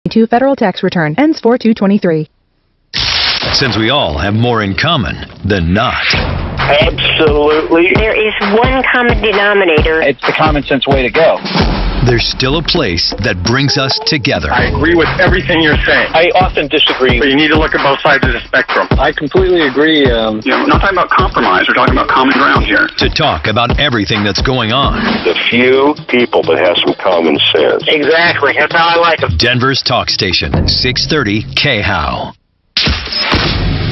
2022 federal tax return. Ends 4/2/23. Since we all have more in common than not. Absolutely. There is one common denominator. It's the common sense way to go. There's still a place that brings us together. I agree with everything you're saying. I often disagree. But you need to look at both sides of the spectrum. I completely agree. We're not talking about compromise. We're talking about common ground here. To talk about everything that's going on. The few people that have some common sense. Exactly. That's how I like them. Denver's talk station, 630 KHOW.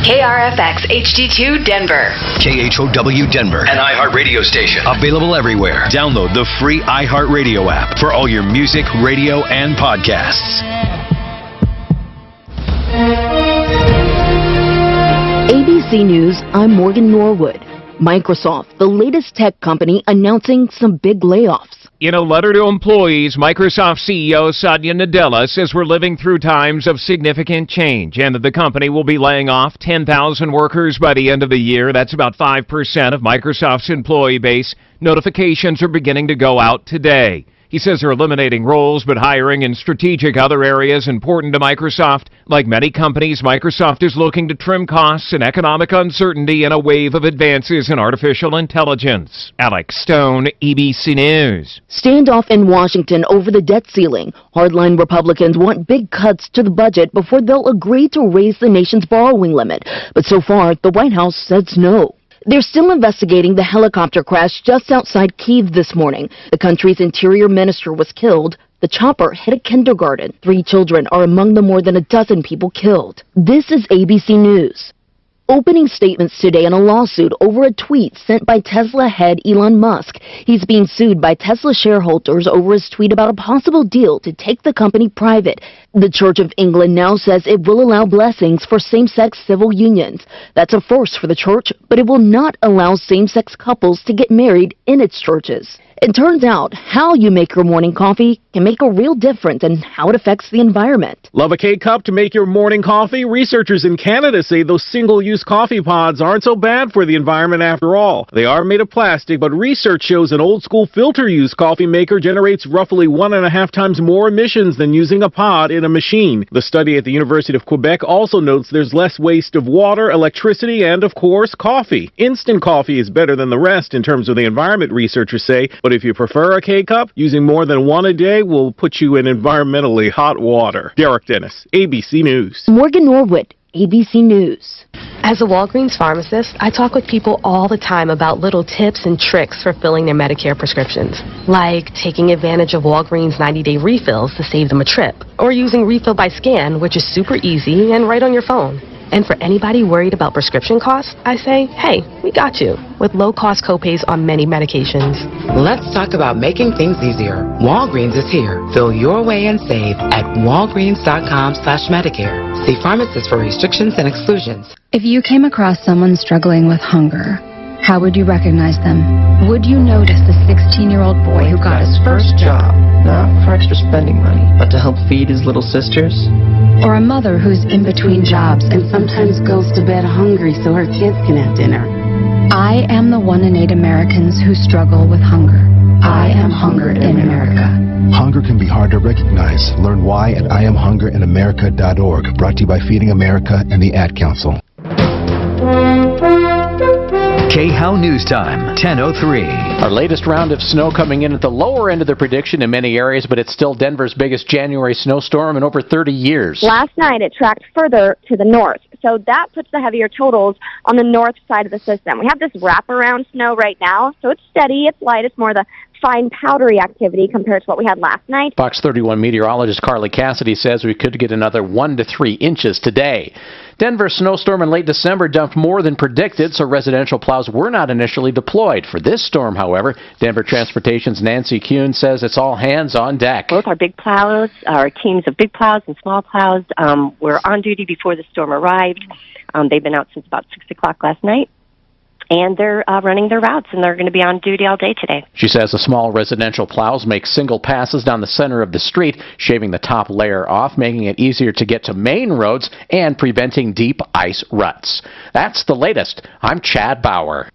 KRFX HD2 Denver. KHOW Denver, an iHeart radio station. Available everywhere. Download the free iHeart Radio app for all your music, radio, and podcasts. ABC News, I'm Morgan Norwood. Microsoft, the latest tech company, announcing some big layoffs. In a letter to employees, Microsoft CEO Satya Nadella says we're living through times of significant change and that the company will be laying off 10,000 workers by the end of the year. That's about 5% of Microsoft's employee base. Notifications are beginning to go out today. He says they're eliminating roles but hiring in strategic other areas important to Microsoft. Like many companies, Microsoft is looking to trim costs and economic uncertainty in a wave of advances in artificial intelligence. Alex Stone, ABC News. Standoff in Washington over the debt ceiling. Hardline Republicans want big cuts to the budget before they'll agree to raise the nation's borrowing limit. But so far, the White House says no. They're still investigating the helicopter crash just outside Kyiv this morning. The country's interior minister was killed. The chopper hit a kindergarten. 3 children are among the more than a dozen people killed. This is ABC News. Opening statements today in a lawsuit over a tweet sent by Tesla head Elon Musk. He's being sued by Tesla shareholders over his tweet about a possible deal to take the company private. The Church of England now says it will allow blessings for same-sex civil unions. That's a first for the church, but it will not allow same-sex couples to get married in its churches. It turns out how you make your morning coffee can make a real difference in how it affects the environment. Love a K-Cup to make your morning coffee? Researchers in Canada say those single-use coffee pods aren't so bad for the environment after all. They are made of plastic, but research shows an old-school filter-use coffee maker generates roughly 1.5 times more emissions than using a pod in a machine. The study at the University of Quebec also notes there's less waste of water, electricity, and, of course, coffee. Instant coffee is better than the rest in terms of the environment, researchers say, but if you prefer a K-Cup, using more than one a day will put you in environmentally hot water. Derek Dennis, ABC News. Morgan Norwood, ABC News. As a Walgreens pharmacist, I talk with people all the time about little tips and tricks for filling their Medicare prescriptions, like taking advantage of Walgreens 90-day refills to save them a trip, or using Refill by Scan, which is super easy and right on your phone. And for anybody worried about prescription costs, I say, hey, we got you, with low-cost copays on many medications. Let's talk about making things easier. Walgreens is here. Fill your way and save at walgreens.com/Medicare. See pharmacists for restrictions and exclusions. If you came across someone struggling with hunger, how would you recognize them? Would you notice the 16-year-old boy who got his first job? Not for extra spending money, but to help feed his little sisters? Or a mother who's in between jobs and sometimes goes to bed hungry so her kids can have dinner? I am the 1 in 8 Americans who struggle with hunger. I am hunger in America. Hunger can be hard to recognize. Learn why at IamHungerInAmerica.org. Brought to you by Feeding America and the Ad Council. KHOW News Time, 10:03. Our latest round of snow coming in at the lower end of the prediction in many areas, but it's still Denver's biggest January snowstorm in over 30 years. Last night it tracked further to the north, so that puts the heavier totals on the north side of the system. We have this wraparound snow right now, so it's steady, it's light, it's more the fine powdery activity compared to what we had last night. Fox 31 meteorologist Carly Cassidy says we could get another 1 to 3 inches today. Denver's snowstorm in late December dumped more than predicted, so residential plows were not initially deployed. For this storm, however, Denver Transportation's Nancy Kuhn says it's all hands on deck. Both our big plows, our teams of big plows and small plows, were on duty before the storm arrived. They've been out since about 6 o'clock last night. And they're running their routes, and they're going to be on duty all day today. She says the small residential plows make single passes down the center of the street, shaving the top layer off, making it easier to get to main roads and preventing deep ice ruts. That's the latest. I'm Chad Bauer.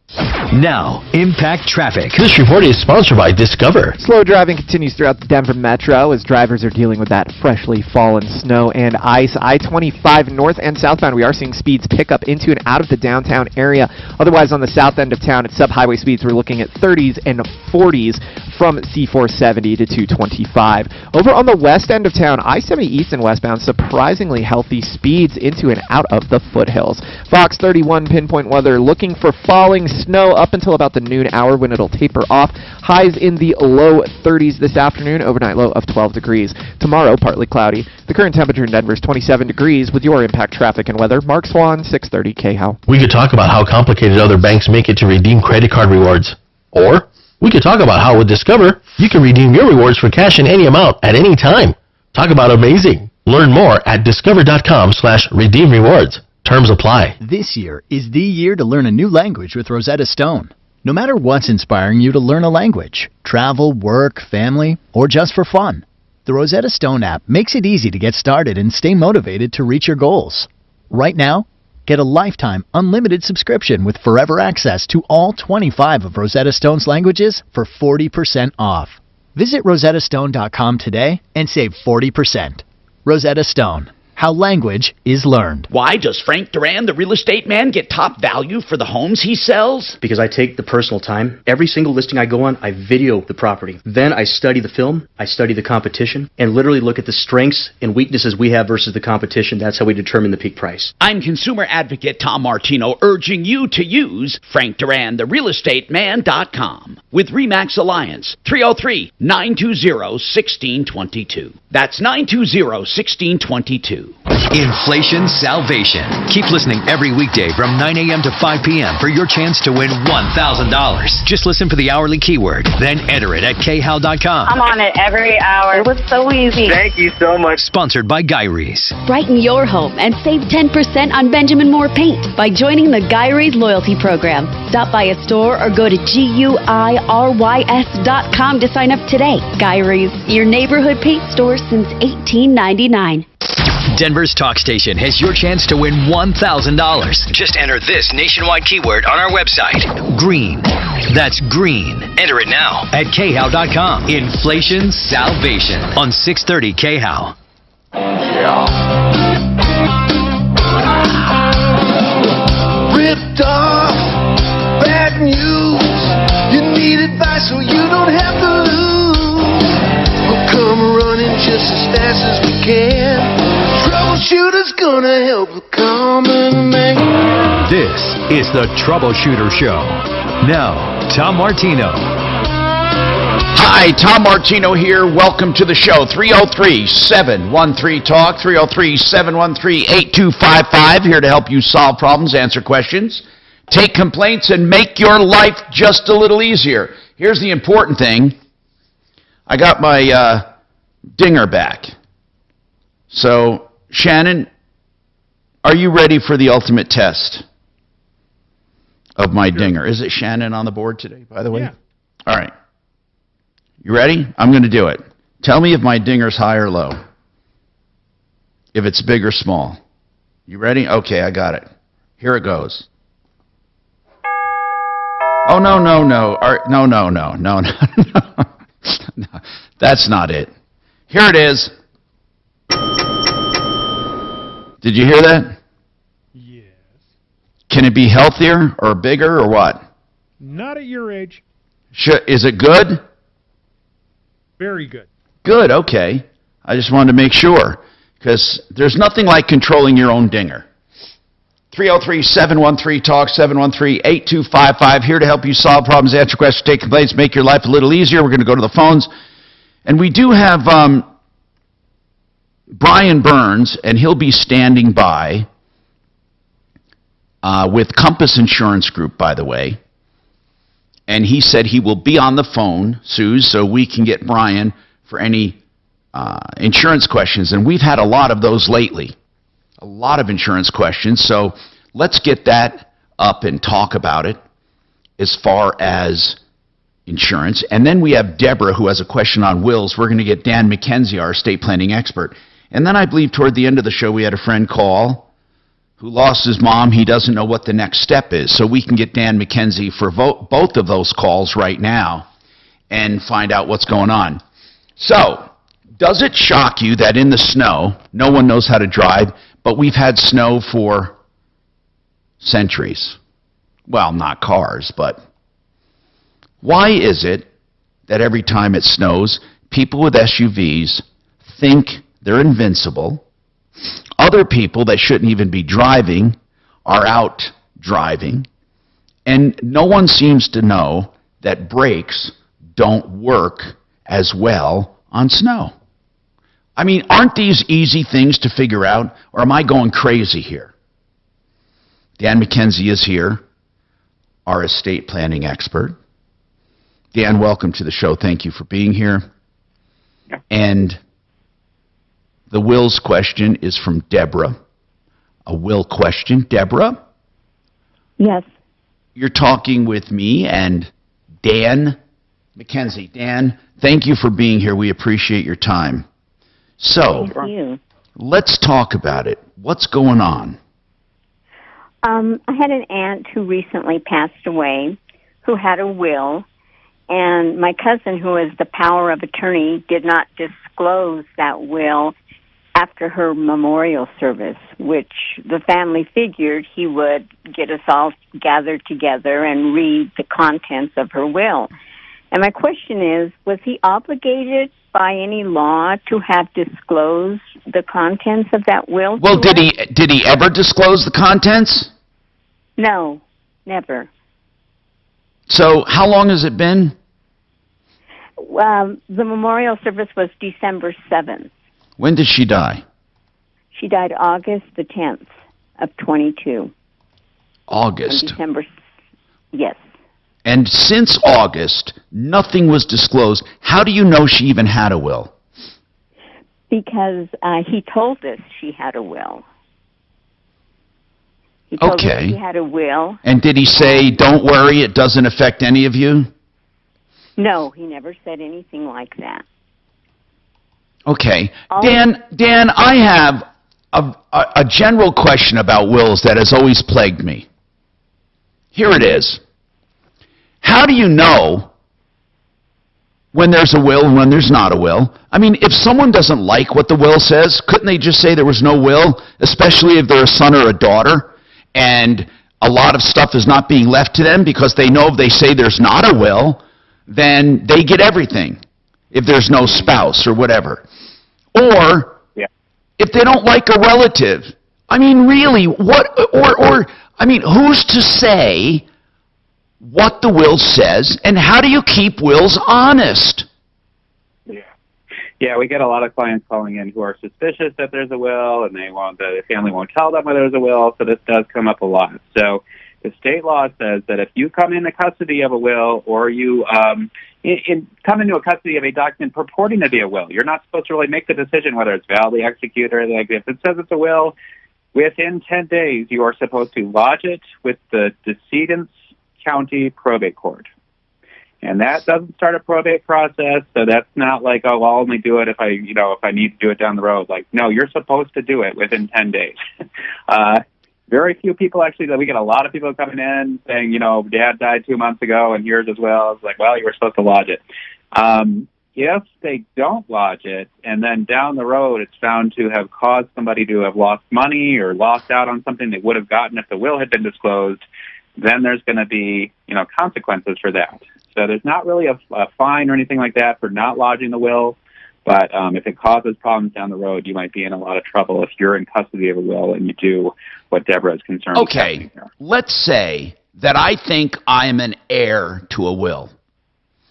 Now, Impact Traffic. This report is sponsored by Discover. Slow driving continues throughout the Denver Metro as drivers are dealing with that freshly fallen snow and ice. I-25 north and southbound, we are seeing speeds pick up into and out of the downtown area. Otherwise, on the south end of town at sub-highway speeds, we're looking at 30s and 40s from C470 to 225. Over on the west end of town, I-70 east and westbound, surprisingly healthy speeds into and out of the foothills. Fox 31 pinpoint weather, looking for falling snow up until about the noon hour when it'll taper off. Highs in the low 30s this afternoon, overnight low of 12 degrees. Tomorrow, partly cloudy. The current temperature in Denver is 27 degrees. With your Impact Traffic and weather, Mark Swan, 630 KHOW. We could talk about how complicated other banks make it to redeem credit card rewards. Or we could talk about how with Discover, you can redeem your rewards for cash in any amount at any time. Talk about amazing. Learn more at discover.com/redeem rewards. Terms apply. This year is the year to learn a new language with Rosetta Stone. No matter what's inspiring you to learn a language, travel, work, family, or just for fun, the Rosetta Stone app makes it easy to get started and stay motivated to reach your goals. Right now, get a lifetime unlimited subscription with forever access to all 25 of Rosetta Stone's languages for 40% off. Visit rosettastone.com today and save 40%. Rosetta Stone. How language is learned. Why does Frank Duran, the real estate man, get top value for the homes he sells? Because I take the personal time. Every single listing I go on, I video the property. Then I study the film, I study the competition, and literally look at the strengths and weaknesses we have versus the competition. That's how we determine the peak price. I'm consumer advocate Tom Martino, urging you to use Frank Duran, the real estate man.com with RE/MAX Alliance, 303-920-1622. That's 920-1622. Inflation Salvation. Keep listening every weekday from 9 a.m. to 5 p.m. for your chance to win $1,000. Just listen for the hourly keyword, then enter it at khow.com. I'm on it every hour. It was so easy. Thank you so much. Sponsored by Guy Rees. Brighten your home and save 10% on Benjamin Moore paint by joining the Guy Rees loyalty program. Stop by a store or go to GUIRYS.com to sign up today. Guy Rees, your neighborhood paint store since 1899. Denver's talk station has your chance to win $1,000. Just enter this nationwide keyword on our website. Green. That's green. Enter it now at khow.com. Inflation Salvation on 630 KHOW. Yeah. Ripped off. Bad news. You need advice so you don't have to lose. We'll come running just as fast as we can. Troubleshooter's gonna help the common man. This is the Troubleshooter Show. Now, Tom Martino. Hi, Tom Martino here. Welcome to the show. 303-713-TALK, 303-713-8255. Here to help you solve problems, answer questions, take complaints, and make your life just a little easier. Here's the important thing. I got my dinger back. So, Shannon, are you ready for the ultimate test of my dinger? Is it Shannon on the board today, by the way? Yeah. All right. You ready? I'm going to do it. Tell me if my dinger's high or low. If it's big or small. You ready? Okay, I got it. Here it goes. Oh, no. No. That's not it. Here it is. Did you hear that? Yes. Can it be healthier or bigger or what? Not at your age. Is it good? Very good. Good, okay. I just wanted to make sure, because there's nothing like controlling your own dinger. 303-713-TALK, 713-8255, here to help you solve problems, answer questions, take complaints, make your life a little easier. We're going to go to the phones. And we do have Brian Burns, and he'll be standing by with Compass Insurance Group, by the way. And he said he will be on the phone, Suze, so we can get Brian for any insurance questions. And we've had a lot of those lately, a lot of insurance questions. So let's get that up and talk about it as far as insurance. And then we have Deborah, who has a question on wills. We're going to get Dan McKenzie, our estate planning expert. And then I believe toward the end of the show we had a friend call who lost his mom. He doesn't know what the next step is. So we can get Dan McKenzie for both of those calls right now and find out what's going on. So, does it shock you that in the snow, no one knows how to drive, but we've had snow for centuries? Well, not cars, but why is it that every time it snows, people with SUVs think they're invincible? Other people that shouldn't even be driving are out driving, and no one seems to know that brakes don't work as well on snow. I mean, aren't these easy things to figure out, or am I going crazy here? Dan McKenzie is here, our estate planning expert. Dan, welcome to the show. Thank you for being here. Yeah. And the wills question is from Deborah. A will question. Deborah? Yes. You're talking with me and Dan McKenzie. Dan, thank you for being here. We appreciate your time. So, Thank you. Let's talk about it. What's going on? I had an aunt who recently passed away who had a will, and my cousin, who is the power of attorney, did not disclose that will after her memorial service, which the family figured he would get us all gathered together and read the contents of her will. And my question is, was he obligated by any law to have disclosed the contents of that will? Well, did he ever disclose the contents? No, never. So how long has it been? The memorial service was December 7th. When did she die? She died August the 10th of 22. August. December, yes. And since August, nothing was disclosed. How do you know she even had a will? Because he told us she had a will. He told us she had a will. And did he say, don't worry, it doesn't affect any of you? No, he never said anything like that. Okay. Dan, I have a general question about wills that has always plagued me. Here it is. How do you know when there's a will and when there's not a will? I mean, if someone doesn't like what the will says, couldn't they just say there was no will, especially if they're a son or a daughter, and a lot of stuff is not being left to them because they know if they say there's not a will, then they get everything if there's no spouse or whatever. Or if they don't like a relative. I mean, really, who's to say what the will says, and how do you keep wills honest? Yeah, we get a lot of clients calling in who are suspicious that there's a will, and the family won't tell them whether there's a will, so this does come up a lot. So the state law says that if you come into custody of a will, or you come into a custody of a document purporting to be a will, you're not supposed to really make the decision whether it's validly executed or anything. If it says it's a will, within 10 days you are supposed to lodge it with the decedent's county probate court. And that doesn't start a probate process, so that's not like, oh, I'll only do it if I need to do it down the road. Like, no, you're supposed to do it within 10 days. Very few people actually, we get a lot of people coming in saying, Dad died 2 months ago and here's his will. It's like, well, you were supposed to lodge it. If they don't lodge it, and then down the road it's found to have caused somebody to have lost money or lost out on something they would have gotten if the will had been disclosed, then there's going to be, consequences for that. So there's not really a fine or anything like that for not lodging the will, but if it causes problems down the road, you might be in a lot of trouble if you're in custody of a will and you do what Deborah is concerned with. Okay, let's say that I think I'm an heir to a will,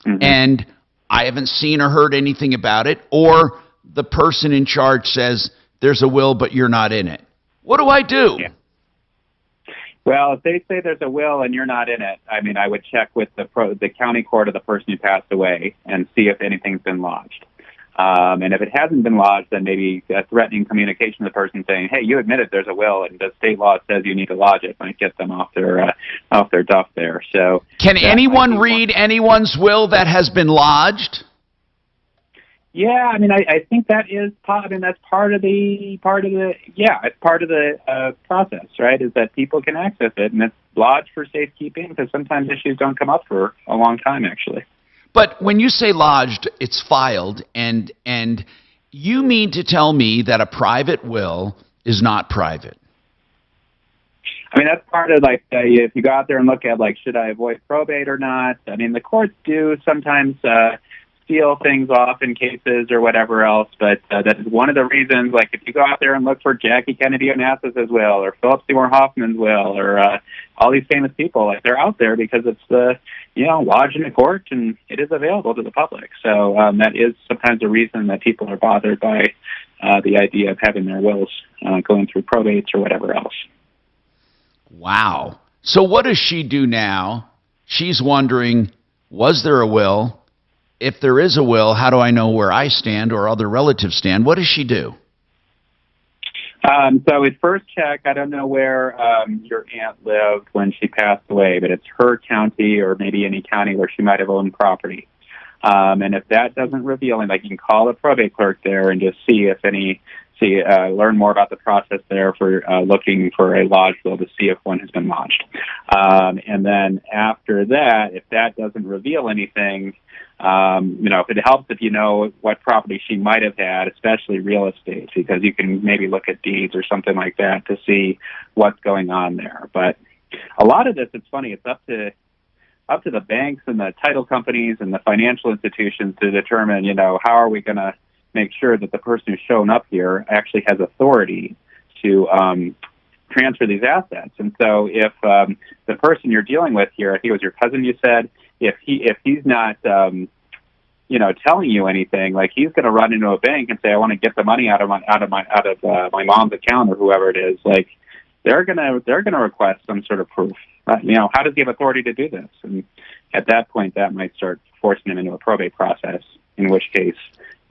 and I haven't seen or heard anything about it, or the person in charge says there's a will but you're not in it. What do I do? Yeah. Well, if they say there's a will and you're not in it, I would check with the county court of the person who passed away and see if anything's been lodged. And if it hasn't been lodged, then maybe a threatening communication to the person saying, hey, you admitted there's a will and the state law says you need to lodge it, might get them off their duff there. So, can anyone read anyone's will that has been lodged? Yeah, I mean, I think that is I mean, that's part of the it's part of the process, right? Is that people can access it, and it's lodged for safekeeping because sometimes issues don't come up for a long time, actually. But when you say lodged, it's filed, and you mean to tell me that a private will is not private? I mean, that's part of, like, if you go out there and look at, like, should I avoid probate or not? I mean, the courts do sometimes seal things off in cases or whatever else, but that is one of the reasons, like, if you go out there and look for Jackie Kennedy Onassis' will or Philip Seymour Hoffman's will or all these famous people, like, they're out there because it's, lodged in a court and it is available to the public. So that is sometimes a reason that people are bothered by the idea of having their wills going through probates or whatever else. Wow. So what does she do now? She's wondering, was there a will? If there is a will, how do I know where I stand or other relatives stand? What does she do? So at first check, I don't know where your aunt lived when she passed away, but it's her county or maybe any county where she might have owned property. And if that doesn't reveal anything, like, you can call the probate clerk there and just learn more about the process there for looking for a lodged will to see if one has been lodged. And then after that, if that doesn't reveal anything, if it helps if you know what property she might have had, especially real estate, because you can maybe look at deeds or something like that to see what's going on there. But a lot of this, it's funny, it's up to the banks and the title companies and the financial institutions to determine, how are we going to make sure that the person who's shown up here actually has authority to transfer these assets. And so if the person you're dealing with here, I think it was your cousin you said, if he's not telling you anything, like, he's going to run into a bank and say, I want to get the money out of my mom's account or whoever it is, like, they're going to request some sort of proof. How does he have authority to do this? And at that point, that might start forcing him into a probate process, in which case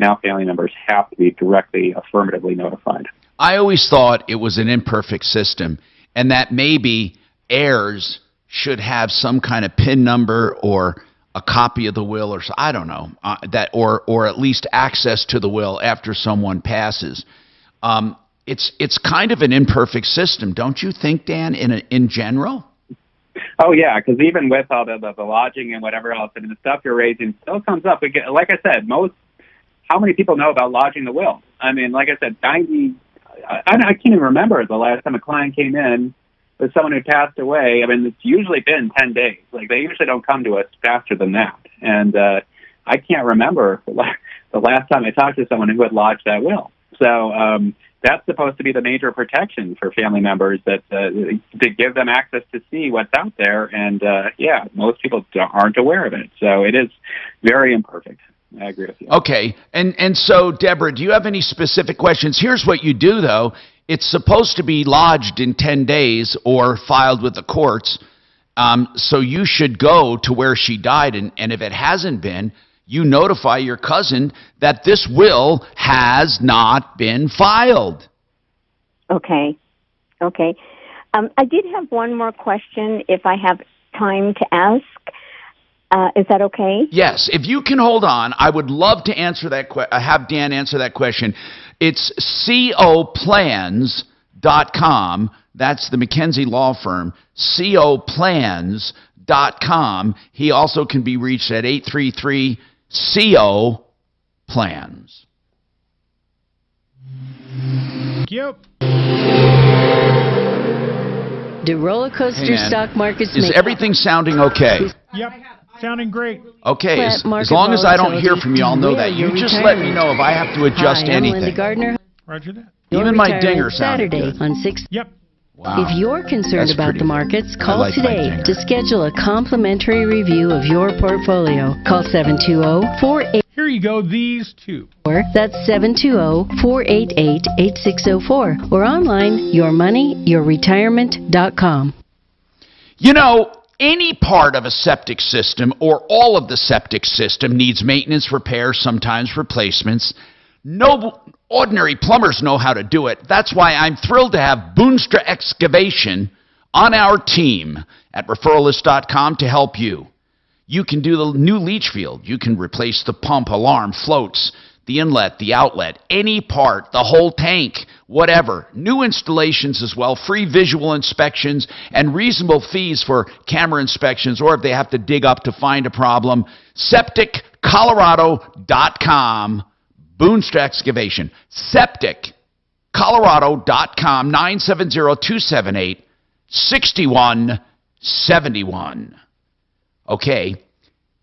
now family members have to be directly, affirmatively notified. I always thought it was an imperfect system, and that maybe heirs should have some kind of PIN number or a copy of the will, or I don't know, or at least access to the will after someone passes. It's kind of an imperfect system, don't you think, Dan? In general. Oh yeah, because even with all the lodging and whatever else, I mean, the stuff you're raising still comes up. Again, like I said, how many people know about lodging the will? I mean, like I said, I can't even remember the last time a client came in with someone who passed away. I mean, it's usually been 10 days. Like, they usually don't come to us faster than that. And I can't remember the last time I talked to someone who had lodged that will. So that's supposed to be the major protection for family members, that to give them access to see what's out there. And most people aren't aware of it. So it is very imperfect. I agree with you. Okay. And so, Deborah, do you have any specific questions? Here's what you do, though. It's supposed to be lodged in 10 days or filed with the courts. So you should go to where she died. And if it hasn't been, you notify your cousin that this will has not been filed. Okay. I did have one more question if I have time to ask. Is that okay? Yes. If you can hold on, I would love to answer that. Have Dan answer that question. It's coplans.com. That's the McKenzie law firm. coplans.com. He also can be reached at 833-CO-PLANS. Yep. Do roller coaster stock markets is everything sounding okay? Yep. Sounding great. Okay, as long as I don't hear from you, I'll know that. You just let me know if I have to adjust anything. Linda Gardner. Roger that. Even my dinger sounded Saturday good. on 6. Yep. Wow. If you're concerned about the markets, call like today to schedule a complimentary review of your portfolio. Call 720-48. Here you go, these two. That's 720-488-8604 or online, yourmoneyyourretirement.com. You know, any part of a septic system or all of the septic system needs maintenance, repair, sometimes replacements. No ordinary plumbers know how to do it. That's why I'm thrilled to have Boonstra Excavation on our team at referralist.com to help you. You can do the new leach field. You can replace the pump, alarm, floats, the inlet, the outlet, any part, the whole tank, whatever. New installations as well, free visual inspections, and reasonable fees for camera inspections, or if they have to dig up to find a problem. SepticColorado.com, Boonstra Excavation. SepticColorado.com, 970-278-6171. Okay.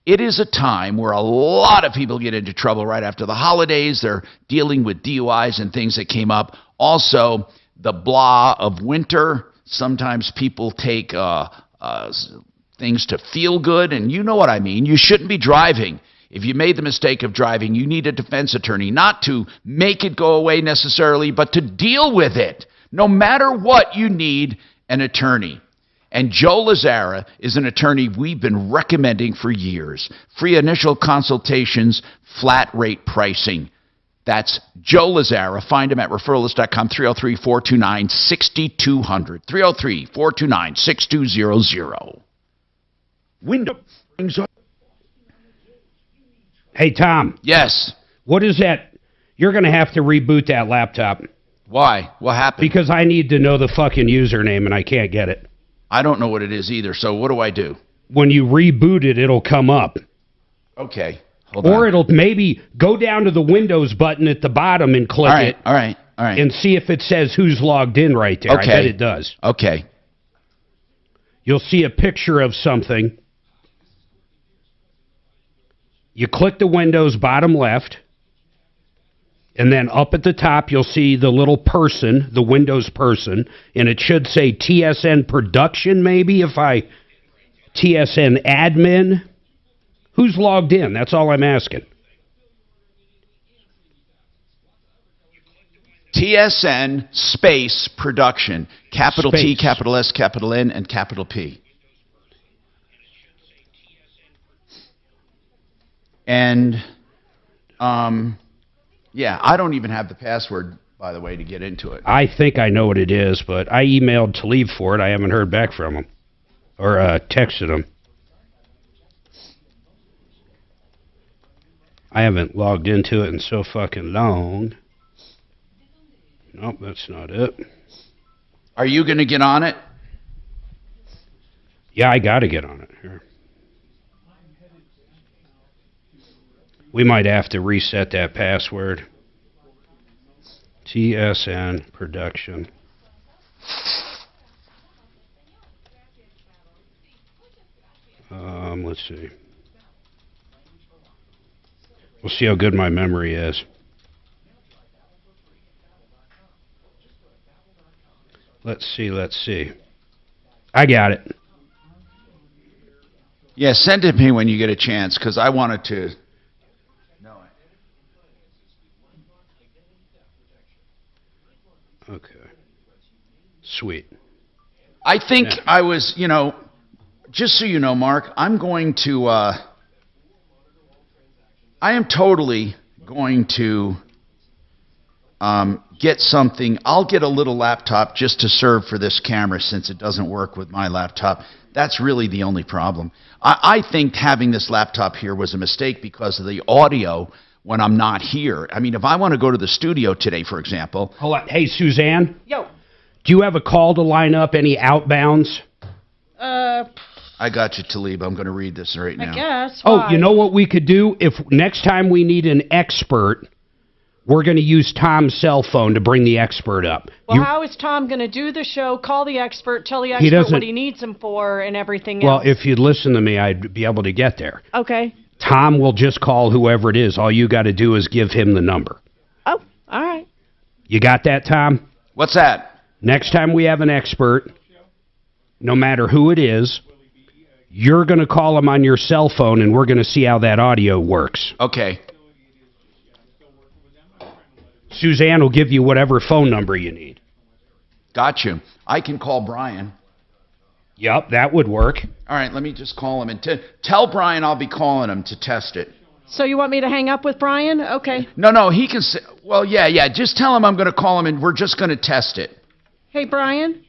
It is a time where a lot of people get into trouble right after the holidays. They're dealing with DUIs and things that came up. Also, the blah of winter. Sometimes people take things to feel good, and you know what I mean. You shouldn't be driving. If you made the mistake of driving, you need a defense attorney, not to make it go away necessarily, but to deal with it. No matter what, you need an attorney. And Joe Lazzara is an attorney we've been recommending for years. Free initial consultations, flat rate pricing. That's Joe Lazzara. Find him at referrals.com, 303-429-6200. 303-429-6200. Window. Hey, Tom. Yes. What is that? You're going to have to reboot that laptop. Why? What happened? Because I need to know the fucking username, and I can't get it. I don't know what it is either, so what do I do? When you reboot it, it'll come up. Okay. Or it'll maybe go down to the Windows button at the bottom and click it. All right. And see if it says who's logged in right there. Okay. I bet it does. Okay. You'll see a picture of something. You click the Windows bottom left. And then up at the top, you'll see the little person, the Windows person, and it should say TSN Production, maybe, TSN Admin. Who's logged in? That's all I'm asking. TSN space production. Capital Space. T, capital S, capital N, and capital P. And, yeah, I don't even have the password, by the way, to get into it. I think I know what it is, but I emailed Talib for it. I haven't heard back from him. Or texted him. I haven't logged into it in so fucking long. Nope, that's not it. Are you going to get on it? Yeah, I got to get on it here. We might have to reset that password. TSN Production. Let's see. We'll see how good my memory is. Let's see. I got it. Yeah, send it to me when you get a chance, because I wanted to know it. Okay. Sweet. I think I was, just so you know, Mark, I'm going to, I am totally going to get something. I'll get a little laptop just to serve for this camera since it doesn't work with my laptop. That's really the only problem. I think having this laptop here was a mistake because of the audio when I'm not here. I mean, if I want to go to the studio today, for example. Hold on. Hey, Suzanne? Yo. Do you have a call to line up, any outbounds? I got you, Talib. I'm going to read this right now. I guess. Oh, you know what we could do? If next time we need an expert, we're going to use Tom's cell phone to bring the expert up. Well, how is Tom going to do the show, call the expert, tell the expert what he needs him for, and everything else? Well, if you'd listen to me, I'd be able to get there. Okay. Tom will just call whoever it is. All you got to do is give him the number. Oh, all right. You got that, Tom? What's that? Next time we have an expert, no matter who it is, you're going to call him on your cell phone, and we're going to see how that audio works. Okay. Suzanne will give you whatever phone number you need. Got you. I can call Brian. Yep, that would work. All right, let me just call him and tell Brian I'll be calling him to test it. So you want me to hang up with Brian? Okay. No, he can say, well, yeah, just tell him I'm going to call him and we're just going to test it. Hey, Brian?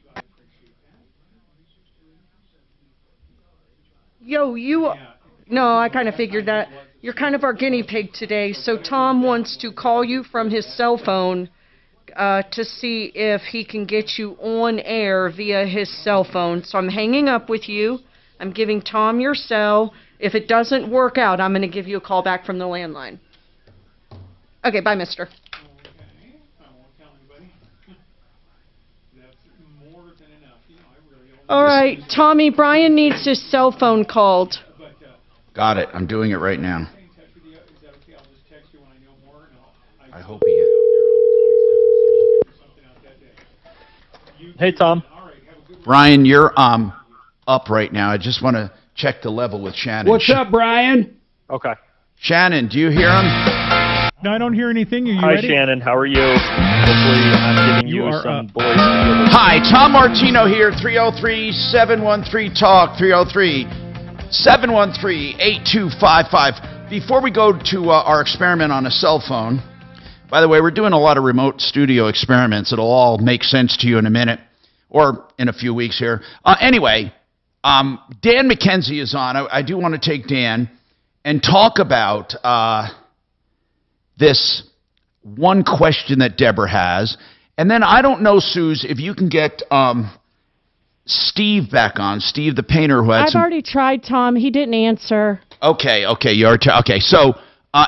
Yo, No, I kind of figured that. You're kind of our guinea pig today, so Tom wants to call you from his cell phone to see if he can get you on air via his cell phone. So I'm hanging up with you. I'm giving Tom your cell. If it doesn't work out, I'm going to give you a call back from the landline. Okay, bye, mister. All right, Tommy, Brian needs his cell phone called. Got it. I'm doing it right now. I hope he is. Hey, Tom. Brian, you're up right now. I just want to check the level with Shannon. What's up, Brian? Okay. Shannon, do you hear him? No, I don't hear anything. Are you Hi, ready? Shannon. How are you? Hopefully I'm giving you some boys. Hi, Tom Martino here, 303-713-TALK, 303-713-8255. Before we go to our experiment on a cell phone, by the way, we're doing a lot of remote studio experiments. It'll all make sense to you in a minute or in a few weeks here. Anyway, Dan McKenzie is on. I do want to take Dan and talk about this one question that Deborah has. And then I don't know, Suze, if you can get Steve back on. Steve, the painter who had I've already tried, Tom. He didn't answer. Okay. Okay, so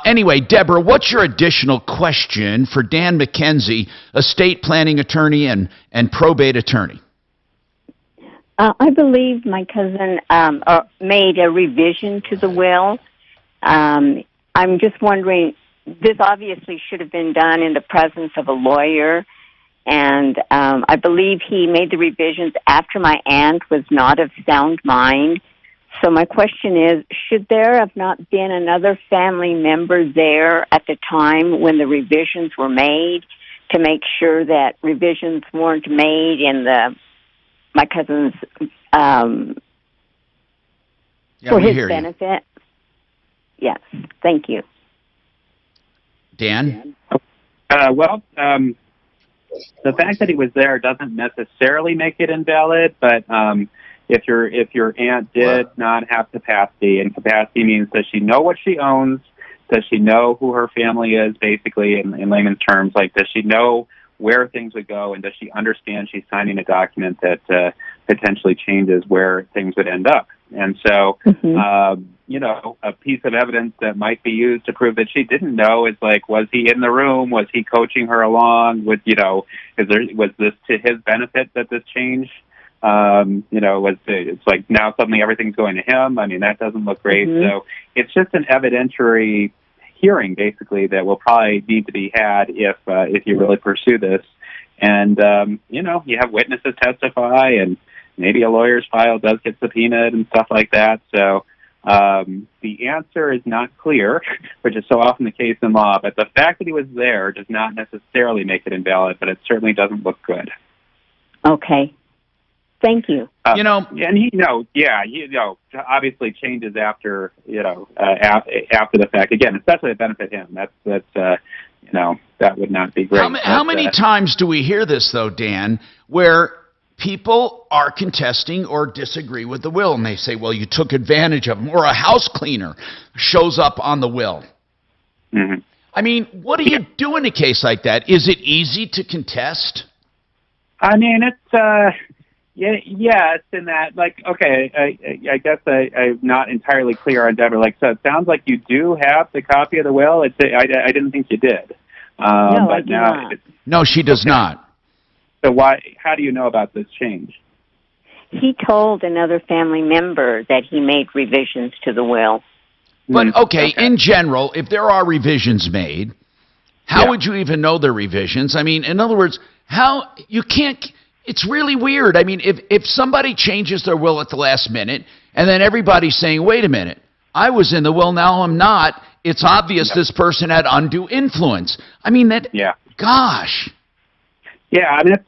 anyway, Deborah, what's your additional question for Dan McKenzie, estate planning attorney and probate attorney? I believe my cousin made a revision to the will. I'm just wondering, this obviously should have been done in the presence of a lawyer, and I believe he made the revisions after my aunt was not of sound mind. So my question is, should there have not been another family member there at the time when the revisions were made to make sure that revisions weren't made in my cousin's for his benefit? Yes, thank you. Dan? The fact that he was there doesn't necessarily make it invalid, but if your aunt did not have capacity, and capacity means, does she know what she owns? Does she know who her family is, basically, in layman's terms? Like, does she know where things would go, and does she understand she's signing a document that potentially changes where things would end up? And so, a piece of evidence that might be used to prove that she didn't know is like, was he in the room? Was he coaching her along? Was this to his benefit that this changed? It's like now suddenly everything's going to him. I mean, that doesn't look great. So it's just an evidentiary hearing, basically, that will probably need to be had if you really pursue this. And, you have witnesses testify, and maybe a lawyer's file does get subpoenaed and stuff like that. So the answer is not clear, which is so often the case in law. But the fact that he was there does not necessarily make it invalid, but it certainly doesn't look good. Okay. Thank you. And he obviously changes after after the fact. Again, especially to benefit him. That would not be great. How many times do we hear this, though, Dan, where people are contesting or disagree with the will, and they say, well, you took advantage of them, or a house cleaner shows up on the will? Mm-hmm. I mean, what do you do in a case like that? Is it easy to contest? I mean, it's yes, in that, like, okay, I guess I'm not entirely clear on Deborah. Like, so it sounds like you do have the copy of the will. I didn't think you did. No, but I do now not. No, she does not. So how do you know about this change? He told another family member that he made revisions to the will. But, okay, in general, if there are revisions made, how would you even know they're revisions? I mean, in other words, it's really weird. I mean, if somebody changes their will at the last minute, and then everybody's saying, wait a minute, I was in the will, now I'm not, it's obvious this person had undue influence. I mean, gosh. Yeah, I mean, it's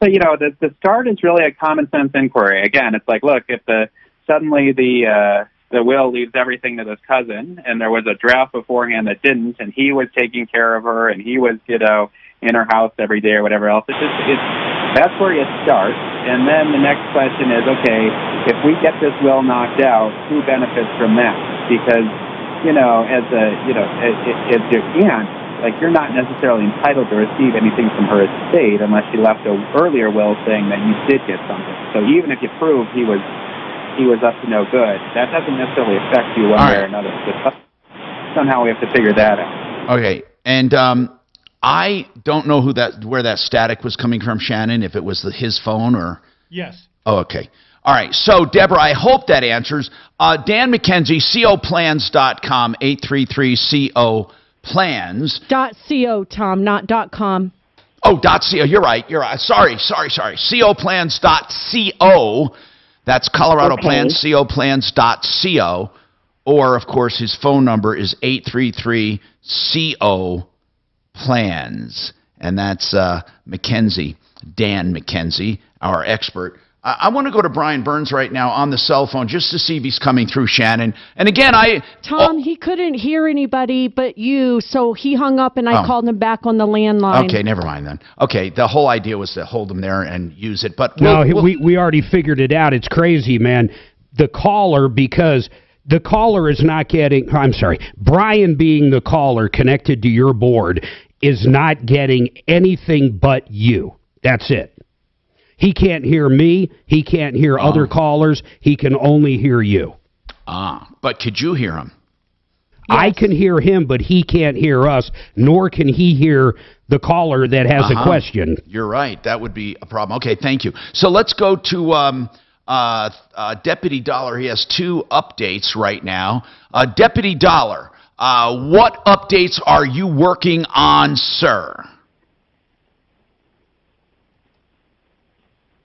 the start is really a common sense inquiry. Again, it's like, look, if suddenly the will leaves everything to this cousin, and there was a draft beforehand that didn't, and he was taking care of her, and he was, in her house every day or whatever else. That's where you start. And then the next question is, okay, if we get this will knocked out, who benefits from that? Because as your aunt, like, you're not necessarily entitled to receive anything from her estate unless she left an earlier will saying that you did get something. So even if you prove he was up to no good, that doesn't necessarily affect you one way or another. But somehow we have to figure that out. Okay, and I don't know where that static was coming from, Shannon, if it was his phone or... Yes. Oh, okay. All right. So, Deborah, I hope that answers. Dan McKenzie, coplans.com, 833-CO plans. .co, Tom, not .com. Oh, .co. You're right. Sorry. coplans.co. That's Colorado Plans, coplans.co. Or, of course, his phone number is 833-CO plans. And that's McKenzie, Dan McKenzie, our expert. I want to go to Brian Burns right now on the cell phone just to see if he's coming through, Shannon. And again, Tom, he couldn't hear anybody but you, so he hung up and I called him back on the landline. Okay, never mind then. Okay, the whole idea was to hold him there and use it. But we already figured it out. It's crazy, man. Because the caller is not getting, Brian being the caller connected to your board is not getting anything but you. That's it. He can't hear me. He can't hear other callers. He can only hear you. But could you hear him? Yes. I can hear him, but he can't hear us, nor can he hear the caller that has a question. You're right. That would be a problem. Okay, thank you. So let's go to Deputy Dollar. He has 2 updates right now. Deputy Dollar, what updates are you working on, sir?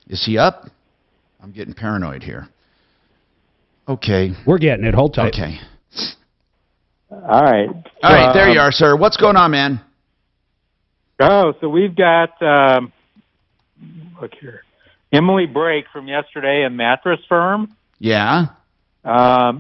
Is he up? I'm getting paranoid here. Okay. We're getting it. Hold tight. Okay. All right. All right, there you are, sir. What's going on, man? So we've got, look here, Emily Brake from yesterday in Mattress Firm. Yeah. Where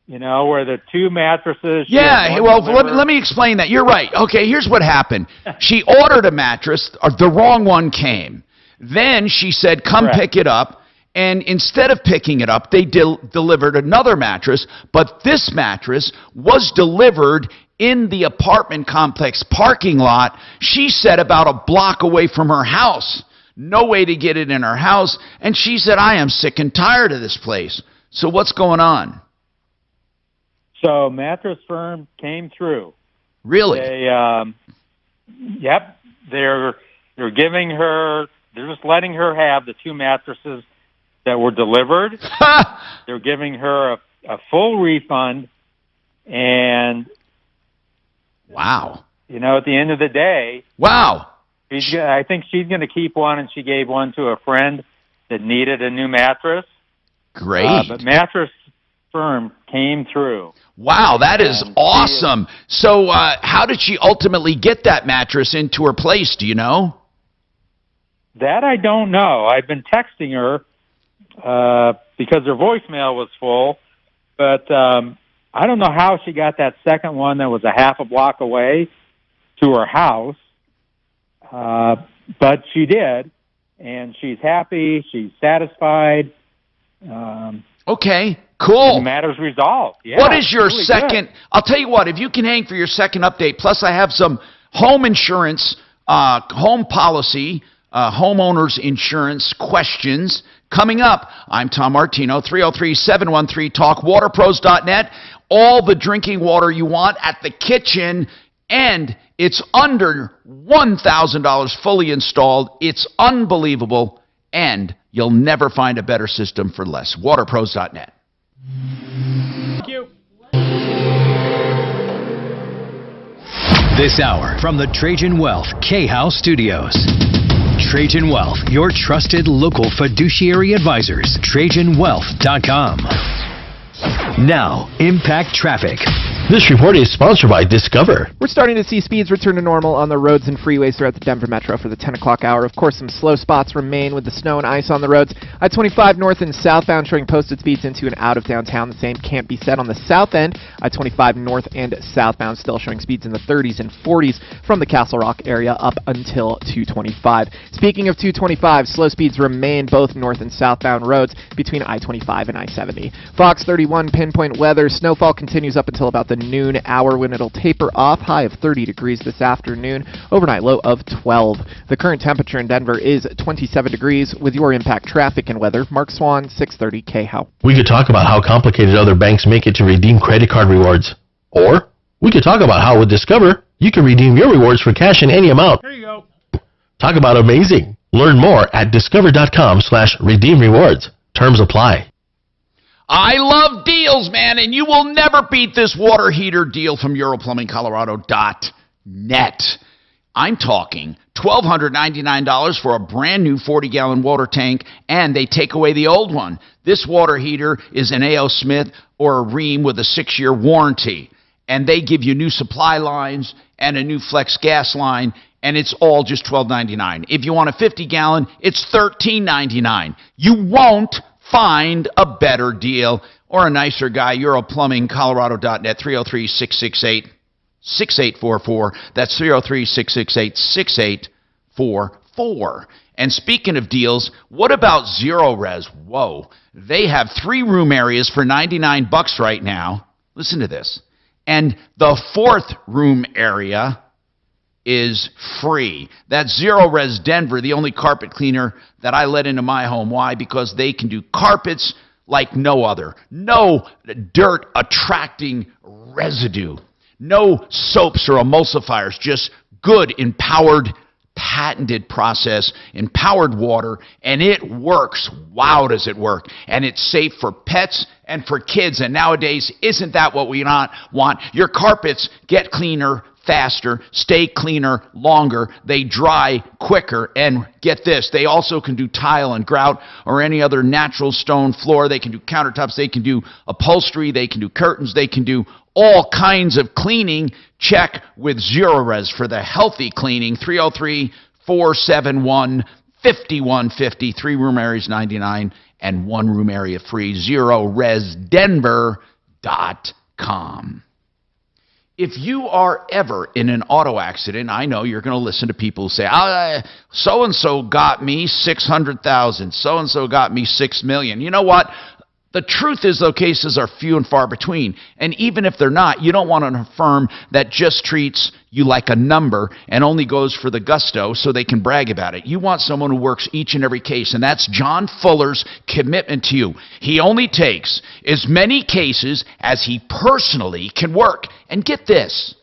the 2 mattresses... Yeah, well, let me explain that. You're right. Okay, here's what happened. She ordered a mattress. The wrong one came. Then she said, come pick it up, and instead of picking it up, they delivered another mattress, but this mattress was delivered in the apartment complex parking lot, she said about a block away from her house. No way to get it in her house, and she said, I am sick and tired of this place. So what's going on? So Mattress Firm came through. Really? Yep. They're giving her... They're just letting her have the 2 mattresses that were delivered. They're giving her a full refund. And, wow. At the end of the day... Wow. I think she's going to keep one, and she gave one to a friend that needed a new mattress. Great. But Mattress Firm came through. Wow, that is awesome. So how did she ultimately get that mattress into her place? Do you know? That I don't know. I've been texting her because her voicemail was full, but I don't know how she got that second one that was a half a block away to her house, but she did, and she's happy. She's satisfied. Okay, cool. The matter's resolved. Yeah, what is your really second? Good. I'll tell you what, if you can hang for your second update, plus I have some home insurance, home policy, homeowners insurance questions coming up. I'm Tom Martino, 303-713-TALK, waterpros.net. All the drinking water you want at the kitchen, and it's under $1,000 fully installed. It's unbelievable, and you'll never find a better system for less. waterpros.net. Thank you. This hour from the Trajan Wealth K-House Studios. Trajan Wealth, your trusted local fiduciary advisors. TrajanWealth.com. Now, impact traffic. This report is sponsored by Discover. We're starting to see speeds return to normal on the roads and freeways throughout the Denver Metro for the 10 o'clock hour. Of course, some slow spots remain with the snow and ice on the roads. I-25 north and southbound showing posted speeds into and out of downtown. The same can't be said on the south end. I-25 north and southbound still showing speeds in the 30s and 40s from the Castle Rock area up until 225. Speaking of 225, slow speeds remain both north and southbound roads between I-25 and I-70. Fox 31 pinpoint weather. Snowfall continues up until about the noon hour when it'll taper off. High of 30 degrees this afternoon. Overnight low of 12. The current temperature in Denver is 27 degrees. With your impact traffic and weather, Mark Swan, 630 KHOW. We could talk about how complicated other banks make it to redeem credit card rewards. Or we could talk about how with Discover, you can redeem your rewards for cash in any amount. There you go. Talk about amazing. Learn more at discover.com/redeem rewards. Terms apply. I love deals, man, and you will never beat this water heater deal from EuroPlumbingColorado.net. I'm talking $1,299 for a brand new 40-gallon water tank, and they take away the old one. This water heater is an A.O. Smith or a Rheem with a 6-year warranty, and they give you new supply lines and a new flex gas line, and it's all just $12.99. If you want a 50-gallon, it's $13.99. You won't find a better deal or a nicer guy. EuroPlumbingColorado.net, 303-668-6844. That's 303-668-6844. And speaking of deals, what about Zero Res? Whoa. They have 3 room areas for $99 right now. Listen to this. And the 4th room area is free. That's Zero Res Denver, the only carpet cleaner that I let into my home. Why? Because they can do carpets like no other. No dirt attracting residue. No soaps or emulsifiers. Just good, empowered, patented process, empowered water, and it works. Wow, does it work. And it's safe for pets and for kids. And nowadays, isn't that what we want? Your carpets get cleaner faster, stay cleaner longer, they dry quicker, and get this, they also can do tile and grout or any other natural stone floor. They can do countertops, they can do upholstery, they can do curtains, they can do all kinds of cleaning. Check with Zero Res for the healthy cleaning. 303-471-5150. 3 room areas $99 and 1 room area free. ZeroResDenver.com. If you are ever in an auto accident, I know you're going to listen to people who say, so-and-so got me $600,000, so-and-so got me $6 million. You know what? The truth is, those cases are few and far between. And even if they're not, you don't want a firm that just treats you like a number and only goes for the gusto so they can brag about it. You want someone who works each and every case, and that's John Fuller's commitment to you. He only takes as many cases as he personally can work. And get this,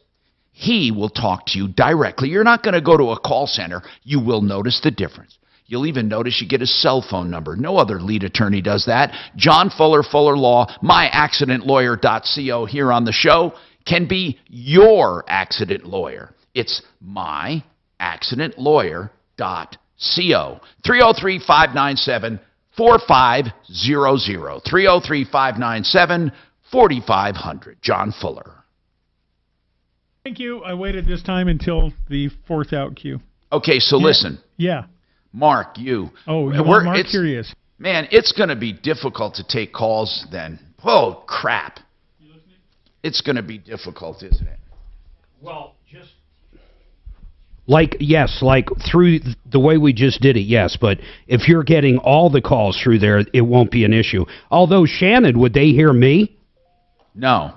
he will talk to you directly. You're not going to go to a call center. You will notice the difference. You'll even notice you get his cell phone number. No other lead attorney does that. John Fuller, Fuller Law, myaccidentlawyer.co here on the show can be your accident lawyer. It's myaccidentlawyer.co. 303-597-4500. 303-597-4500. John Fuller. Thank you. I waited this time until the 4th out queue. Okay, so listen. Yeah. Mark, you. Oh, Mark, curious. Man, it's going to be difficult to take calls then. Oh, crap. It's going to be difficult, isn't it? Well, just like through the way we just did it, yes. But if you're getting all the calls through there, it won't be an issue. Although, Shannon, would they hear me? No.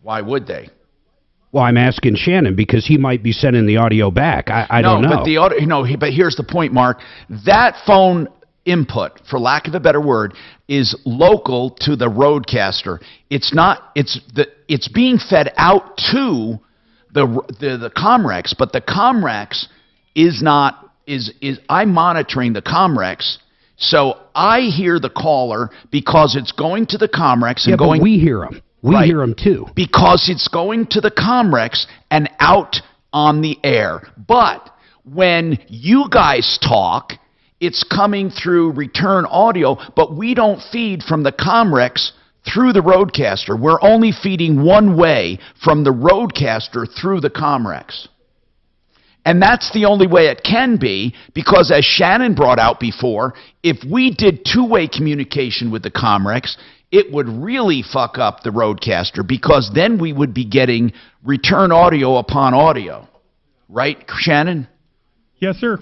Why would they? Well, I'm asking Shannon because he might be sending the audio back. I don't know. But the audio, but here's the point, Mark. That phone input, for lack of a better word, is local to the roadcaster. It's not. It's being fed out to the Comrex, but the Comrex is not. I'm monitoring the Comrex. So I hear the caller because it's going to the Comrex and going. But we hear them. We hear them too. Because it's going to the Comrex and out on the air. But when you guys talk, it's coming through return audio, but we don't feed from the Comrex through the roadcaster. We're only feeding one way from the roadcaster through the Comrex. And that's the only way it can be, because as Shannon brought out before, if we did two-way communication with the Comrex, it would really fuck up the roadcaster, because then we would be getting return audio upon audio. Right, Shannon? Yes, sir.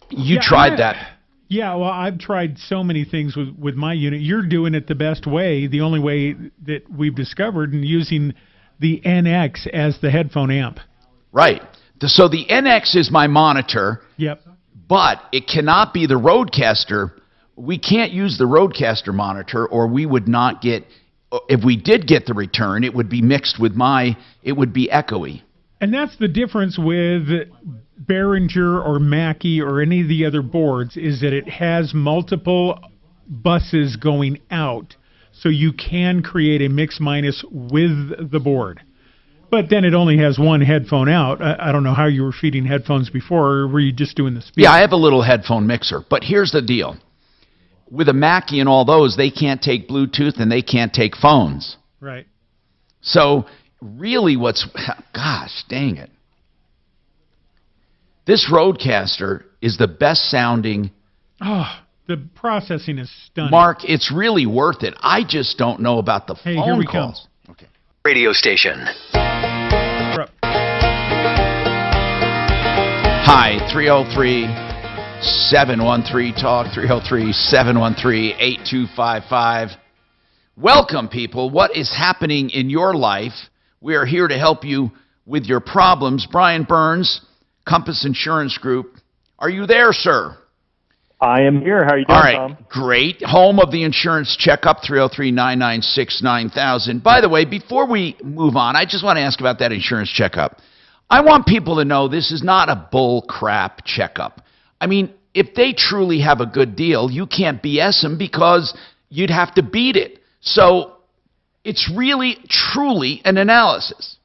You tried that. Yeah, well, I've tried so many things with my unit. You're doing it the best way, the only way that we've discovered, and using the NX as the headphone amp. Right. So the NX is my monitor. Yep. But it cannot be the Roadcaster. We can't use the Roadcaster monitor, or we would not get, if we did get the return, it would be mixed with it would be echoey. And that's the difference with Behringer or Mackie or any of the other boards, is that it has multiple buses going out, so you can create a mix minus with the board. But then it only has one headphone out. I don't know how you were feeding headphones before, or were you just doing the speaker? Yeah, I have a little headphone mixer. But here's the deal. With a Mackie and all those, they can't take Bluetooth and they can't take phones. Right. So really gosh, dang it. This Roadcaster is the best sounding. Oh, the processing is stunning. Mark, it's really worth it. I just don't know about the phone here we calls. Come. Okay. Radio station. Hi, 303-713-TALK, 303-713-8255. Welcome, people. What is happening in your life? We are here to help you with your problems. Brian Burns, Compass Insurance Group. Are you there, sir? I am here. How are you doing, All right, Tom? Great. Home of the insurance checkup, 303-996-9000. By the way, before we move on, I just want to ask about that insurance checkup. I want people to know this is not a bull crap checkup. I mean, if they truly have a good deal, you can't BS them because you'd have to beat it. So it's really, truly an analysis.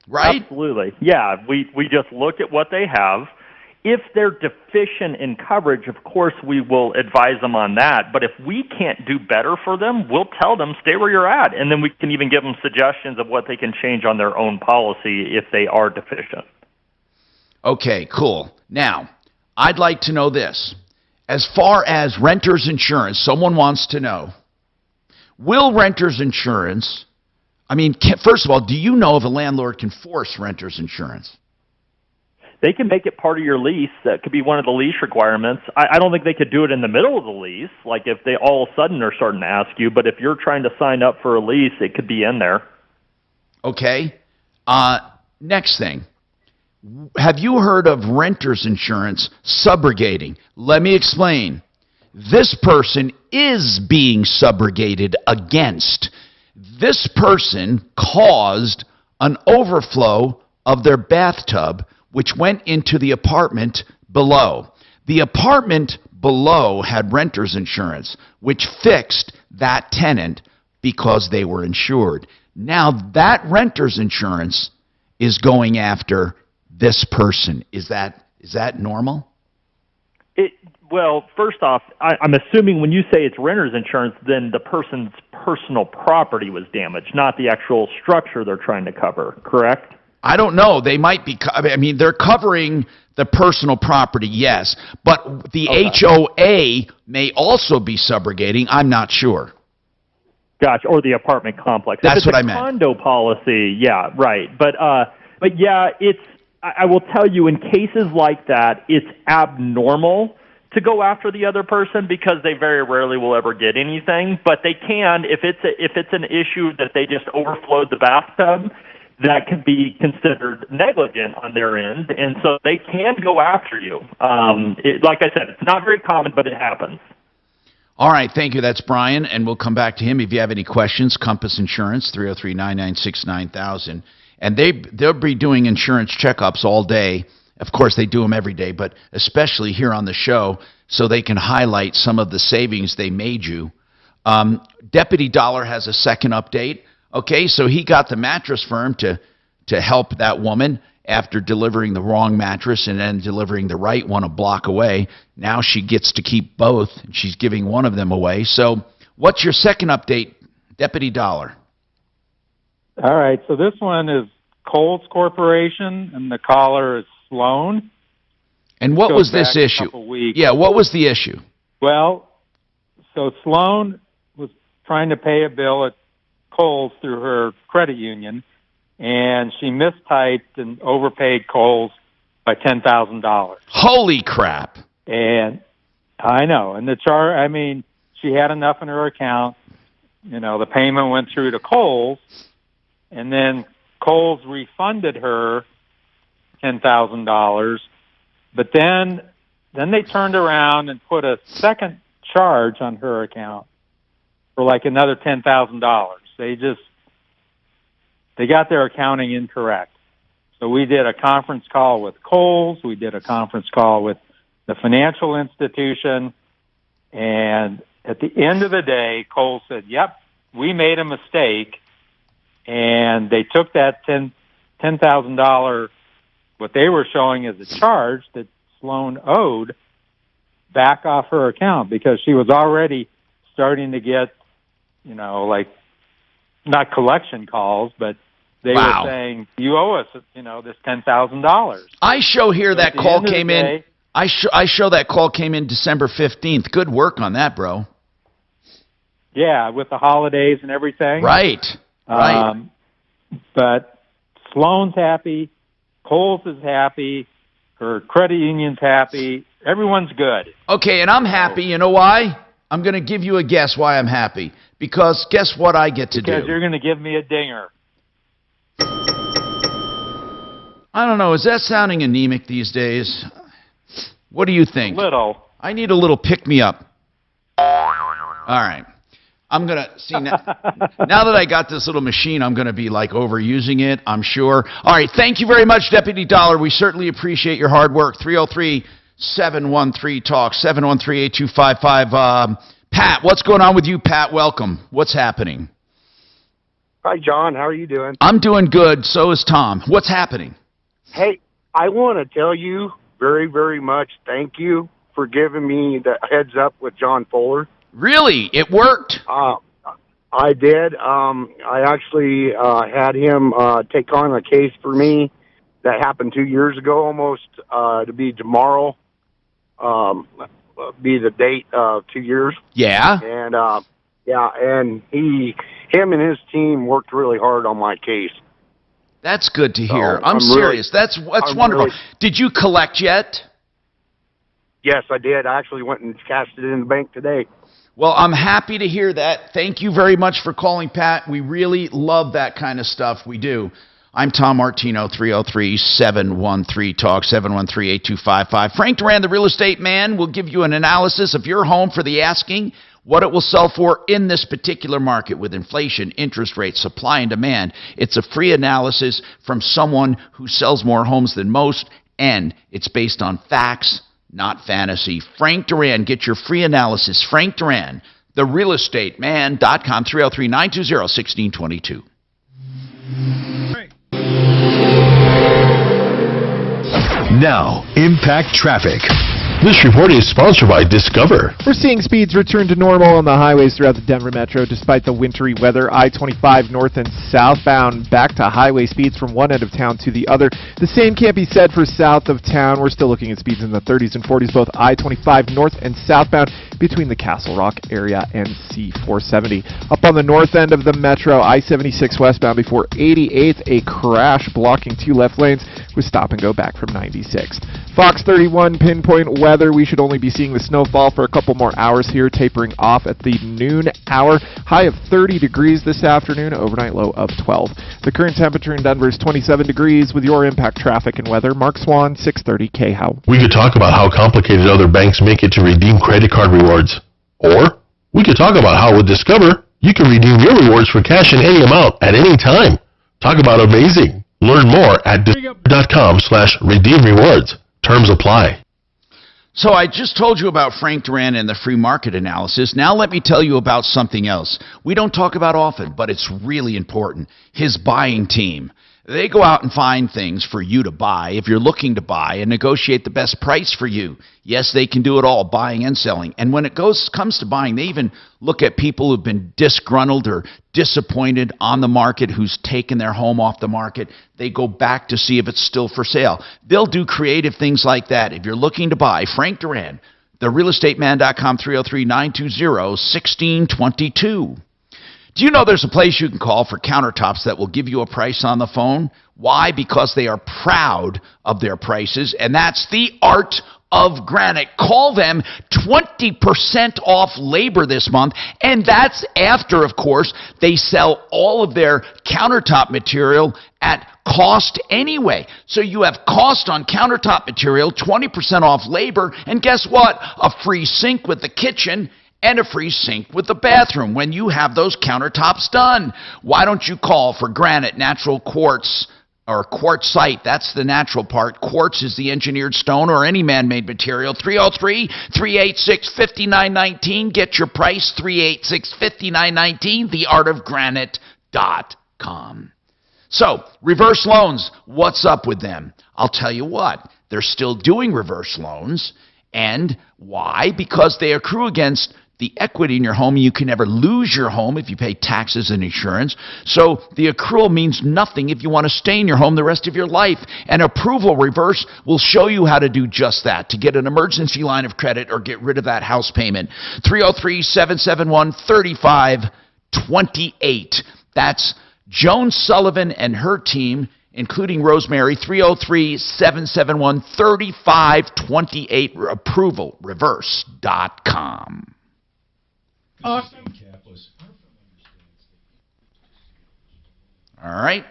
Right? Absolutely. Yeah, we just look at what they have. If they're deficient in coverage, of course, we will advise them on that. But if we can't do better for them, we'll tell them, stay where you're at. And then we can even give them suggestions of what they can change on their own policy if they are deficient. Okay, cool. Now, I'd like to know this. As far as renter's insurance, someone wants to know, will renter's insurance, first of all, do you know if a landlord can force renter's insurance? They can make it part of your lease. That could be one of the lease requirements. I don't think they could do it in the middle of the lease, like if they all of a sudden are starting to ask you. But if you're trying to sign up for a lease, it could be in there. Okay. Next thing. Have you heard of renter's insurance subrogating? Let me explain. This person is being subrogated against. This person caused an overflow of their bathtub, which went into the apartment below. The apartment below had renter's insurance, which fixed that tenant because they were insured. Now that renter's insurance is going after this person. Is that normal? Well, first off, I'm assuming when you say it's renter's insurance, then the person's personal property was damaged, not the actual structure they're trying to cover, correct? I don't know. They might be, they're covering the personal property, yes. But the HOA may also be subrogating. I'm not sure. Gotcha. Or the apartment complex. That's what I meant. Condo policy, yeah, right. But yeah, I will tell you, in cases like that, it's abnormal to go after the other person because they very rarely will ever get anything. But they can, if it's an issue that they just overflowed the bathtub, that can be considered negligent on their end, and so they can go after you. Like I said, it's not very common, but it happens. All right, thank you. That's Brian, and we'll come back to him. If you have any questions, Compass Insurance, 303-996-9000. And they'll be doing insurance checkups all day. Of course, they do them every day, but especially here on the show, so they can highlight some of the savings they made you. Deputy Dollar has a second update. Okay, so he got the Mattress Firm to help that woman after delivering the wrong mattress and then delivering the right one a block away. Now she gets to keep both, and she's giving one of them away. So what's your second update, Deputy Dollar? All right, so this one is Kohl's Corporation, and the caller is Sloan. And what was this issue? Yeah, what was the issue? Well, so Sloan was trying to pay a bill at Kohl's through her credit union, and she mistyped and overpaid Kohl's by $10,000. Holy crap. And I know. And I mean, she had enough in her account. You know, the payment went through to Kohl's, and then Kohl's refunded her $10,000. But then they turned around and put a second charge on her account for like another $10,000. They got their accounting incorrect. So we did a conference call with Kohl's. We did a conference call with the financial institution. And at the end of the day, Kohl's said, yep, we made a mistake. And they took that $10,000, what they were showing as a charge that Sloan owed, back off her account because she was already starting to get, you know, like, not collection calls, but they were saying, you owe us, you know, this $10,000. I show here that call came in. I show that call came in December 15th. Good work on that, bro. Yeah, with the holidays and everything. Right. But Sloan's happy. Kohl's is happy. Her credit union's happy. Everyone's good. Okay, and I'm happy. You know why? I'm going to give you a guess why I'm happy. Because guess what I get to do? Because you're going to give me a dinger. I don't know. Is that sounding anemic these days? What do you think? A little. I need a little pick-me-up. All right. I'm going to see now that I got this little machine, I'm going to be like overusing it, I'm sure. All right. Thank you very much, Deputy Dollar. We certainly appreciate your hard work. 303-713-TALK, 713-8255. Pat, what's going on with you, Pat? Welcome. What's happening? Hi, John. How are you doing? I'm doing good. So is Tom. What's happening? Hey, I want to tell you very, very much thank you for giving me the heads up with John Fuller. Really? It worked? I did. I actually had him take on a case for me that happened 2 years ago almost, to be tomorrow. Be the date of 2 years. Yeah. And and him and his team worked really hard on my case. That's good to hear. So I'm serious. That's wonderful. Did you collect yet? Yes, I did. I actually went and cashed it in the bank today. Well, I'm happy to hear that. Thank you very much for calling, Pat. We really love that kind of stuff. We do. I'm Tom Martino, 303-713-TALK, 713-8255. Frank Duran, the real estate man, will give you an analysis of your home for the asking, what it will sell for in this particular market with inflation, interest rates, supply and demand. It's a free analysis from someone who sells more homes than most, and it's based on facts, not fantasy. Frank Duran, get your free analysis. Frank Duran, therealestateman.com, 303-920-1622. Now, Impact Traffic. This report is sponsored by Discover. We're seeing speeds return to normal on the highways throughout the Denver metro despite the wintry weather. I-25 north and southbound back to highway speeds from one end of town to the other. The same can't be said for south of town. We're still looking at speeds in the 30s and 40s, both I-25 north and southbound between the Castle Rock area and C-470. Up on the north end of the metro, I-76 westbound before 88th, a crash blocking two left lanes with stop and go back from 96th. Fox 31 pinpoint weather. We should only be seeing the snowfall for a couple more hours here, tapering off at the noon hour. High of 30 degrees this afternoon, overnight low of 12. The current temperature in Denver is 27 degrees. With your Impact Traffic and weather, Mark Swan, 630 KHOW. We could talk about how complicated other banks make it to redeem credit card rewards. Or we could talk about how with Discover, you can redeem your rewards for cash in any amount at any time. Talk about amazing. Learn more at discover.com/redeem rewards. Terms apply. So I just told you about Frank Duran and the free market analysis. Now let me tell you about something else we don't talk about often, but it's really important. His buying team. They go out and find things for you to buy if you're looking to buy and negotiate the best price for you. Yes, they can do it all, buying and selling. And when it comes to buying, they even look at people who've been disgruntled or disappointed on the market, who's taken their home off the market. They go back to see if it's still for sale. They'll do creative things like that. If you're looking to buy, Frank Duran, therealestateman.com, 303-920-1622. Do you know there's a place you can call for countertops that will give you a price on the phone? Why? Because they are proud of their prices, and that's the Art of granite. Call them. 20% off labor this month, and that's after, of course, they sell all of their countertop material at cost anyway. So you have cost on countertop material, 20% off labor, and guess what? A free sink with the kitchen and a free sink with the bathroom when you have those countertops done. Why don't you call for granite, natural quartz, or quartzite? That's the natural part. Quartz is the engineered stone or any man-made material. 303-386-5919. Get your price, 386-5919, theartofgranite.com. So, reverse loans, what's up with them? I'll tell you what, they're still doing reverse loans. And why? Because they accrue against the equity in your home. You can never lose your home if you pay taxes and insurance. So the accrual means nothing if you want to stay in your home the rest of your life. And Approval Reverse will show you how to do just that, to get an emergency line of credit or get rid of that house payment. 303-771-3528. That's Joan Sullivan and her team, including Rosemary. 303-771-3528. ApprovalReverse.com. Awesome. All right.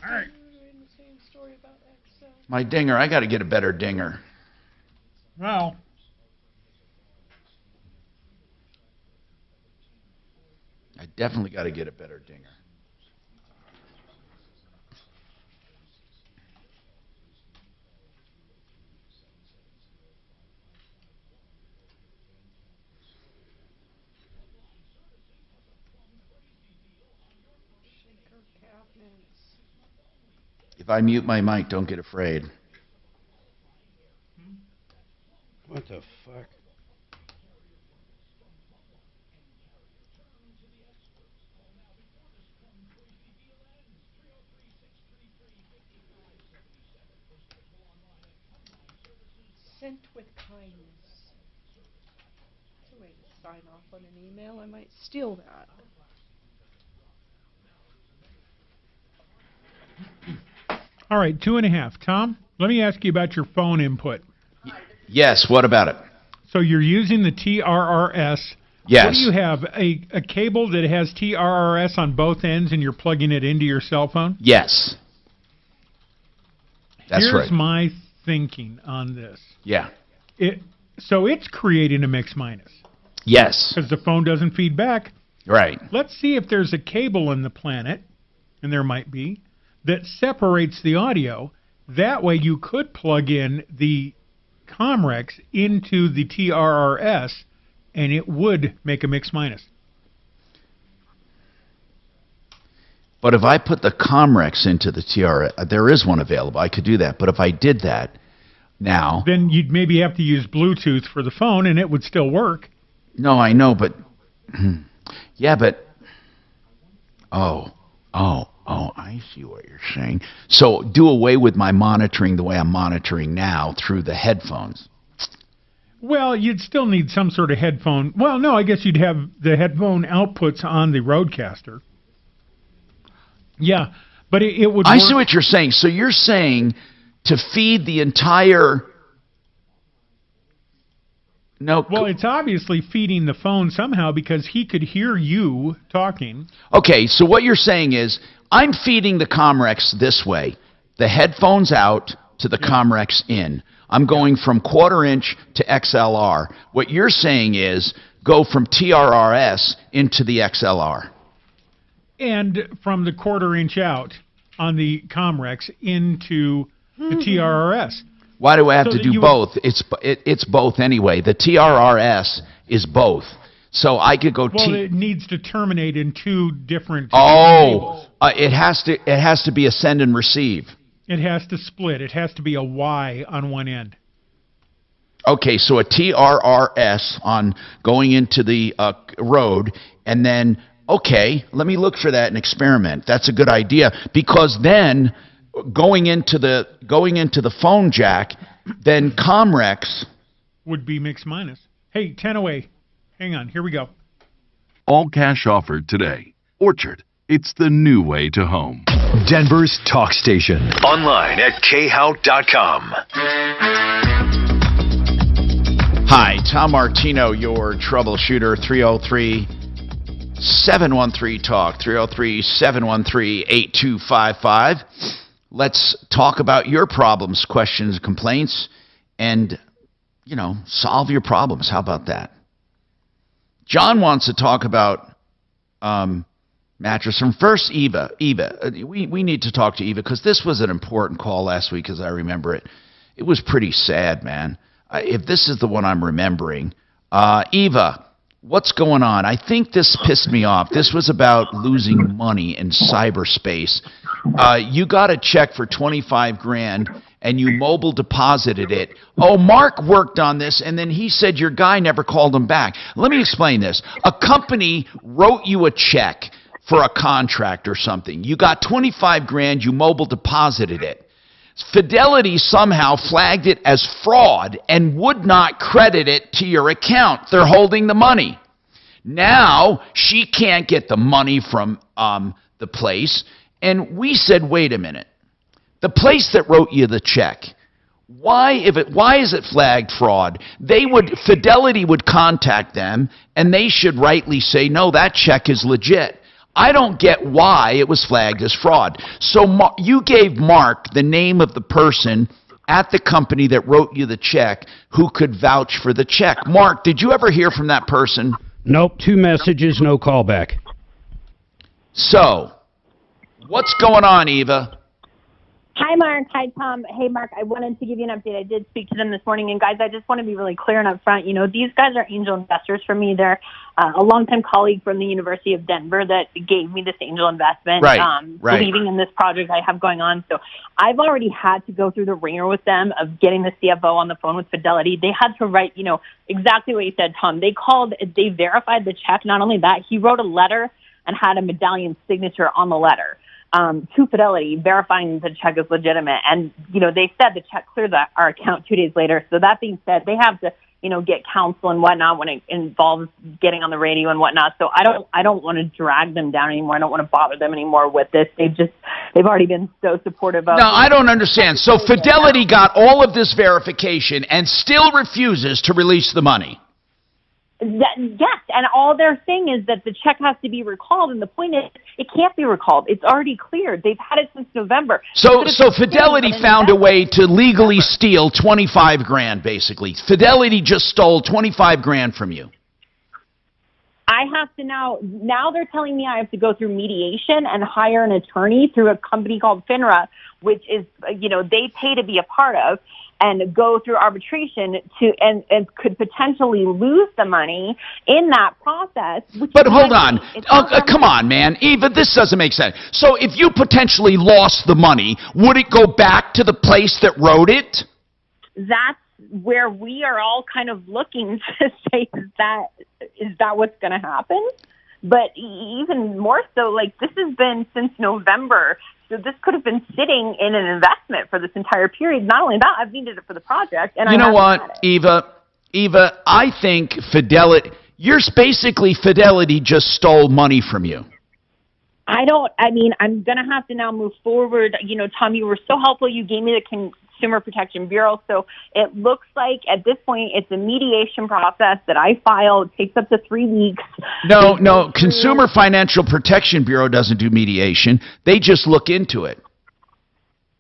All right. My dinger, I got to get a better dinger. Well, I definitely got to get a better dinger. If I mute my mic, don't get afraid. What the fuck? Sent with kindness. It's a way to sign off on an email. I might steal that. all right, 2.5. Tom, let me ask you about your phone input. Yes, what about it? So you're using the TRRS. Yes. What do you have? A cable that has TRRS on both ends and you're plugging it into your cell phone? Yes. That's right. Here's my thinking on this. Yeah. So it's creating a mix minus. Yes. Because the phone doesn't feed back. Right. Let's see if there's a cable in the planet, and there might be, that separates the audio. That way you could plug in the Comrex into the TRRS, and it would make a mix minus. But if I put the Comrex into the TRRS, there is one available. I could do that. But if I did that now... Then you'd maybe have to use Bluetooth for the phone, and it would still work. No, I know, but... Yeah, but... Oh, I see what you're saying. So do away with my monitoring the way I'm monitoring now through the headphones. Well, you'd still need some sort of headphone. Well, no, I guess you'd have the headphone outputs on the Rodecaster. Yeah, but it would I see what you're saying. So you're saying to feed the entire... No. Well, it's obviously feeding the phone somehow because he could hear you talking. Okay, so what you're saying is I'm feeding the Comrex this way. The headphones out to the Comrex in. I'm going from 1/4 inch to XLR. What you're saying is go from TRRS into the XLR. And from the 1/4 inch out on the Comrex into the TRRS. Why do I have to that do you both? It's both anyway. The TRRS is both. So I could go... Well, it needs to terminate in two different cables. It has to be a send and receive. It has to split. It has to be a Y on one end. Okay, so a TRRS on going into the road, and then, okay, let me look for that and experiment. That's a good idea, because then going into the phone jack, then Comrex would be mix minus. Hey, 10 away. Hang on, here we go. All cash offered today. Orchard, It's the new way to home. Denver's talk station. Online at khout.com. Hi, Tom Martino, your troubleshooter, 303-713-TALK, 303-713-8255. Let's talk about your problems, questions, complaints, and, solve your problems. How about that? John wants to talk about Mattress Firm. First, Eva. We need to talk to Eva because this was an important call last week as I remember it. It was pretty sad, man. If this is the one I'm remembering. Eva, what's going on? I think this pissed me off. This was about losing money in cyberspace. You got a check for $25,000 and you mobile deposited it. Oh, Mark worked on this, and then he said your guy never called him back. Let me explain this. A company wrote you a check for a contract or something. You got $25,000, you mobile deposited it. Fidelity somehow flagged it as fraud and would not credit it to your account. They're holding the money. Now she can't get the money from the place, and we said, wait a minute. The place that wrote you the check, why is it flagged fraud? Fidelity would contact them, and they should rightly say, no, that check is legit. I don't get why it was flagged as fraud. So you gave Mark the name of the person at the company that wrote you the check who could vouch for the check. Mark, did you ever hear from that person? Nope, 2 messages, no callback. So, what's going on, Eva? Hi, Mark. Hi, Tom. Hey, Mark, I wanted to give you an update. I did speak to them this morning. And, guys, I just want to be really clear and upfront. These guys are angel investors for me. They're a longtime colleague from the University of Denver that gave me this angel investment, believing in this project I have going on. So I've already had to go through the ringer with them of getting the CFO on the phone with Fidelity. They had to write, exactly what you said, Tom. They verified the check. Not only that, he wrote a letter and had a medallion signature on the letter. To Fidelity, verifying the check is legitimate. And, they said the check cleared our account 2 days later. So that being said, they have to, get counsel and whatnot when it involves getting on the radio and whatnot. So I don't want to drag them down anymore. I don't want to bother them anymore with this. They've already been so supportive of. No, I don't understand. So Fidelity got all of this verification and still refuses to release the money. Yes, and all they're saying is that the check has to be recalled, and the point is it can't be recalled. It's already cleared. They've had it since November. So Fidelity found a way to legally steal $25,000, basically. Fidelity just stole $25,000 from you. I have to now they're telling me I have to go through mediation and hire an attorney through a company called FINRA, which is, they pay to be a part of, and go through arbitration and could potentially lose the money in that process. But hold on. Come on, man. Eva, this doesn't make sense. So if you potentially lost the money, would it go back to the place that wrote it? That's where we are all kind of looking to say, is that what's going to happen? But even more so, this has been since November. So this could have been sitting in an investment for this entire period. Not only that, I've needed it for the project. And you know what, Eva, I think Fidelity just stole money from you. I'm going to have to now move forward. Tom, you were so helpful. You gave me the Consumer Protection Bureau. So it looks like at this point it's a mediation process that I file. It takes up to 3 weeks. No. Consumer Financial Protection Bureau doesn't do mediation. They just look into it.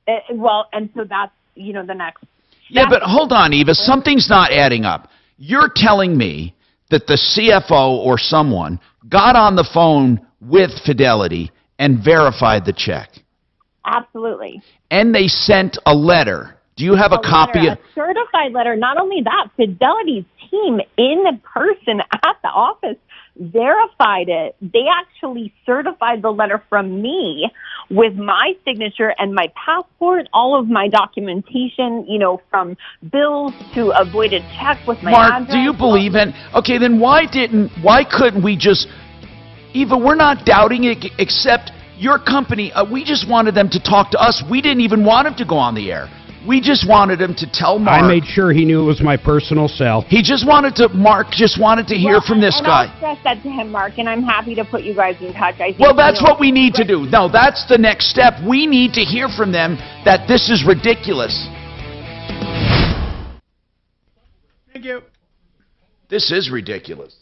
And so that's, the next. Yeah, but hold on, Eva. Something's not adding up. You're telling me that the CFO or someone got on the phone with Fidelity and verified the check. Absolutely. And they sent a letter. Do you have a copy? A certified letter. Not only that, Fidelity's team in person at the office verified it. They actually certified the letter from me with my signature and my passport, all of my documentation, from bills to avoided check with my Mark, address. do you believe it? Okay, then why couldn't we just, Eva, we're not doubting it, except your company, we just wanted them to talk to us. We didn't even want them to go on the air. We just wanted him to tell Mark. I made sure he knew it was my personal cell. He just wanted to, Mark just wanted to hear from this guy. I'll stress that to him, Mark, and I'm happy to put you guys in touch. I think, Well, that's what we need to do. No, that's the next step. We need to hear from them that this is ridiculous. Thank you. This is ridiculous.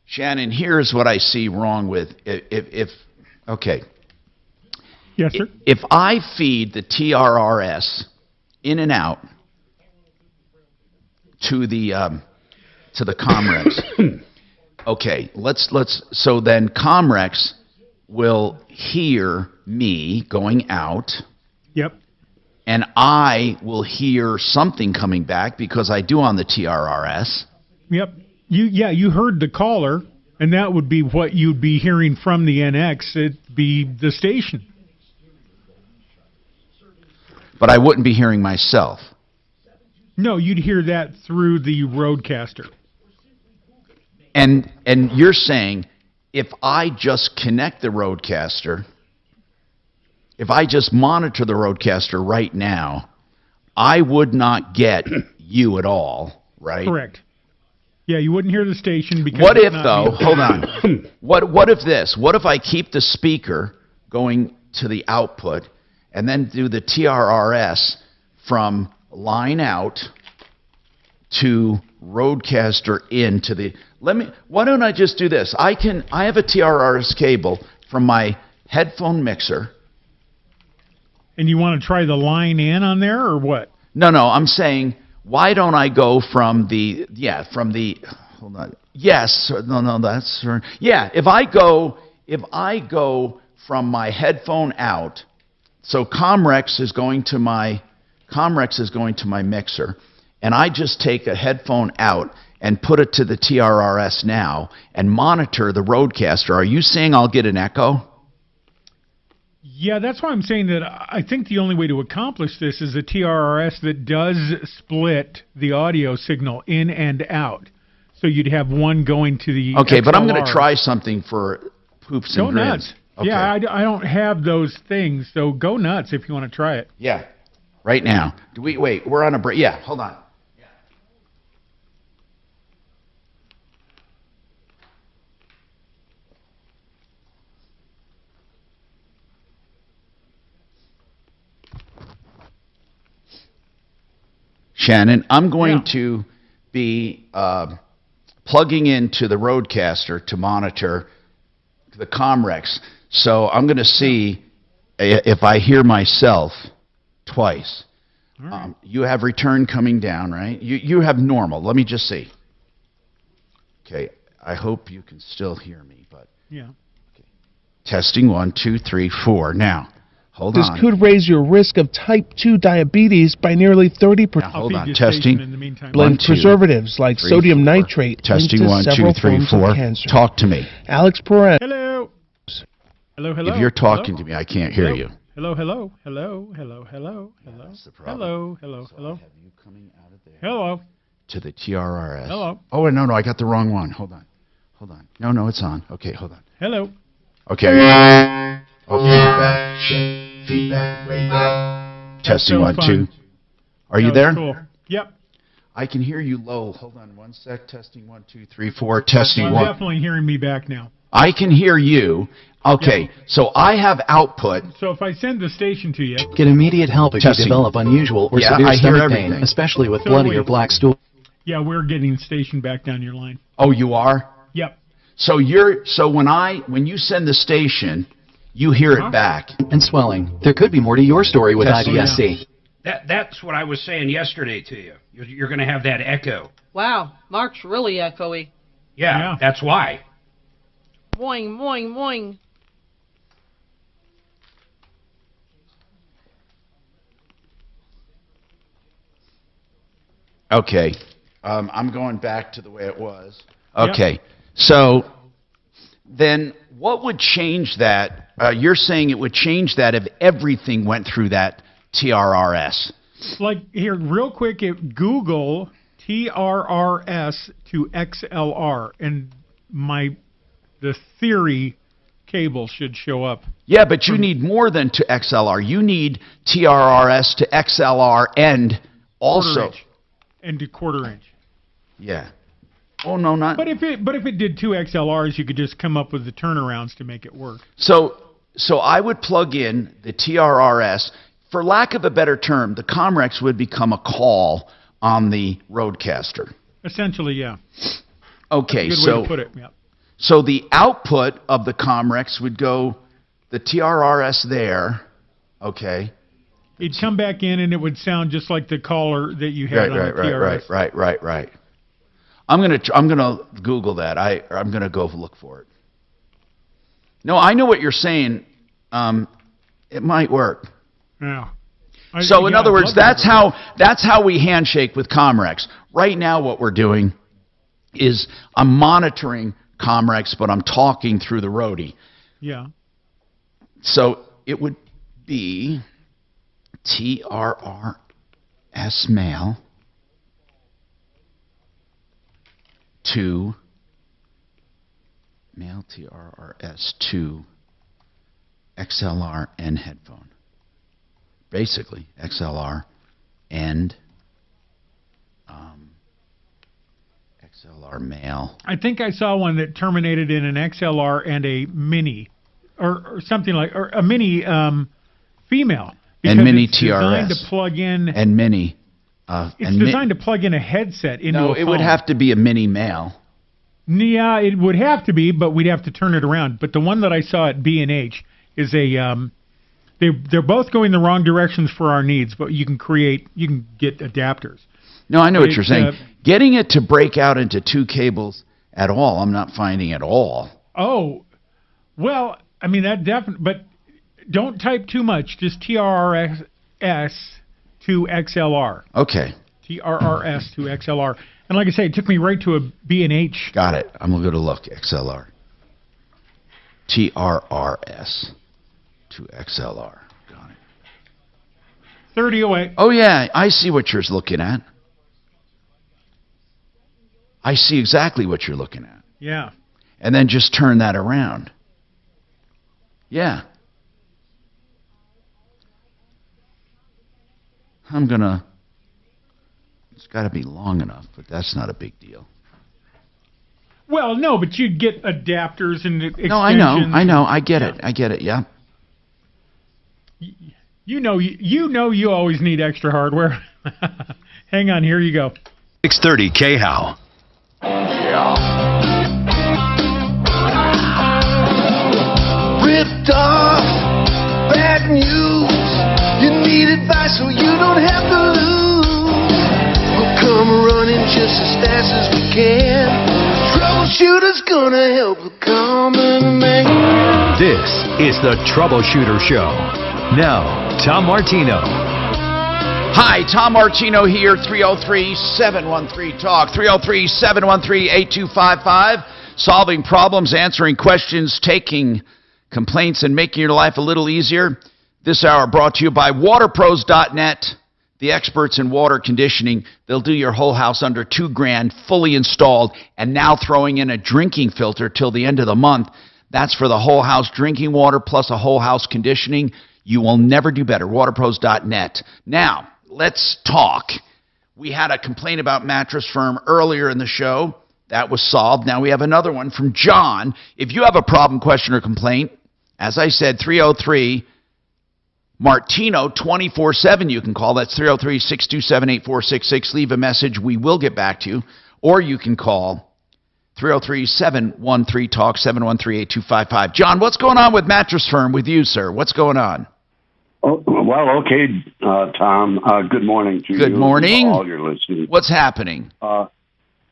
Shannon, here's what I see wrong with okay. Yes, sir. If I feed the TRRS in and out to the Comrex, okay, so then Comrex will hear me going out. Yep. And I will hear something coming back because I do on the TRRS. Yep. You heard the caller, and that would be what you'd be hearing from the NX. It'd be the station. But I wouldn't be hearing myself. No, you'd hear that through the roadcaster. And you're saying if I just connect the roadcaster, if I just monitor the roadcaster right now, I would not get you at all, right? Correct. Yeah, you wouldn't hear the station because... What if, though, hold on, what if this? What if I keep the speaker going to the output and then do the TRRS from line out to roadcaster into the... Why don't I just do this? I have a TRRS cable from my headphone mixer. And you want to try the line in on there, or what? No, I'm saying... Why don't I go from the, hold on, yes, no, that's, yeah, if I go from my headphone out, so Comrex is going to my mixer, and I just take a headphone out and put it to the TRRS now and monitor the roadcaster, are you saying I'll get an echo? Yeah, that's why I'm saying that I think the only way to accomplish this is a TRRS that does split the audio signal in and out. So you'd have one going to the Okay, XLR. But I'm going to try something for poops and Go grins. nuts. Okay. Yeah, I don't have those things, so go nuts if you want to try it. Yeah, right now. Wait, we're on a break. Yeah, hold on. Shannon, I'm going to be plugging into the roadcaster to monitor the Comrex. So I'm going to see if I hear myself twice. Right. You have return coming down, right? You have normal. Let me just see. Okay, I hope you can still hear me, but yeah. Okay. Testing 1, 2, 3, 4. Now. Hold this on. could raise your risk of type 2 diabetes by nearly 30%. Now, hold on. Testing. Blend preservatives like sodium nitrate. Testing 1, 2, 3, 4. Talk to me. Alex Perez. Hello. Hello. If you're talking to me, I can't hear you. Hello. That's the problem. Hello. Have you coming out of there? Hello. To the TRRS. Hello. Oh, no, I got the wrong one. Hold on. No, it's on. Okay, hold on. Hello. Okay. Feedback. Testing 1, 2. Are you there? Cool. Yep. I can hear you low. Hold on one sec. Testing 1, 2, 3, 4. Testing 1. You're definitely hearing me back now. I can hear you. Okay, yep. So I have output. So if I send the station to you... Get immediate help if you develop unusual or severe stomach pain, especially with bloody or black stool. Yeah, we're getting station back down your line. Oh, you are? Yep. So when you send the station... You hear it back. And swelling. There could be more to your story with IBSC. That's what I was saying yesterday to you. You're going to have that echo. Wow, Mark's really echoey. Yeah, that's why. Boing, boing, boing. Okay. I'm going back to the way it was. Okay. Yep. So then what would change that? You're saying it would change that if everything went through that TRRS. Like here, real quick, Google TRRS to XLR, and the theory cable should show up. Yeah, but you need more than to XLR. You need TRRS to XLR and also and to quarter inch. Yeah. Oh no, not. But if it did 2 XLRs, you could just come up with the turnarounds to make it work. So I would plug in the TRRS. For lack of a better term, the Comrex would become a call on the Roadcaster. Essentially, yeah. Okay, That's a good way to put it. Yeah. So the output of the Comrex would go the TRRS there. Okay. It'd come back in and it would sound just like the caller that you had on the TRS. Right. I'm gonna Google that. I'm gonna go look for it. No, I know what you're saying. It might work. Yeah. So in other words, that's how we handshake with Comrex. Right now, what we're doing is I'm monitoring Comrex, but I'm talking through the roadie. Yeah. So it would be TRRS mail to mail TRRS to XLR and headphone. Basically, XLR and XLR mail. I think I saw one that terminated in an XLR and a mini, or something like, or a mini female. And mini it's TRS. Designed to plug in. And mini. It's designed to plug in a headset into a phone. No, it would have to be a mini male. Yeah, it would have to be, but we'd have to turn it around. But the one that I saw at B&H is a. They're both going the wrong directions for our needs, but you can get adapters. No, I know what you're saying. Getting it to break out into 2 cables at all, I'm not finding at all. Oh, well, I mean, that definitely, but don't type too much. Just TRRS to XLR. Okay. TRRS to XLR. And like I say, it took me right to a B&H. Got it. I'm going to look. XLR. TRRS to XLR. Got it. 3008. Oh, yeah. I see what you're looking at. I see exactly what you're looking at. Yeah. And then just turn that around. Yeah. It's got to be long enough, but that's not a big deal. Well, no, but you'd get adapters and extensions. No, I know. I get it. Yeah. You know you always need extra hardware. Hang on, here you go. 630 K-How. Ripped off, bad news. You need advice so you don't have to lose. We'll come running just as fast as we can. Troubleshooter's gonna help the common man. This is the Troubleshooter Show. Now, Tom Martino. Hi, Tom Martino here, 303-713-TALK, 303-713-8255. Solving problems, answering questions, taking complaints, and making your life a little easier. This hour brought to you by WaterPros.net, the experts in water conditioning. They'll do your whole house under $2,000, fully installed, and now throwing in a drinking filter till the end of the month. That's for the whole house drinking water plus a whole house conditioning. You will never do better. WaterPros.net. Now, let's talk. We had a complaint about Mattress Firm earlier in the show. That was solved. Now we have another one from John. If you have a problem, question, or complaint, as I said, 303-MARTINO 24/7. You can call. That's 303-627-8466. Leave a message. We will get back to you. Or you can call 303-713-TALK, 713-8255. John, what's going on with Mattress Firm with you, sir? What's going on? Oh, well, okay, Tom. Good morning to you. Good morning. And all your listeners. What's happening? Well,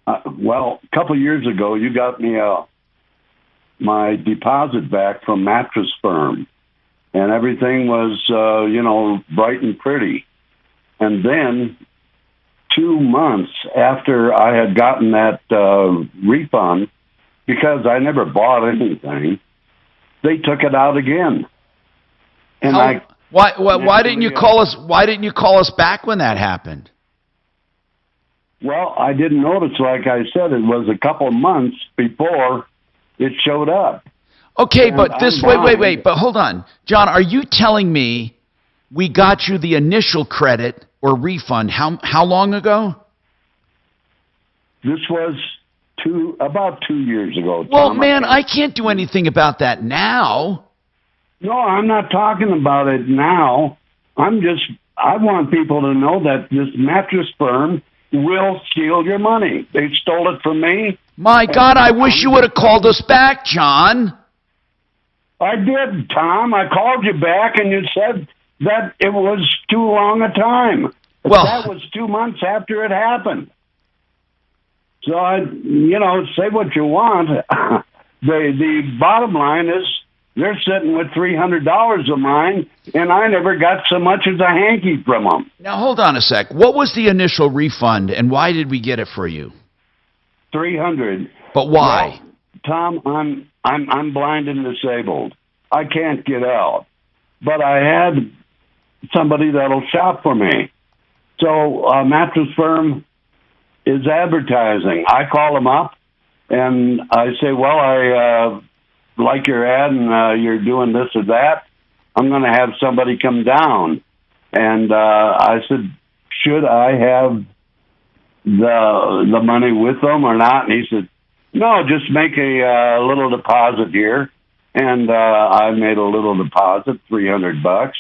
a couple of years ago, you got me my deposit back from Mattress Firm, and everything was, bright and pretty. And then 2 months after I had gotten that refund, because I never bought anything, they took it out again. And Why didn't you call us? Why didn't you call us back when that happened? Well, I didn't notice. Like I said, it was a couple of months before it showed up. Okay, And but wait. But hold on. John, are you telling me we got you the initial credit or refund how long ago? This was about 2 years ago. Well, Tom, man, I can't do anything about that now. No, I'm not talking about it now. I want people to know that this Mattress Firm will steal your money. They stole it from me. My God, I wish you would have called us back, John. I did, Tom. I called you back and you said that it was too long a time. Well, that was 2 months after it happened. So, say what you want. The bottom line is they're sitting with $300 of mine, and I never got so much as a hanky from them. Now, hold on a sec. What was the initial refund, and why did we get it for you? $300. But why? Well, Tom, I'm blind and disabled. I can't get out. But I had somebody that'll shop for me. So Mattress Firm is advertising. I call them up, and I say, well, I like your ad, and you're doing this or that. I'm going to have somebody come down. And I said, should I have the money with them or not? And he said, no, just make a little deposit here. And I made a little deposit, $300,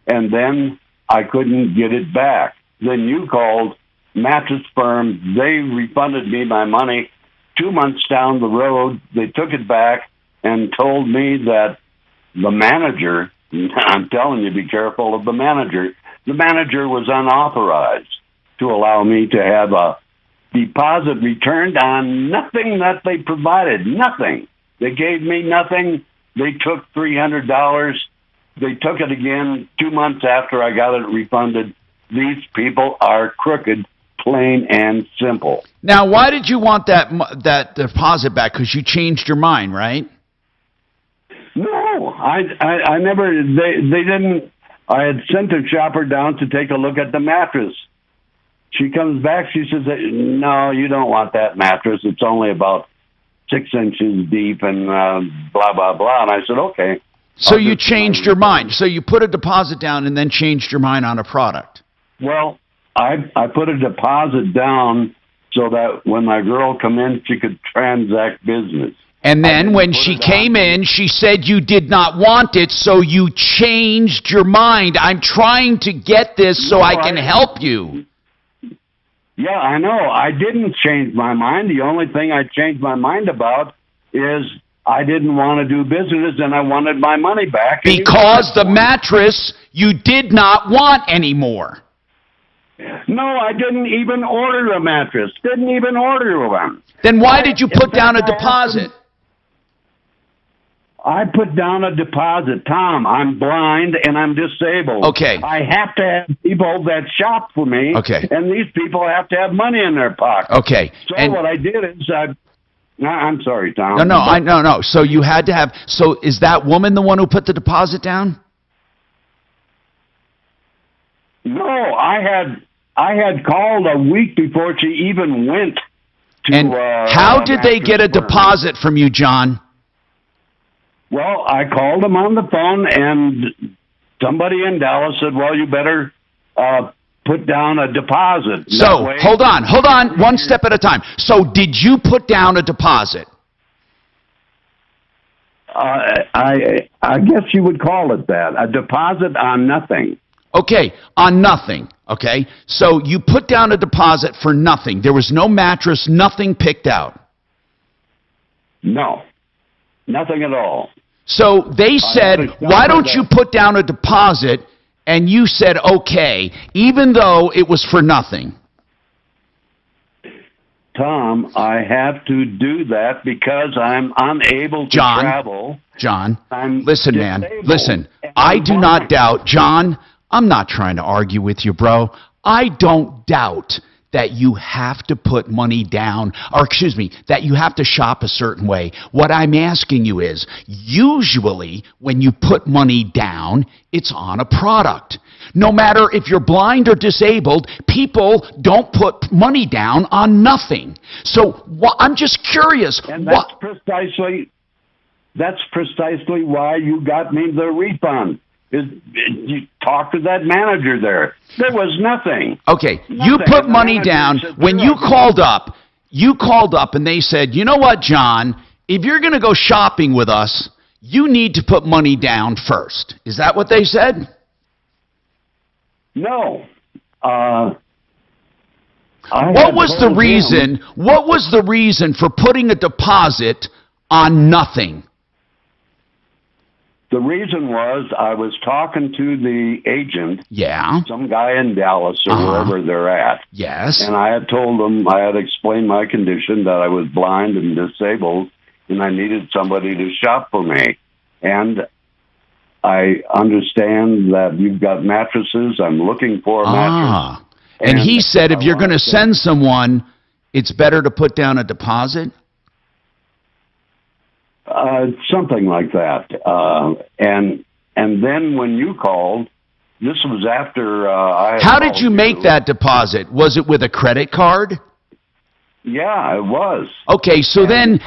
and then I couldn't get it back. Then you called Mattress Firm. They refunded me my money. 2 months down the road, they took it back and told me that the manager, I'm telling you, be careful of the manager. The manager was unauthorized to allow me to have a deposit returned on nothing that they provided. Nothing. They gave me nothing. They took $300. They took it again 2 months after I got it refunded. These people are crooked, plain and simple. Now, why did you want that deposit back? Because you changed your mind, right? No, I never. They didn't. I had sent a shopper down to take a look at the mattress. She comes back. She says, "No, you don't want that mattress. It's only about 6 inches deep and blah blah blah." And I said, "Okay." So you changed your mind. So you put a deposit down and then changed your mind on a product. Well, I put a deposit down so that when my girl come in, she could transact business. And then when she came in, she said you did not want it, so you changed your mind. I'm trying to get this so I can help you. Yeah, I know. I didn't change my mind. The only thing I changed my mind about is I didn't want to do business and I wanted my money back. Because the mattress you did not want anymore. No, I didn't even order a mattress. Didn't even order one. Then why did you put down a deposit? I put down a deposit. Tom, I'm blind and I'm disabled. Okay. I have to have people that shop for me. Okay. And these people have to have money in their pocket. Okay. So what I did is I'm sorry, Tom. No. So you had to have. So is that woman the one who put the deposit down? No, I had called a week before she even went to. And how did they get a deposit from you, John? Well, I called them on the phone, and somebody in Dallas said, "Well, you better put down a deposit." So hold on, one step at a time. So did you put down a deposit? I guess you would call it that, a deposit on nothing. Okay, on nothing. Okay, so you put down a deposit for nothing. There was no mattress, nothing picked out. No, nothing at all. So they said, why don't you put down a deposit? And you said, okay, even though it was for nothing. Tom, I have to do that because I'm unable to travel. John, listen, man, listen. I do not doubt, John, I'm not trying to argue with you, bro. I don't doubt that you have to put money down, or excuse me, that you have to shop a certain way. What I'm asking you is, usually when you put money down, it's on a product. No matter if you're blind or disabled, people don't put money down on nothing. So I'm just curious. And that's precisely why you got me the refund. You talked to that manager there. There was nothing. Okay, you put money down. When you called up and they said, you know what, John, if you're going to go shopping with us, you need to put money down first. Is that what they said? No. What was the reason? What was the reason for putting a deposit on nothing? The reason was I was talking to the agent. Yeah. Some guy in Dallas or wherever they're at. Yes. And I had told them, I had explained my condition, that I was blind and disabled, and I needed somebody to shop for me. And I understand that you've got mattresses. I'm looking for a mattress. And he said if you're going to send someone, it's better to put down a deposit? Something like that. And then when you called, this was after I had How did you make that deposit? Was it with a credit card? Yeah, it was. Okay, so then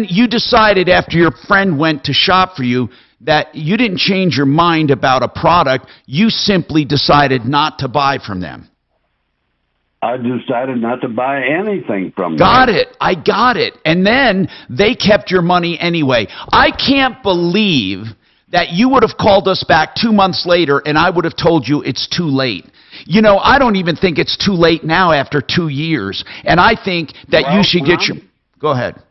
you decided after your friend went to shop for you that you didn't change your mind about a product. You simply decided not to buy from them. I decided not to buy anything from them. Got it. I got it. And then they kept your money anyway. I can't believe that you would have called us back 2 months later and I would have told you it's too late. You know, I don't even think it's too late now after 2 years. And I think that you should get your... Go ahead.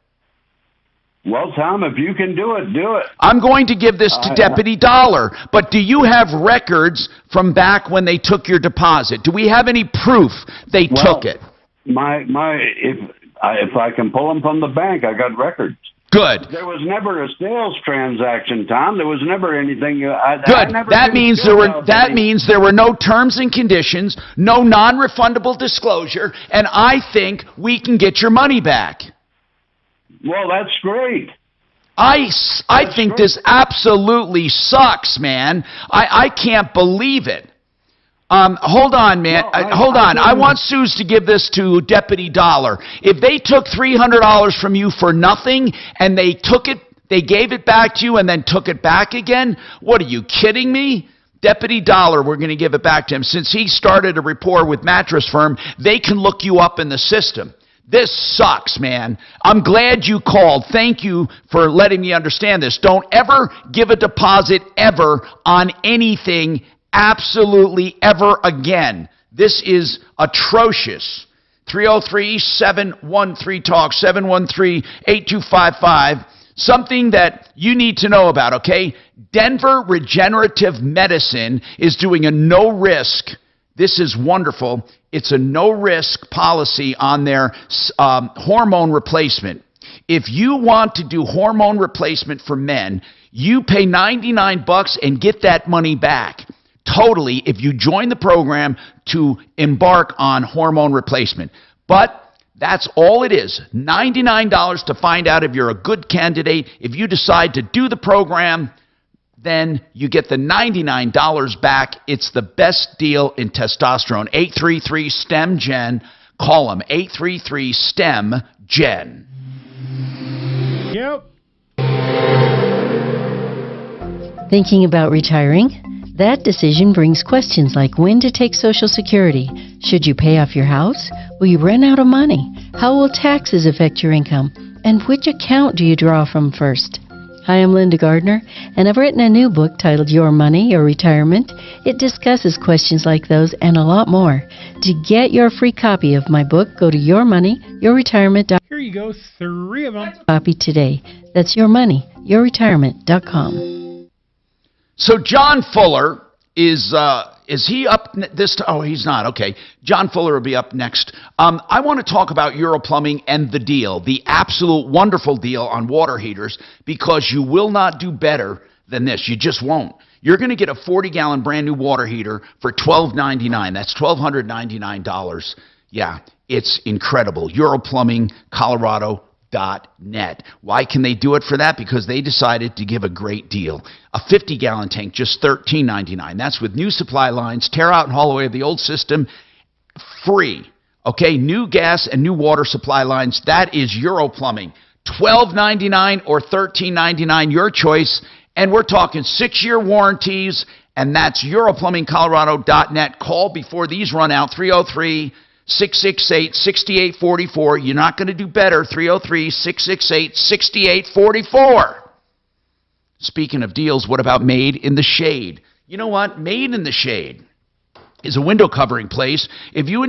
Well, Tom, if you can do it, do it. I'm going to give this to Deputy Dollar, but do you have records from back when they took your deposit? Do we have any proof they took it? If I can pull them from the bank, I got records. Good. There was never a sales transaction, Tom. There was never anything. Good. That means there were no terms and conditions, no non-refundable disclosure, and I think we can get your money back. Well, that's great. I think this absolutely sucks, man. I can't believe it. Hold on, man. Hold on. I want Suze to give this to Deputy Dollar. If they took $300 from you for nothing and they took it, they gave it back to you and then took it back again, what are you kidding me? Deputy Dollar, we're going to give it back to him. Since he started a rapport with Mattress Firm, they can look you up in the system. This sucks, man. I'm glad you called. Thank you for letting me understand this. Don't ever give a deposit ever on anything, absolutely ever again. This is atrocious. 303-713-TALK, 713-8255. Something that you need to know about, okay? Denver Regenerative Medicine is doing a no-risk. This is wonderful. It's a no-risk policy on their hormone replacement. If you want to do hormone replacement for men, you pay $99 and get that money back totally if you join the program to embark on hormone replacement. But that's all it is, $99 to find out if you're a good candidate. If you decide to do the program, then you get the $99 back. It's the best deal in testosterone. 833-STEM-GEN. Call them, 833-STEM-GEN. Yep. Thinking about retiring? That decision brings questions like when to take Social Security. Should you pay off your house? Will you run out of money? How will taxes affect your income? And which account do you draw from first? Hi, I'm Linda Gardner, and I've written a new book titled Your Money, Your Retirement. It discusses questions like those and a lot more. To get your free copy of my book, go to yourmoneyyourretirement.com. Here you go, 3 of them. Copy today. That's yourmoneyyourretirement.com. So John Fuller is he up this? Oh, he's not. Okay. John Fuller will be up next. I want to talk about Europlumbing and the deal, the absolute wonderful deal on water heaters, because you will not do better than this. You just won't. You're going to get a 40-gallon brand new water heater for $1,299. That's $1,299. Yeah, it's incredible. EuroplumbingColorado.net. Why can they do it for that? Because they decided to give a great deal. A 50-gallon tank, just $13.99. That's with new supply lines, tear out and haul away of the old system, free. Okay, new gas and new water supply lines. That is Europlumbing. $12.99 or $13.99, your choice. And we're talking 6-year warranties, and that's EuroplumbingColorado.net. Call before these run out, 303-668-6844. You're not going to do better, 303-668-6844. Speaking of deals, what about Made in the Shade? You know what? Made in the Shade is a window covering place. If you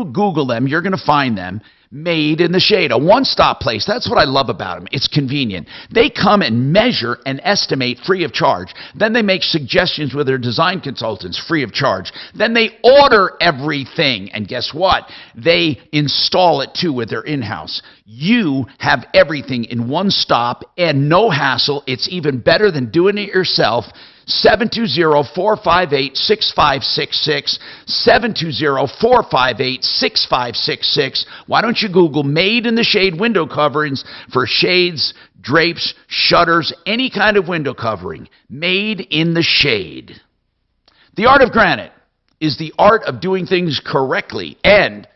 Google them, you're going to find them. Made in the Shade, a one-stop place. That's what I love about them. It's convenient. They come and measure and estimate free of charge. Then they make suggestions with their design consultants free of charge. Then they order everything. And guess what? They install it too with their in-house. You have everything in one stop and no hassle. It's even better than doing it yourself. 720-458-6566, 720-458-6566. Why don't you Google Made in the Shade window coverings for shades, drapes, shutters, any kind of window covering. Made in the Shade. The art of granite is the art of doing things correctly and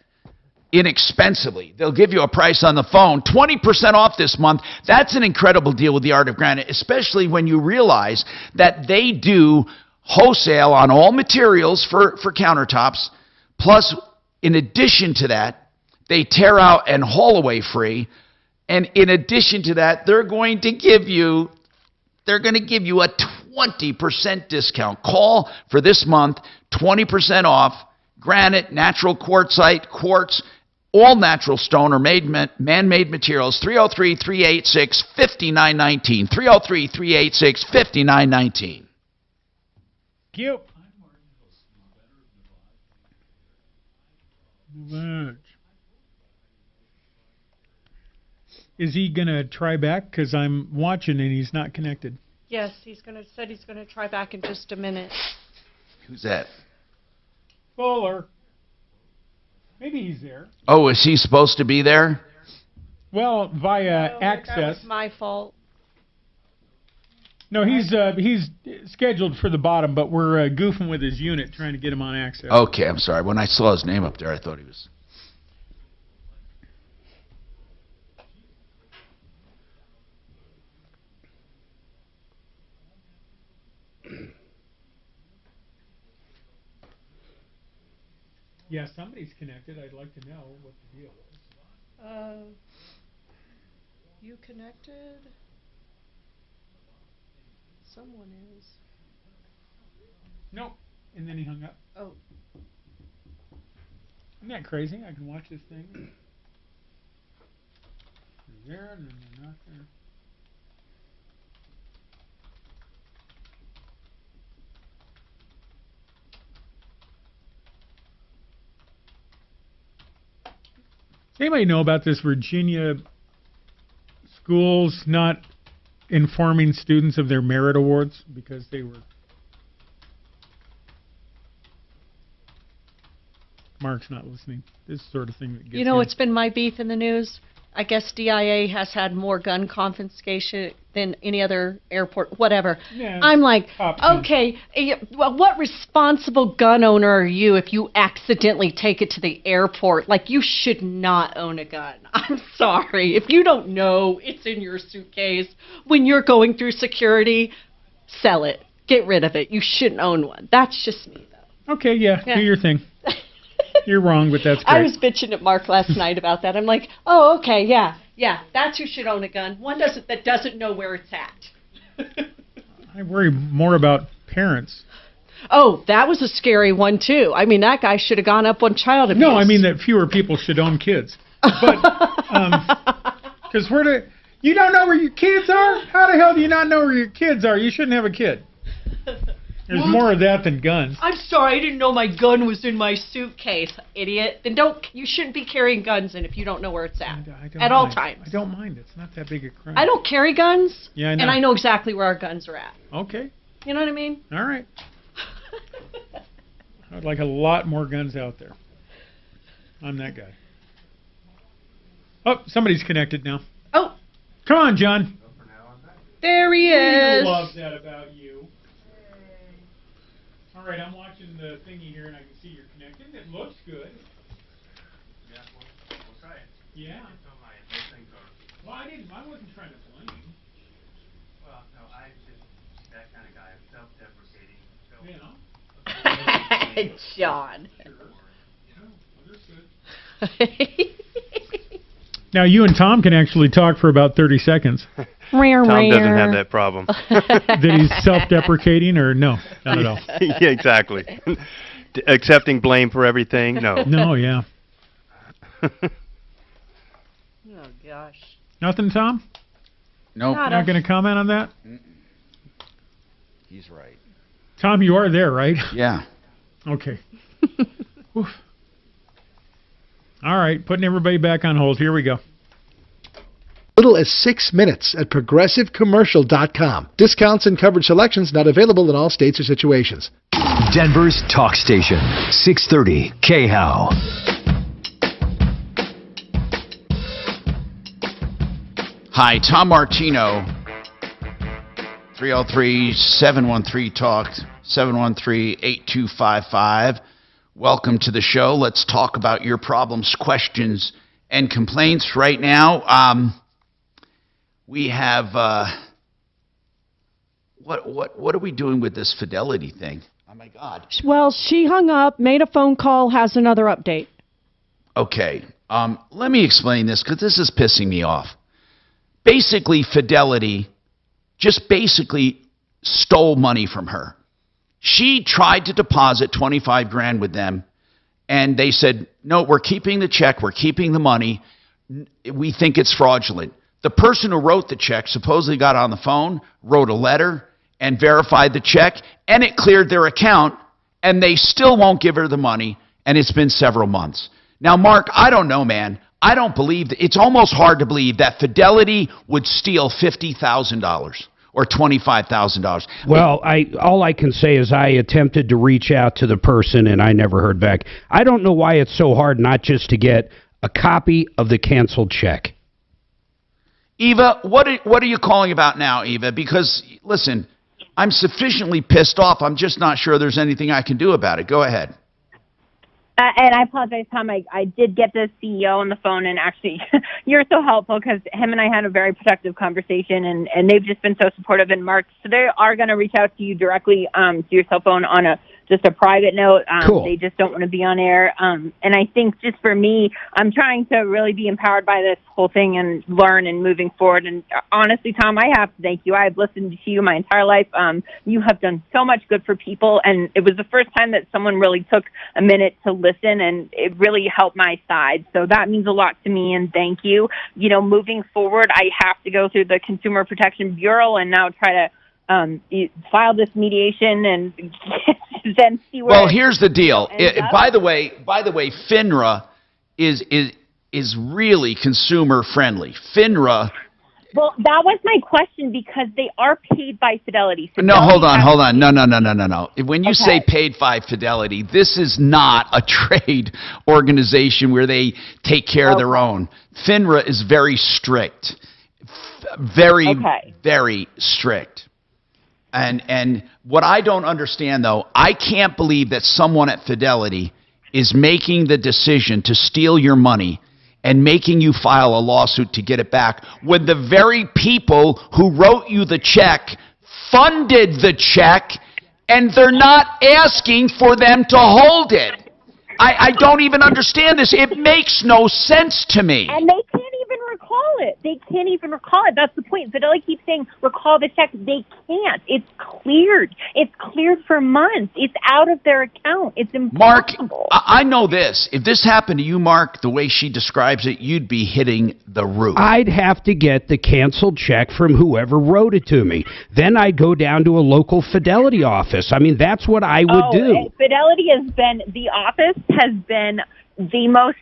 inexpensively. They'll give you a price on the phone, 20% off this month. That's an incredible deal with the Art of Granite, especially when you realize that they do wholesale on all materials for countertops. Plus, in addition to that, they tear out and haul away free. And in addition to that, they're going to give you a 20% discount. Call for this month, 20% off. Granite, natural quartzite, quartz, all natural stone or man-made materials. 303-386-5919. 303-386-5919. Cute. Much. Is he going to try back? Because I'm watching and he's not connected. Yes, said he's gonna try back in just a minute. Who's that? Fuller. Maybe he's there. Oh, is he supposed to be there? Well, via access. That was my fault. No, he's scheduled for the bottom, but we're goofing with his unit, trying to get him on access. Okay, I'm sorry. When I saw his name up there, I thought he was... Yeah, somebody's connected. I'd like to know what the deal is. You connected? Someone is. Nope. And then he hung up. Oh. Isn't that crazy? I can watch this thing. They're there and then they're not there. Does anybody know about this Virginia schools not informing students of their merit awards because they were... Mark's not listening. This sort of thing that gets it's been my beef in the news. I guess DIA has had more gun confiscation than any other airport, whatever. Yeah, I'm like, okay, well, what responsible gun owner are you if you accidentally take it to the airport? Like, you should not own a gun. I'm sorry. If you don't know it's in your suitcase when you're going through security, sell it. Get rid of it. You shouldn't own one. That's just me, though. Okay, yeah. Do your thing. You're wrong, but that's great. I was bitching at Mark last night about that. I'm like, oh, okay, yeah, that's who should own a gun. One that doesn't know where it's at. I worry more about parents. Oh, that was a scary one, too. I mean, that guy should have gone up on child abuse. No, I mean that fewer people should own kids. But, because you don't know where your kids are? How the hell do you not know where your kids are? You shouldn't have a kid. There's more of that than guns. I'm sorry, I didn't know my gun was in my suitcase, idiot. Then you shouldn't be carrying guns in if you don't know where it's at. At all times. I don't mind. It's not that big a crime. I don't carry guns. Yeah, I know. And I know exactly where our guns are at. Okay. You know what I mean? All right. I would like a lot more guns out there. I'm that guy. Oh, somebody's connected now. Oh. Come on, John. There he is. I love that about you. All right, I'm watching the thingy here, and I can see you're connected. It looks good. Yeah, we'll try it. Yeah. Well, I wasn't trying to blame. Well, no, I'm just that kind of guy. I'm self-deprecating. John. Now, you and Tom can actually talk for about 30 seconds. Tom doesn't have that problem. That he's self-deprecating, or no? Not at all. Yeah, exactly. Accepting blame for everything? No. No, yeah. Oh, gosh. Nothing, Tom? Nope. Not going to comment on that? He's right. Tom, you are there, right? Yeah. Okay. Oof. All right, putting everybody back on hold. Here we go. Little as 6 minutes at progressivecommercial.com. Discounts and coverage selections not available in all states or situations. Denver's talk station, 630 KHOW. Hi, Tom Martino, 303-713-TALK, 713-8255. Welcome to the show. Let's talk about your problems, questions, and complaints. Right now, we have, what are we doing with this fidelity thing? Oh, my God. Well, she hung up, made a phone call, has another update. Okay, let me explain this, because this is pissing me off. Basically, Fidelity just basically stole money from her. She tried to deposit $25,000 with them, and they said, no, we're keeping the check, we're keeping the money, we think it's fraudulent. The person who wrote the check supposedly got on the phone, wrote a letter, and verified the check, and it cleared their account, and they still won't give her the money, and it's been several months. Now, Mark, I don't know, man. I don't believe that. It's almost hard to believe that Fidelity would steal $50,000 or $25,000. Well, all I can say is I attempted to reach out to the person, and I never heard back. I don't know why it's so hard not just to get a copy of the canceled check. Eva, what are you calling about now, Eva? Because, listen, I'm sufficiently pissed off. I'm just not sure there's anything I can do about it. Go ahead. And I apologize, Tom. I did get the CEO on the phone, and actually, you're so helpful because him and I had a very productive conversation, and they've just been so supportive. And Mark, so they are going to reach out to you directly to your cell phone on just a private note. Cool. They just don't want to be on air. And I think just for me, I'm trying to really be empowered by this whole thing and learn and moving forward. And honestly, Tom, I have to thank you. I've listened to you my entire life. You have done so much good for people, and it was the first time that someone really took a minute to listen, and it really helped my side. So that means a lot to me, and thank you. You know, moving forward, I have to go through the Consumer Protection Bureau and now try to file this mediation and then see where. Well, here's the deal. By the way, FINRA is really consumer friendly. FINRA. Well, that was my question because they are paid by Fidelity. No, hold on. No. When you say paid by Fidelity, this is not a trade organization where they take care of their own. FINRA is very strict. Very strict. And what I don't understand, though, I can't believe that someone at Fidelity is making the decision to steal your money and making you file a lawsuit to get it back when the very people who wrote you the check funded the check and they're not asking for them to hold it. I don't even understand this. It makes no sense to me. And they can't even recall it. They can't even recall it. That's the point. Fidelity keeps saying, recall the check. They can't. It's cleared. It's cleared for months. It's out of their account. It's impossible. Mark, I know this. If this happened to you, Mark, the way she describes it, you'd be hitting the roof. I'd have to get the canceled check from whoever wrote it to me. Then I'd go down to a local Fidelity office. I mean, that's what I would do. Fidelity the office has been the most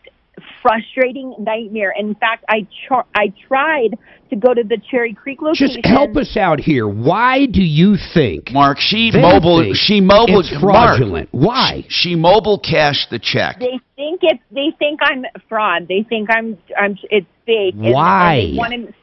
frustrating nightmare. In fact, I tried to go to the Cherry Creek location. Just help us out here. Why do you think, Mark, she mobile it's fraudulent? Mark, Why? She mobile cashed the check. They think I'm fraud. They think it's fake. Why? And they wanted,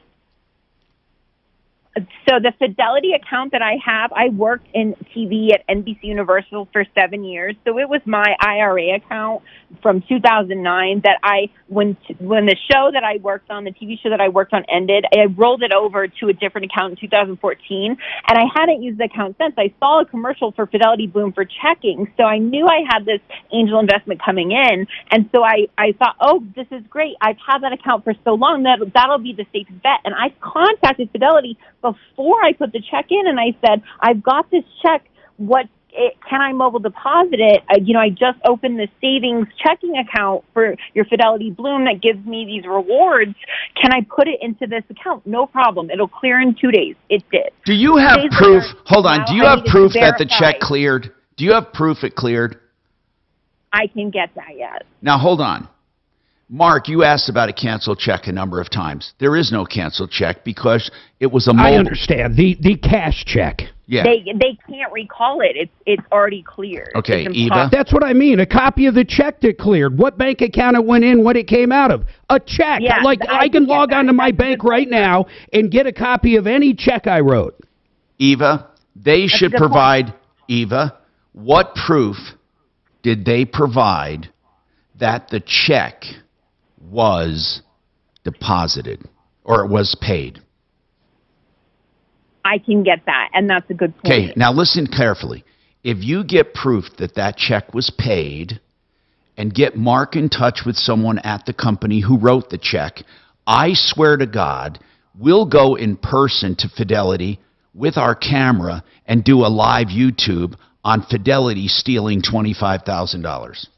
so the Fidelity account that I have, I worked in TV at NBC Universal for 7 years. So it was my IRA account from 2009 that when the show that I worked on, the TV show that I worked on ended, I rolled it over to a different account in 2014. And I hadn't used the account since. I saw a commercial for Fidelity Bloom for checking. So I knew I had this angel investment coming in. And so I thought, oh, this is great. I've had that account for so long that that'll be the safe bet. And I contacted Fidelity before I put the check in, and I said, I've got this check. Can I mobile deposit it? I just opened the savings checking account for your Fidelity Bloom that gives me these rewards. Can I put it into this account? No problem. It'll clear in 2 days. It did. Do you have proof? Hold on. Do you have proof that the check cleared? Do you have proof it cleared? I can get that, yes. Now, hold on. Mark, you asked about a canceled check a number of times. There is no canceled check because it was a mobile. I understand. The cash check. Yeah. They can't recall it. It's already cleared. Okay, it's Eva. That's what I mean. A copy of the check that cleared. What bank account it went in, what it came out of. A check. Yeah, I can log on to my bank right now and get a copy of any check I wrote. Eva, they should provide, Eva, what proof did they provide that the check was deposited or it was paid? I can get that, and that's a good point. Okay, now listen carefully. If you get proof that that check was paid and get Mark in touch with someone at the company who wrote the check, I swear to God, we'll go in person to Fidelity with our camera and do a live YouTube on Fidelity stealing $25,000.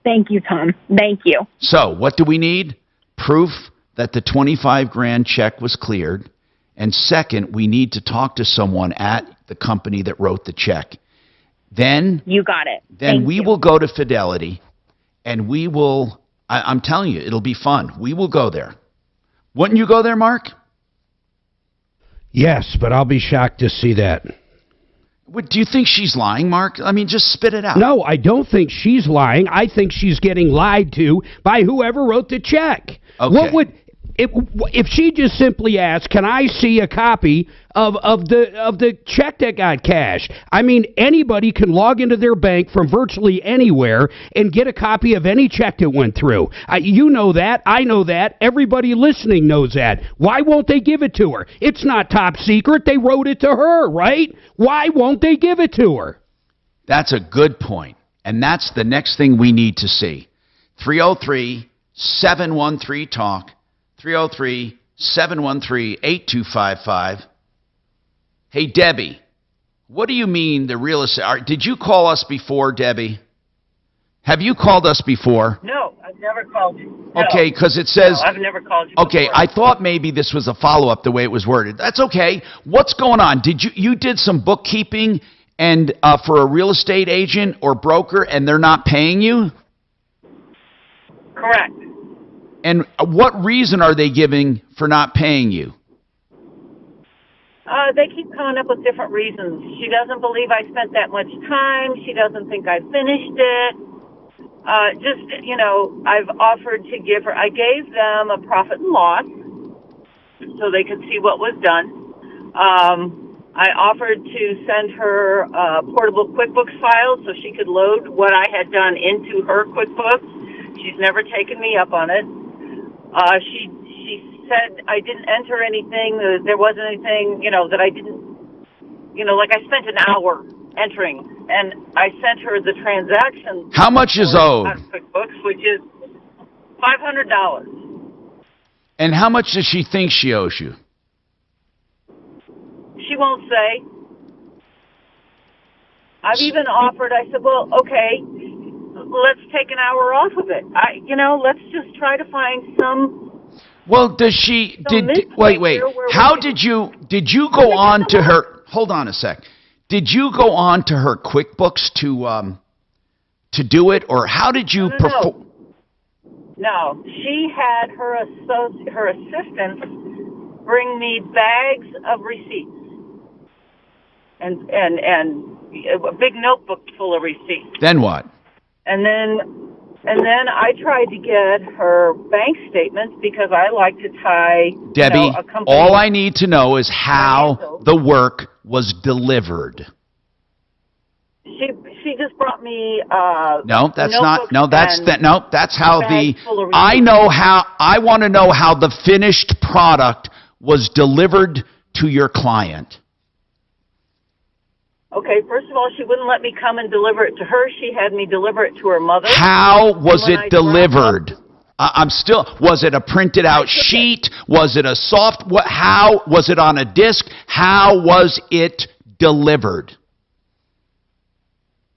Thank you, Tom. Thank you. So, what do we need? Proof that the 25 grand check was cleared. And second, we need to talk to someone at the company that wrote the check. Then you got it. Then we will go to Fidelity and we will, I'm telling you, it'll be fun. We will go there. Wouldn't you go there, Mark? Yes, but I'll be shocked to see that. Do you think she's lying, Mark? I mean, just spit it out. No, I don't think she's lying. I think she's getting lied to by whoever wrote the check. Okay. What would if she just simply asked, "Can I see a copy of the check that got cashed?" I mean, anybody can log into their bank from virtually anywhere and get a copy of any check that went through. You know that. I know that. Everybody listening knows that. Why won't they give it to her? It's not top secret. They wrote it to her, right? Why won't they give it to her? That's a good point. And that's the next thing we need to see. 303-713-TALK. 303-713-8255. Hey, Debbie, what do you mean the real estate? Did you call us before, Debbie? Have you called us before? No, I've never called you. No. Okay, because it says... No, I've never called you Okay, before. I thought maybe this was a follow-up the way it was worded. That's okay. What's going on? You did some bookkeeping and for a real estate agent or broker and they're not paying you? Correct. And what reason are they giving for not paying you? They keep coming up with different reasons. She doesn't believe I spent that much time. She doesn't think I finished it. I've offered to give her, I gave them a profit and loss so they could see what was done. I offered to send her portable QuickBooks files so she could load what I had done into her QuickBooks. She's never taken me up on it. She said I didn't enter anything. There wasn't anything, that I didn't, like I spent an hour entering, and I sent her the transaction. How much is owed? On QuickBooks, which is $500. And how much does she think she owes you? She won't say. I've even offered. I said, well, okay, let's take an hour off of it. Let's just try to find some. Well, does she, wait, how did you go on to her, hold on a sec. Did you go on to her QuickBooks to do it, or how did you perform? No, she had her assistants bring me bags of receipts and a big notebook full of receipts. Then what? And then I tried to get her bank statements because I like to tie Debbie, a company. all I need to know is how the work was delivered. She just brought me No, that's not. No, that's and that. No, that's how the. bags full of I receipts. know how. I want to know how the finished product was delivered to your client. Okay, first of all, she wouldn't let me come and deliver it to her. She had me deliver it to her mother. How was And when I it delivered? I'm still. Was it a printed out sheet? Was it a soft? What? How was it on a disc? How was it delivered?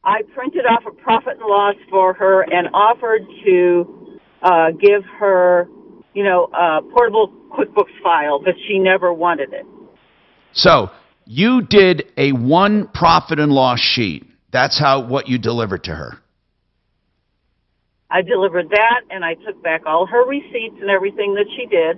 I printed off a profit and loss for her and offered to give her, a portable QuickBooks file, but she never wanted it. So you did a one profit and loss sheet. That's what you delivered to her. I delivered that, and I took back all her receipts and everything that she did.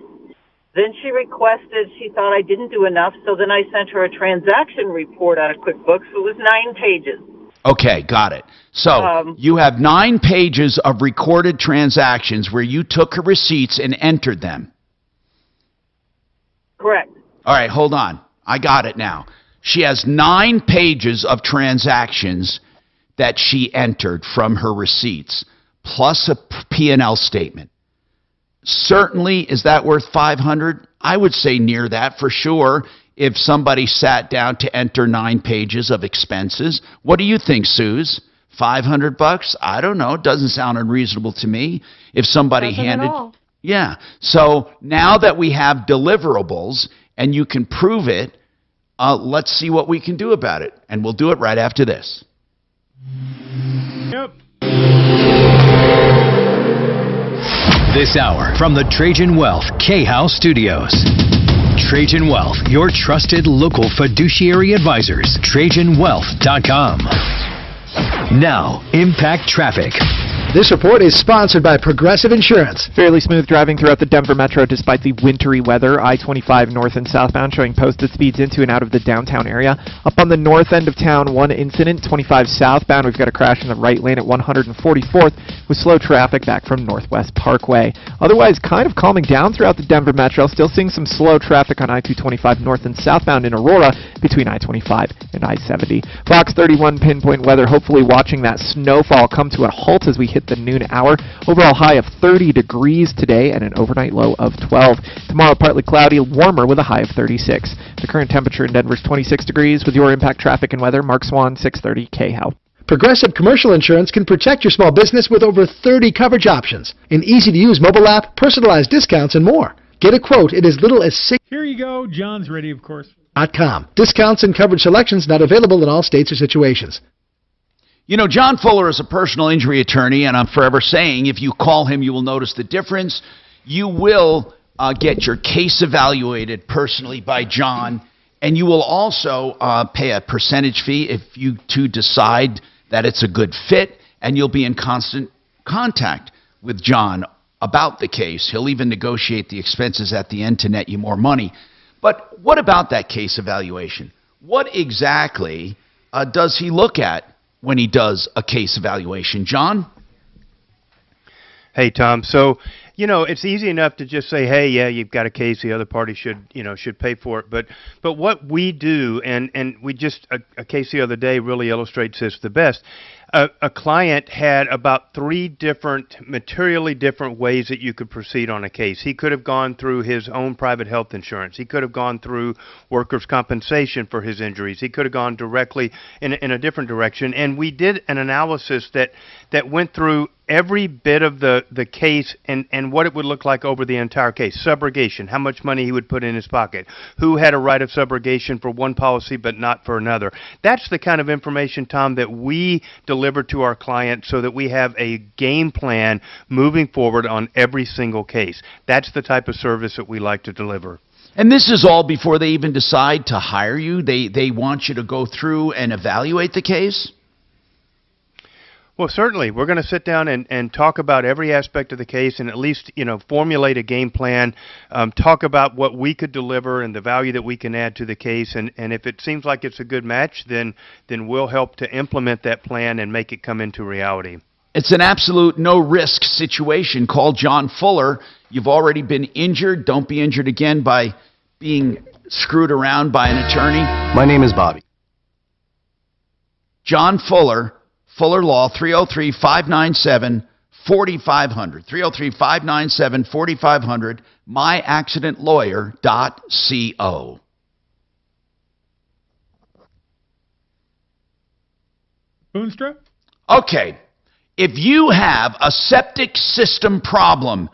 Then she requested, she thought I didn't do enough, so then I sent her a transaction report out of QuickBooks. It was 9 pages. Okay, got it. So you have 9 pages of recorded transactions where you took her receipts and entered them. Correct. All right, hold on. I got it now. She has 9 pages of transactions that she entered from her receipts, plus a P&L statement. Certainly, is that worth $500? I would say near that for sure. If somebody sat down to enter 9 pages of expenses, what do you think, Suze? $500? I don't know. It doesn't sound unreasonable to me. If somebody handed, yeah. So now that we have deliverables and you can prove it, let's see what we can do about it, and we'll do it right after this. Yep. This hour from the Trajan Wealth K-House Studios. Trajan Wealth, your trusted local fiduciary advisors. TrajanWealth.com. Now, Impact Traffic. This report is sponsored by Progressive Insurance. Fairly smooth driving throughout the Denver metro despite the wintry weather. I-25 north and southbound showing posted speeds into and out of the downtown area. Up on the north end of town, one incident. 25 southbound, we've got a crash in the right lane at 144th with slow traffic back from Northwest Parkway. Otherwise, kind of calming down throughout the Denver metro. Still seeing some slow traffic on I-225 north and southbound in Aurora between I-25 and I-70. Fox 31 pinpoint weather, hopefully watching that snowfall come to a halt as we hit the noon hour. Overall high of 30 degrees today and an overnight low of 12. Tomorrow partly cloudy, warmer with a high of 36. The current temperature in Denver is 26 degrees. With your Impact Traffic and Weather, Mark Swan, 630 KHOW. Progressive Commercial Insurance can protect your small business with over 30 coverage options, an easy-to-use mobile app, personalized discounts, and more. Get a quote at as little as $6. Here you go. John's ready, of course. .com. Discounts and coverage selections not available in all states or situations. You know, John Fuller is a personal injury attorney, and I'm forever saying if you call him, you will notice the difference. You will get your case evaluated personally by John, and you will also pay a percentage fee if you two decide that it's a good fit, and you'll be in constant contact with John about the case. He'll even negotiate the expenses at the end to net you more money. But what about that case evaluation? What exactly does he look at when he does a case evaluation? John? Hey, Tom. So, it's easy enough to just say, hey, yeah, you've got a case, the other party should pay for it. But what we do, and we just, a case the other day really illustrates this the best. A client had about 3 materially different ways that you could proceed on a case. He could have gone through his own private health insurance. He could have gone through workers' compensation for his injuries. He could have gone directly in a different direction. And we did an analysis that went through every bit of the case and what it would look like over the entire case. Subrogation, how much money he would put in his pocket. Who had a right of subrogation for one policy but not for another. That's the kind of information, Tom, that we deliver to our clients so that we have a game plan moving forward on every single case. That's the type of service that we like to deliver. And this is all before they even decide to hire you? They want you to go through and evaluate the case? Well, certainly. We're going to sit down and talk about every aspect of the case and at least, formulate a game plan, talk about what we could deliver and the value that we can add to the case. And if it seems like it's a good match, then we'll help to implement that plan and make it come into reality. It's an absolute no-risk situation. Call John Fuller. You've already been injured. Don't be injured again by being screwed around by an attorney. My name is Bobby. John Fuller, Fuller Law, 303-597-4500. 303-597-4500, myaccidentlawyer.co. Boonstra? Okay. If you have a septic system problem,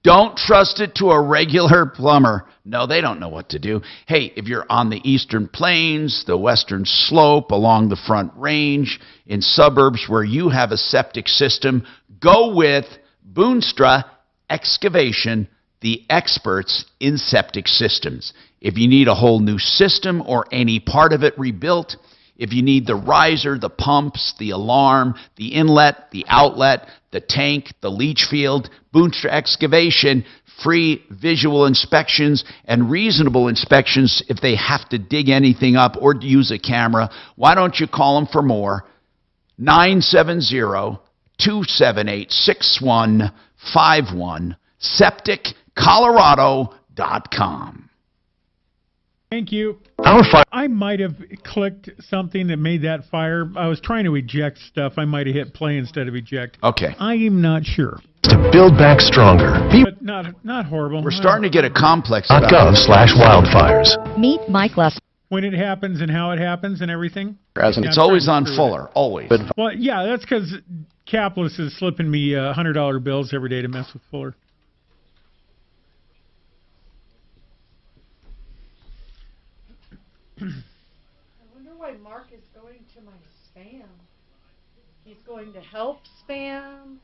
don't trust it to a regular plumber. No, they don't know what to do. Hey, if you're on the eastern plains, the western slope, along the front range, in suburbs where you have a septic system, go with Boonstra Excavation, the experts in septic systems. If you need a whole new system or any part of it rebuilt, if you need the riser, the pumps, the alarm, the inlet, the outlet, the tank, the leach field, Boonstra Excavation, free visual inspections and reasonable inspections if they have to dig anything up or use a camera. Why don't you call them for more? 970-278-6151, septiccolorado.com. Thank you. I might have clicked something that made that fire. I was trying to eject stuff. I might have hit play instead of eject. Okay. I am not sure. To build back stronger. But not horrible. We're starting to get a complex .gov/wildfires. Meet Mike Less. When it happens and how it happens and everything. It's always on Fuller, always. Well, yeah, that's because Capitalist is slipping me $100 bills every day to mess with Fuller. I wonder why Mark is going to my spam. He's going to help spam.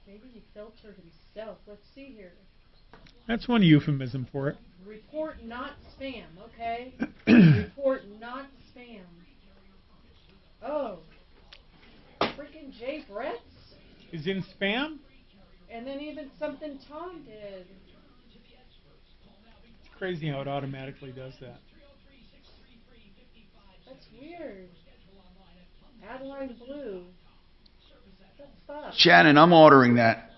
Maybe he filtered himself. Let's see here. That's one euphemism for it. Report not spam, okay? Report not spam. Oh. Freaking Jay Brett's? Is in spam? And then even something Tom did. It's crazy how it automatically does that. That's weird. Adeline Blue. What's that? Shannon, I'm ordering that.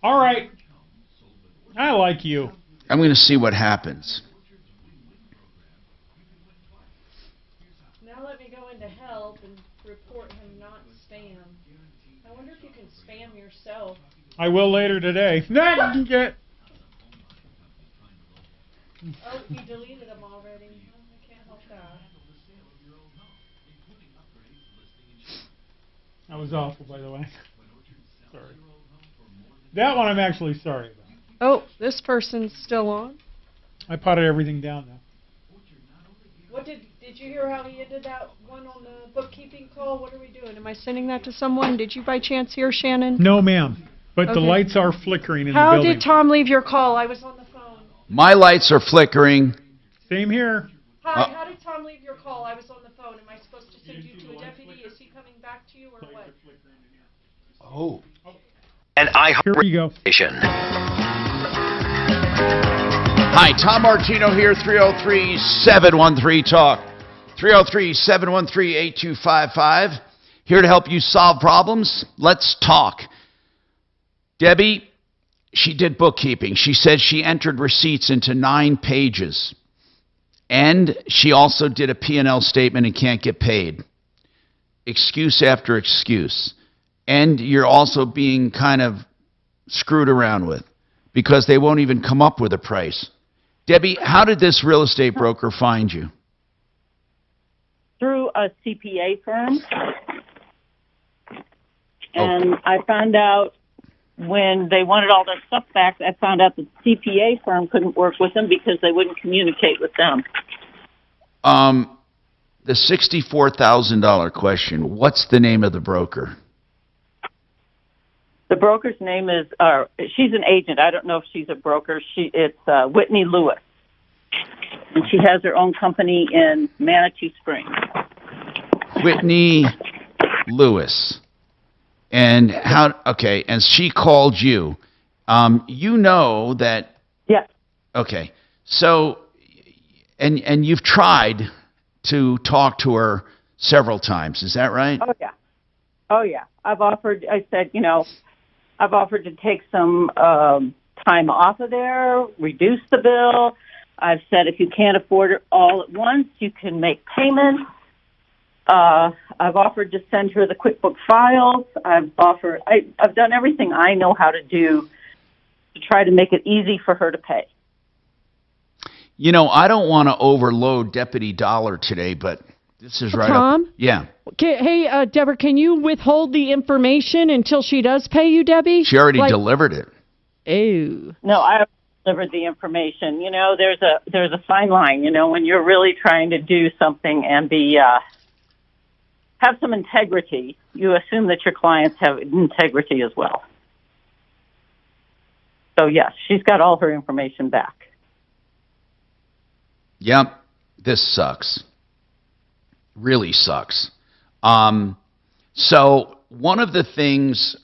All right. I like you. I'm going to see what happens. Now let me go into help and report him not spam. I wonder if you can spam yourself. I will later today. Oh, he deleted them already. I can't help that. That was awful, by the way. Sorry. That one I'm actually sorry about. Oh, this person's still on? I potted everything down now. What did you hear how he ended that one on the bookkeeping call? What are we doing? Am I sending that to someone? Did you by chance hear, Shannon? No, ma'am. But the Okay. lights are flickering in the How building. did Tom leave your call? I was on the phone. My lights are flickering. Same here. Hi, how did Tom leave your call? I was on the phone. Am I supposed to send you to a deputy? Is he coming back to you or what? Oh. And Here we go. Hi, Tom Martino here, 303-713-TALK. 303-713-8255. Here to help you solve problems. Let's talk. Debbie, she did bookkeeping. She said she entered receipts into 9 pages. And she also did a P&L statement and can't get paid. Excuse after excuse. And you're also being kind of screwed around with because they won't even come up with a price. Debbie, how did this real estate broker find you? Through a CPA firm. And I found out when they wanted all their stuff back, I found out the CPA firm couldn't work with them because they wouldn't communicate with them. The $64,000 question, what's the name of the broker? The broker's name is, she's an agent. I don't know if she's a broker. It's Whitney Lewis. And she has her own company in Manitou Springs. Whitney Lewis. And and she called you. You know that. Yes. Okay. So, and you've tried to talk to her several times. Is that right? Oh, yeah. Oh, yeah. I've offered to take some time off of there, reduce the bill. I've said if you can't afford it all at once, you can make payments. I've offered to send her the QuickBooks files. I've done everything I know how to do to try to make it easy for her to pay. You know, I don't want to overload Deputy Dollar today, but this is right Tom? up. Yeah. Hey, Deborah, can you withhold the information until she does pay you, Debbie? She already delivered it. Ew. No, I delivered the information. You know, there's a fine line, you know, when you're really trying to do something and have some integrity, you assume that your clients have integrity as well. So, yes, she's got all her information back. Yep. This sucks. Really sucks. So one of the things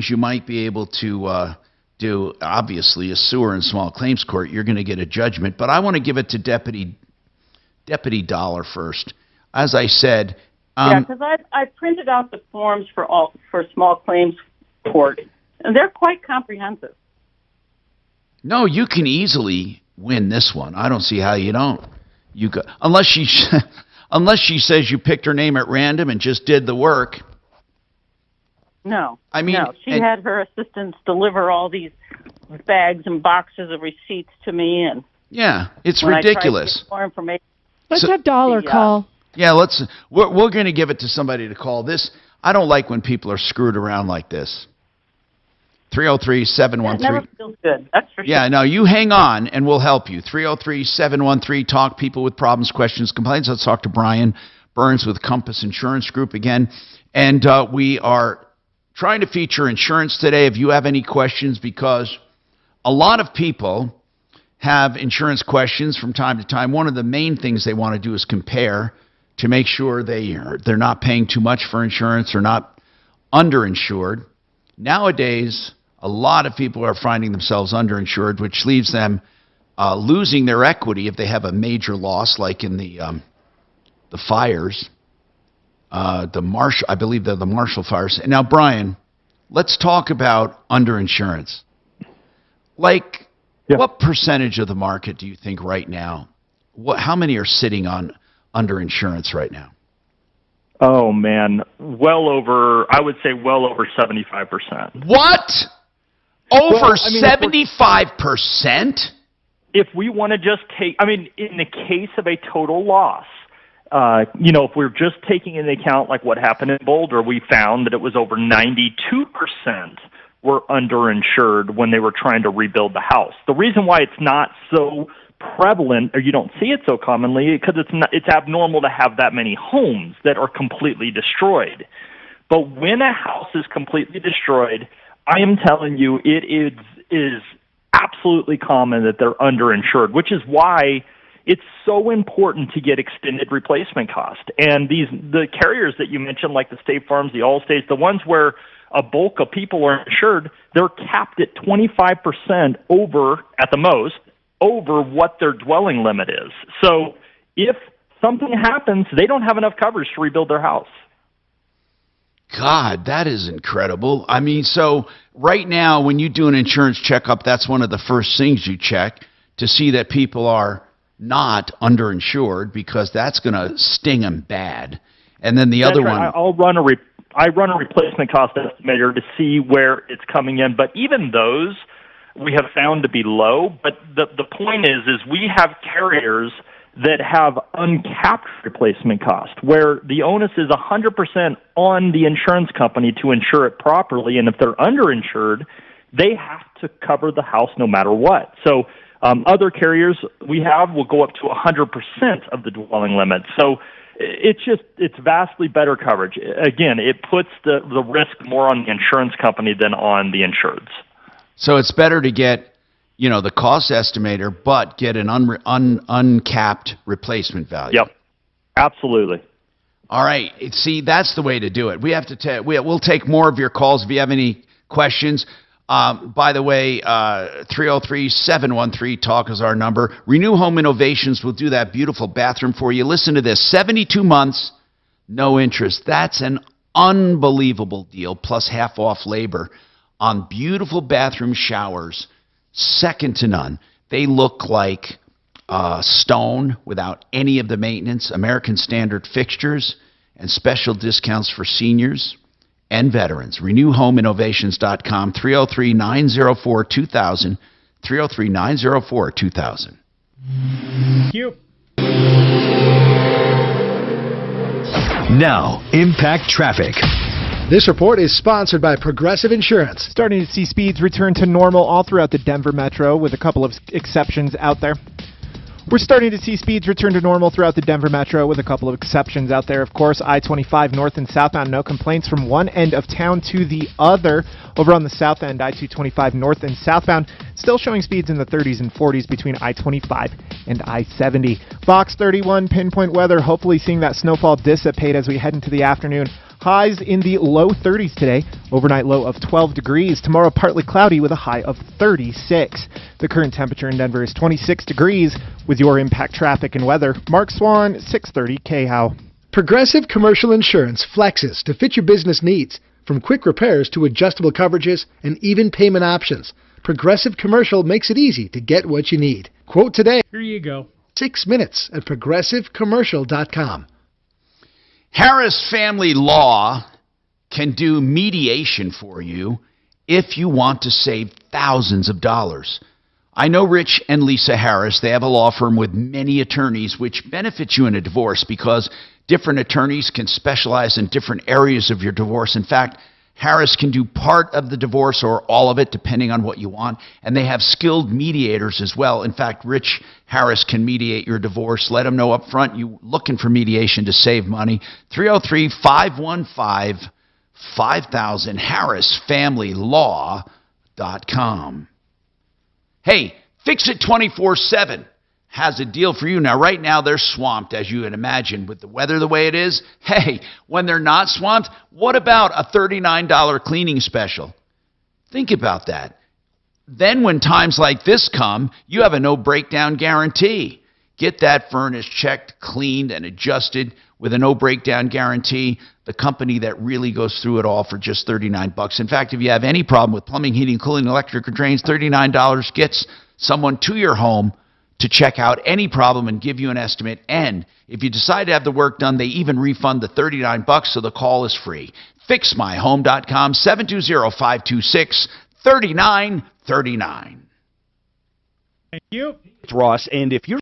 you might be able to do, obviously, is sewer and small claims court. You're going to get a judgment, but I want to give it to Deputy Dollar first. As I said, yeah, because I printed out the forms for small claims court, and they're quite comprehensive. No, you can easily win this one. I don't see how you don't. Unless she says you picked her name at random and just did the work. No, she had her assistants deliver all these bags and boxes of receipts to me, and yeah, it's ridiculous. More information. Let's have Dollar call. Yeah, we're going to give it to somebody to call. This, I don't like when people are screwed around like this. 303-713. It never feels good. That's for sure. Yeah, no, you hang on and we'll help you. 303-713-TALK, people with problems, questions, complaints. Let's talk to Brian Burns with Compass Insurance Group again. And we are trying to feature insurance today if you have any questions, because a lot of people have insurance questions from time to time. One of the main things they want to do is compare to make sure they're not paying too much for insurance or not underinsured. Nowadays, a lot of people are finding themselves underinsured, which leaves them losing their equity if they have a major loss, like in the fires. I believe they're the Marshall fires. Now, Brian, let's talk about underinsurance. What percentage of the market do you think right now? How many are sitting on underinsurance right now? Oh, man. I would say well over 75%. What? Over 75%? If we want to just take, in the case of a total loss, if we're just taking into account like what happened in Boulder, we found that it was over 92% were underinsured when they were trying to rebuild the house. The reason why it's not so prevalent, or you don't see it so commonly, because it's abnormal to have that many homes that are completely destroyed. But when a house is completely destroyed, I am telling you, it is absolutely common that they're underinsured, which is why it's so important to get extended replacement cost. And the carriers that you mentioned, like the State Farms, the Allstates, the ones where a bulk of people are insured, they're capped at 25% over, at the most, over what their dwelling limit is. So if something happens, they don't have enough coverage to rebuild their house. God, that is incredible. So right now when you do an insurance checkup, that's one of the first things you check to see that people are not underinsured, because that's going to sting them bad. And then the other one, I run a replacement cost estimator to see where it's coming in, but even those we have found to be low. But the point is we have carriers that have uncapped replacement cost, where the onus is 100% on the insurance company to insure it properly, and if they're underinsured, they have to cover the house no matter what. So other carriers we have will go up to 100% of the dwelling limit. So it's vastly better coverage. Again, it puts the risk more on the insurance company than on the insureds. So it's better to get, the cost estimator, but get an uncapped replacement value. Yep, absolutely. All right. See, that's the way to do it. We have to we'll take more of your calls if you have any questions. By the way, 303-713-TALK is our number. Renew Home Innovations will do that beautiful bathroom for you. Listen to this. 72 months, no interest. That's an unbelievable deal, plus half off labor on beautiful bathroom showers. Second to none. They look like stone without any of the maintenance, American Standard fixtures, and special discounts for seniors and veterans. RenewHomeInnovations.com, 303-904-2000, 303-904-2000. Thank you. Now, Impact Traffic. This report is sponsored by Progressive Insurance. Starting to see speeds return to normal all throughout the Denver metro, with a couple of exceptions out there. We're starting to see speeds return to normal throughout the Denver metro, with a couple of exceptions out there. Of course, I-25 north and southbound, no complaints from one end of town to the other. Over on the south end, I-225 north and southbound, still showing speeds in the 30s and 40s between I-25 and I-70. Fox 31 pinpoint weather, hopefully seeing that snowfall dissipate as we head into the afternoon. Highs in the low 30s today, overnight low of 12 degrees. Tomorrow partly cloudy with a high of 36. The current temperature in Denver is 26 degrees. With your Impact Traffic and weather, Mark Swan, 630 KHOW. Progressive Commercial Insurance flexes to fit your business needs, from quick repairs to adjustable coverages and even payment options. Progressive Commercial makes it easy to get what you need. Quote today. Here you go. 6 minutes at progressivecommercial.com. Harris Family Law can do mediation for you if you want to save thousands of dollars. I know Rich and Lisa Harris. They have a law firm with many attorneys, which benefits you in a divorce because different attorneys can specialize in different areas of your divorce. In fact, Harris can do part of the divorce or all of it, depending on what you want. And they have skilled mediators as well. In fact, Rich Harris can mediate your divorce. Let them know up front you're looking for mediation to save money. 303-515-5000, harrisfamilylaw.com. Hey, Fix It 24/7 has a deal for you. Now, right now, they're swamped, as you can imagine, with the weather the way it is. Hey, when they're not swamped, what about a $39 cleaning special? Think about that. Then when times like this come, you have a no breakdown guarantee. Get that furnace checked, cleaned, and adjusted with a no breakdown guarantee. The company that really goes through it all for just $39. In fact, if you have any problem with plumbing, heating, cooling, electric, or drains, $39 gets someone to your home to check out any problem and give you an estimate. And if you decide to have the work done, they even refund the $39, so the call is free. FixMyHome.com, 720-526-3939. Thank you. It's Ross, and if you're...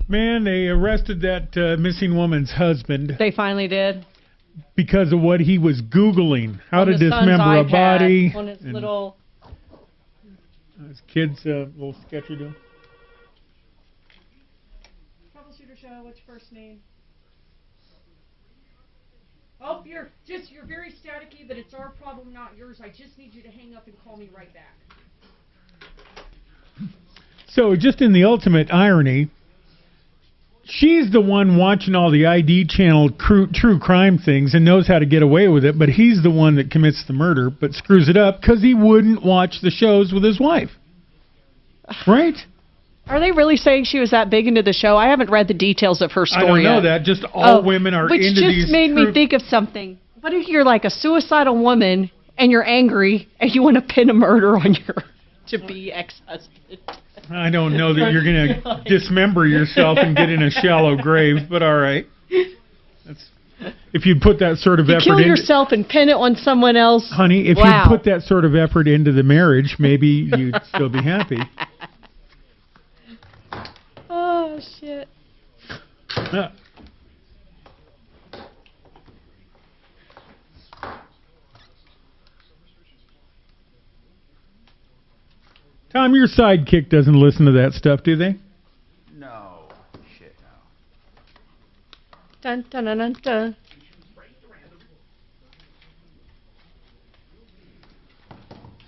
Man, they arrested that missing woman's husband. They finally did. Because of what he was Googling. How on to dismember a body. On his little... His kid's little sketchy deal. Troubleshooter show, what's your first name? Oh, you're very staticky, but it's our problem, not yours. I just need you to hang up and call me right back. So, just in the ultimate irony, she's the one watching all the ID channel true crime things and knows how to get away with it, but he's the one that commits the murder but screws it up because he wouldn't watch the shows with his wife. Right? Are they really saying she was that big into the show? I haven't read the details of her story I don't know yet. that. Just all women are into these... Which just made me think of something. What if you're like a suicidal woman and you're angry and you want to pin a murder on your to-be ex-husband? I don't know that you're going to dismember yourself and get in a shallow grave, but all right. If you'd put that sort of effort kill yourself and pin it on someone else. Honey, if you put that sort of effort into the marriage, maybe you'd still be happy. Oh, shit. Tom, your sidekick doesn't listen to that stuff, do they? No. Shit, no. Dun, dun, dun, dun, dun.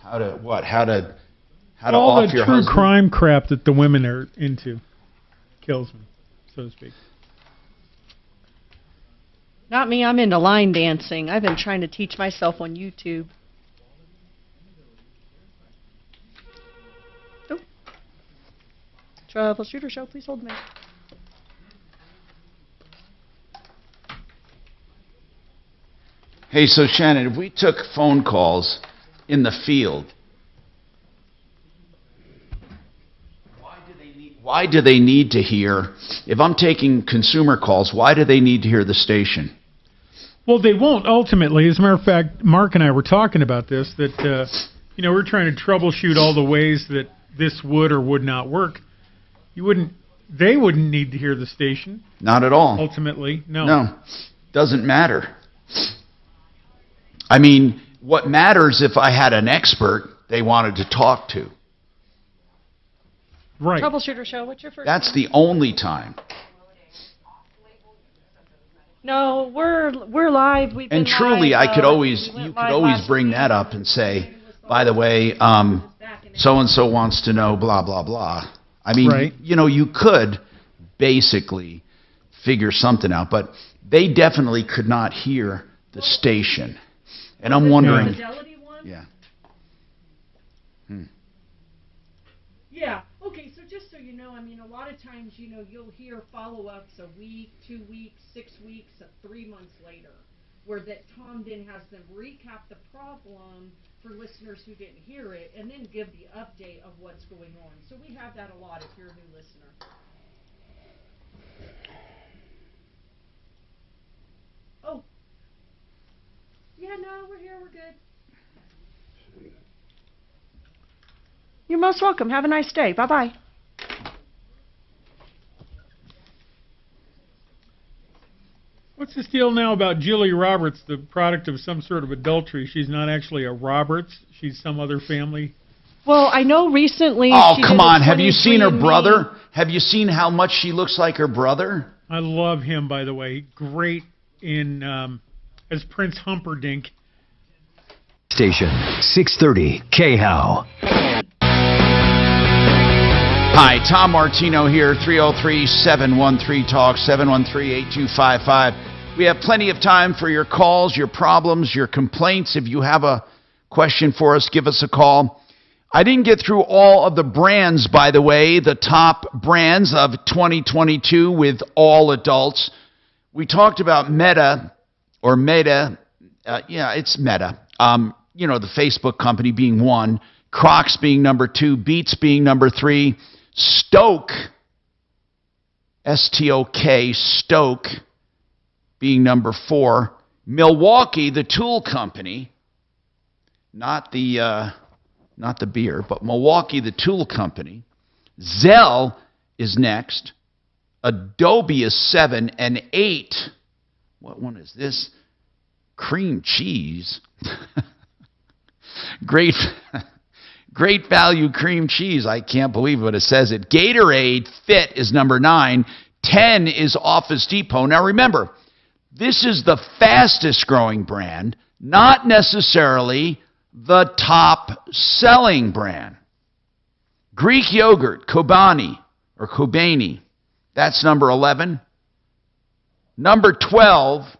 How to all off the your true husband? crime crap that the women are into. kills me, so to speak. Not me, I'm into line dancing. I've been trying to teach myself on YouTube. Oh. Troubleshooter show, please hold me. Hey, so Shannon, if we took phone calls in the field, why do they need to hear, if I'm taking consumer calls, why do they need to hear the station? Well, they won't ultimately. As a matter of fact, Mark and I were talking about this, that, we're trying to troubleshoot all the ways that this would or would not work. They wouldn't need to hear the station. Not at all. Ultimately, no. No, doesn't matter. I mean, what matters if I had an expert they wanted to talk to. Right. Troubleshooter show, what's your first That's name? the only time. No, we're live. We've And been truly, live, you could always bring that up and say, by the way, so-and-so wants to know blah, blah, blah. I mean, right. You could basically figure something out, but they definitely could not hear the station. And I'm wondering... Yeah. Yeah. Okay, so just so you know, I mean, a lot of times, you'll hear follow-ups a week, 2 weeks, 6 weeks, 3 months later, where that Tom then has them recap the problem for listeners who didn't hear it, and then give the update of what's going on. So we have that a lot if you're a new listener. Oh. Yeah, no, we're here, we're good. You're most welcome. Have a nice day. Bye-bye. What's this deal now about Julie Roberts, the product of some sort of adultery? She's not actually a Roberts. She's some other family. Well, I know recently... Oh, come on. Have you seen her brother? Have you seen how much she looks like her brother? I love him, by the way. Great in as Prince Humperdinck. Station 630 KHOW. Hi, Tom Martino here, 303-713-TALK, 713-8255. We have plenty of time for your calls, your problems, your complaints. If you have a question for us, give us a call. I didn't get through all of the brands, by the way, the top brands of 2022 with all adults. We talked about Meta, it's Meta. The Facebook company being one, Crocs being number 2, Beats being number 3, Stoke, S-T-O-K, Stoke being number 4, Milwaukee, the tool company, not the beer, but Milwaukee, the tool company. Zelle is next. Adobe is 7, and 8. What one is this? Cream cheese. Great value cream cheese. I can't believe what it says. It Gatorade Fit is number 9. 10 is Office Depot. Now remember, this is the fastest growing brand, not necessarily the top selling brand. Greek yogurt, Kobani, that's number 11. Number 12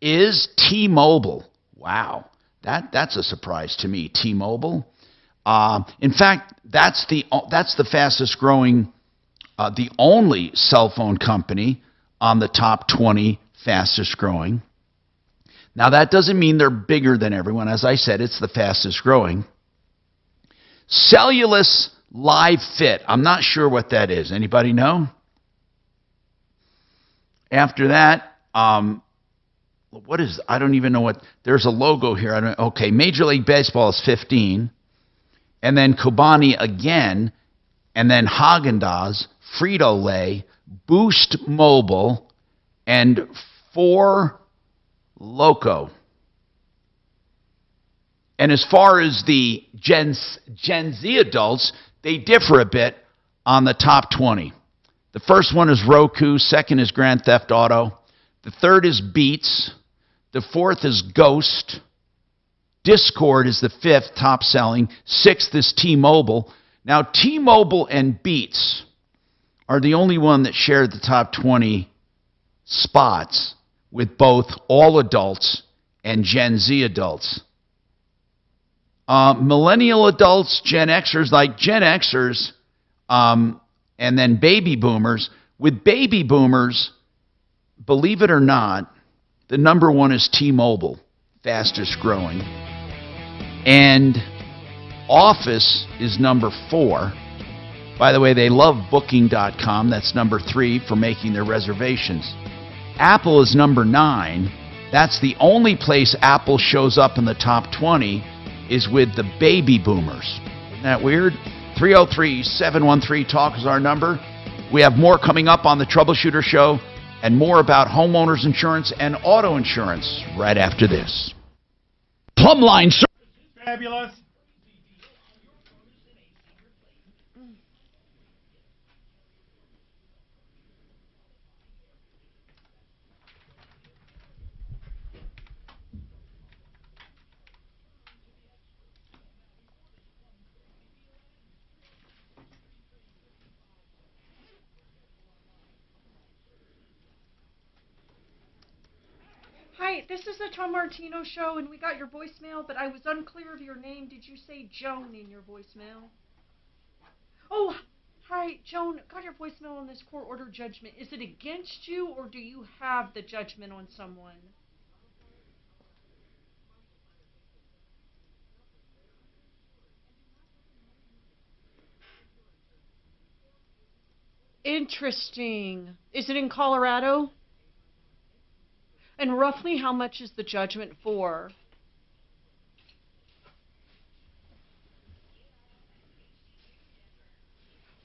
is T-Mobile. Wow. That's a surprise to me, T-Mobile. In fact, that's the fastest growing, the only cell phone company on the top 20 fastest growing. Now, that doesn't mean they're bigger than everyone. As I said, it's the fastest growing. Cellulose Live Fit. I'm not sure what that is. Anybody know? After that, what is, I don't even know what, there's a logo here. Okay, Major League Baseball is 15, and then Kobani again, and then Haagen-Dazs, Frito-Lay, Boost Mobile, and 4 Loco. And as far as the Gen Z adults, they differ a bit on the top 20. The first one is Roku, second is Grand Theft Auto, the third is Beats, the fourth is Ghost, Discord is the 5th top selling, 6th is T-Mobile. Now T-Mobile and Beats are the only one that shared the top 20 spots with both all adults and Gen Z adults. Millennial adults, Gen Xers, like Gen Xers, and then baby boomers. With baby boomers, believe it or not, the number one is T-Mobile, fastest growing. And Office is number 4. By the way, they love Booking.com. That's number 3 for making their reservations. Apple is number 9. That's the only place Apple shows up in the top 20 is with the baby boomers. Isn't that weird? 303-713-TALK is our number. We have more coming up on the Troubleshooter Show and more about homeowners insurance and auto insurance right after this. Plumline Service. Fabulous. Hi, this is the Tom Martino Show, and we got your voicemail, but I was unclear of your name. Did you say Joan in your voicemail? Oh, hi, Joan. Got your voicemail on this court order judgment. Is it against you, or do you have the judgment on someone? Interesting. Is it in Colorado? And roughly how much is the judgment for?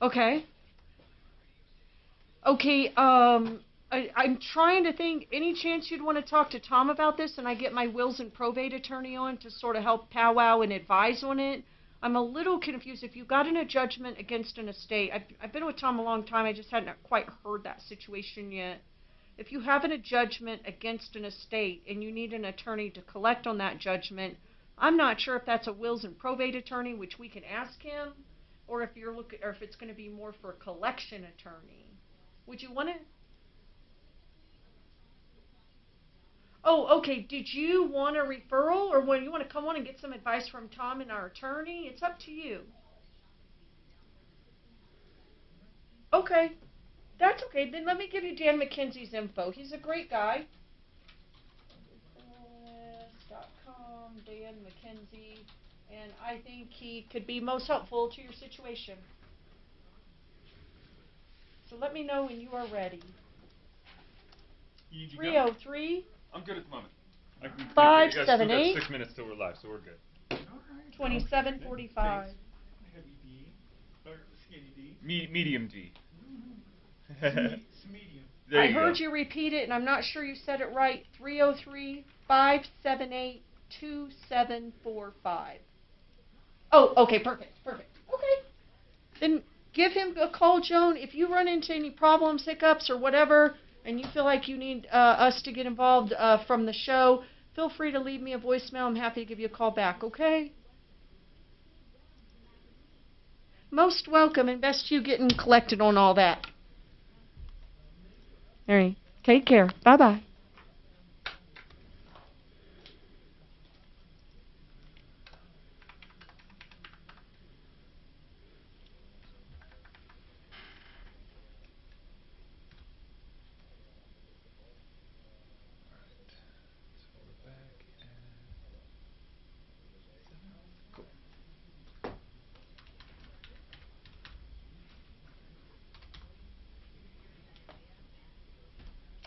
Okay. Okay, I'm trying to think, any chance you'd want to talk to Tom about this and I get my wills and probate attorney on to sort of help powwow and advise on it? I'm a little confused. If you got in a judgment against an estate, I've been with Tom a long time, I just hadn't quite heard that situation yet. If you have a judgment against an estate and you need an attorney to collect on that judgment, I'm not sure if that's a wills and probate attorney, which we can ask him, or if you're looking, or if it's going to be more for a collection attorney. Would you want to? Oh, okay. Did you want a referral, or when you want to come on and get some advice from Tom and our attorney? It's up to you. Okay. That's okay. Then let me give you Dan McKenzie's info. He's a great guy. .com, Dan McKenzie, and I think he could be most helpful to your situation. So let me know when you are ready. 303. I'm good at the moment. I can, 578. You got 6 minutes till we're live, so we're good. 2745. Heavy D or skinny D? Medium D. Medium. There I you heard go. you repeat it, and I'm not sure you said it right. 303-578-2745. Oh, okay, perfect. Okay. Then give him a call, Joan. If you run into any problems, hiccups, or whatever, and you feel like you need us to get involved from the show, feel free to leave me a voicemail. I'm happy to give you a call back, okay? Most welcome, and best you getting collected on all that. All right. Take care. Bye-bye.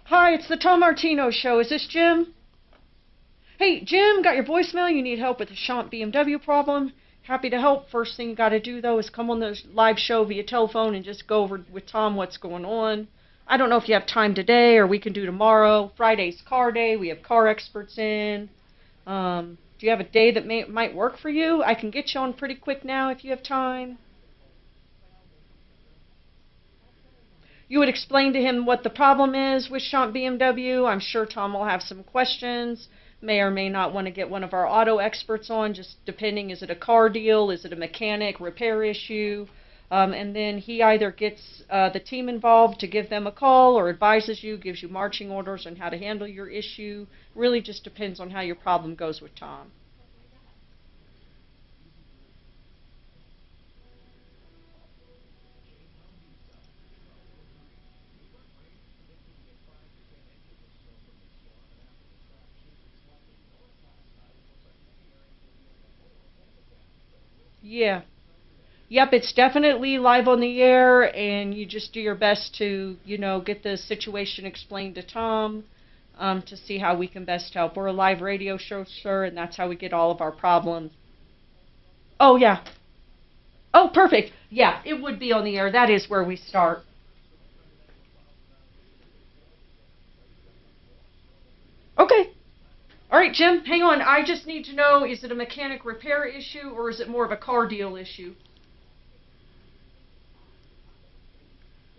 Hi, it's the Tom Martino Show. Is this Jim? Hey, Jim, got your voicemail. You need help with the Champ BMW problem. Happy to help. First thing you got to do, though, is come on the live show via telephone and just go over with Tom what's going on. I don't know if you have time today or we can do tomorrow. Friday's car day. We have car experts in. Do you have a day that might work for you? I can get you on pretty quick now if you have time. You would explain to him what the problem is with Champ BMW. I'm sure Tom will have some questions. May or may not want to get one of our auto experts on, just depending. Is it a car deal? Is it a mechanic repair issue? And then he either gets the team involved to give them a call or advises you, gives you marching orders on how to handle your issue. Really just depends on how your problem goes with Tom. Yeah. Yep, it's definitely live on the air, and you just do your best to, get the situation explained to Tom to see how we can best help. We're a live radio show, sir, and that's how we get all of our problems. Oh, yeah. Oh, perfect. Yeah, it would be on the air. That is where we start. Okay. All right, Jim, hang on. I just need to know, is it a mechanic repair issue or is it more of a car deal issue?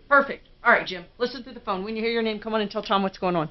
Perfect. All right, Jim, listen through the phone. When you hear your name, come on and tell Tom what's going on.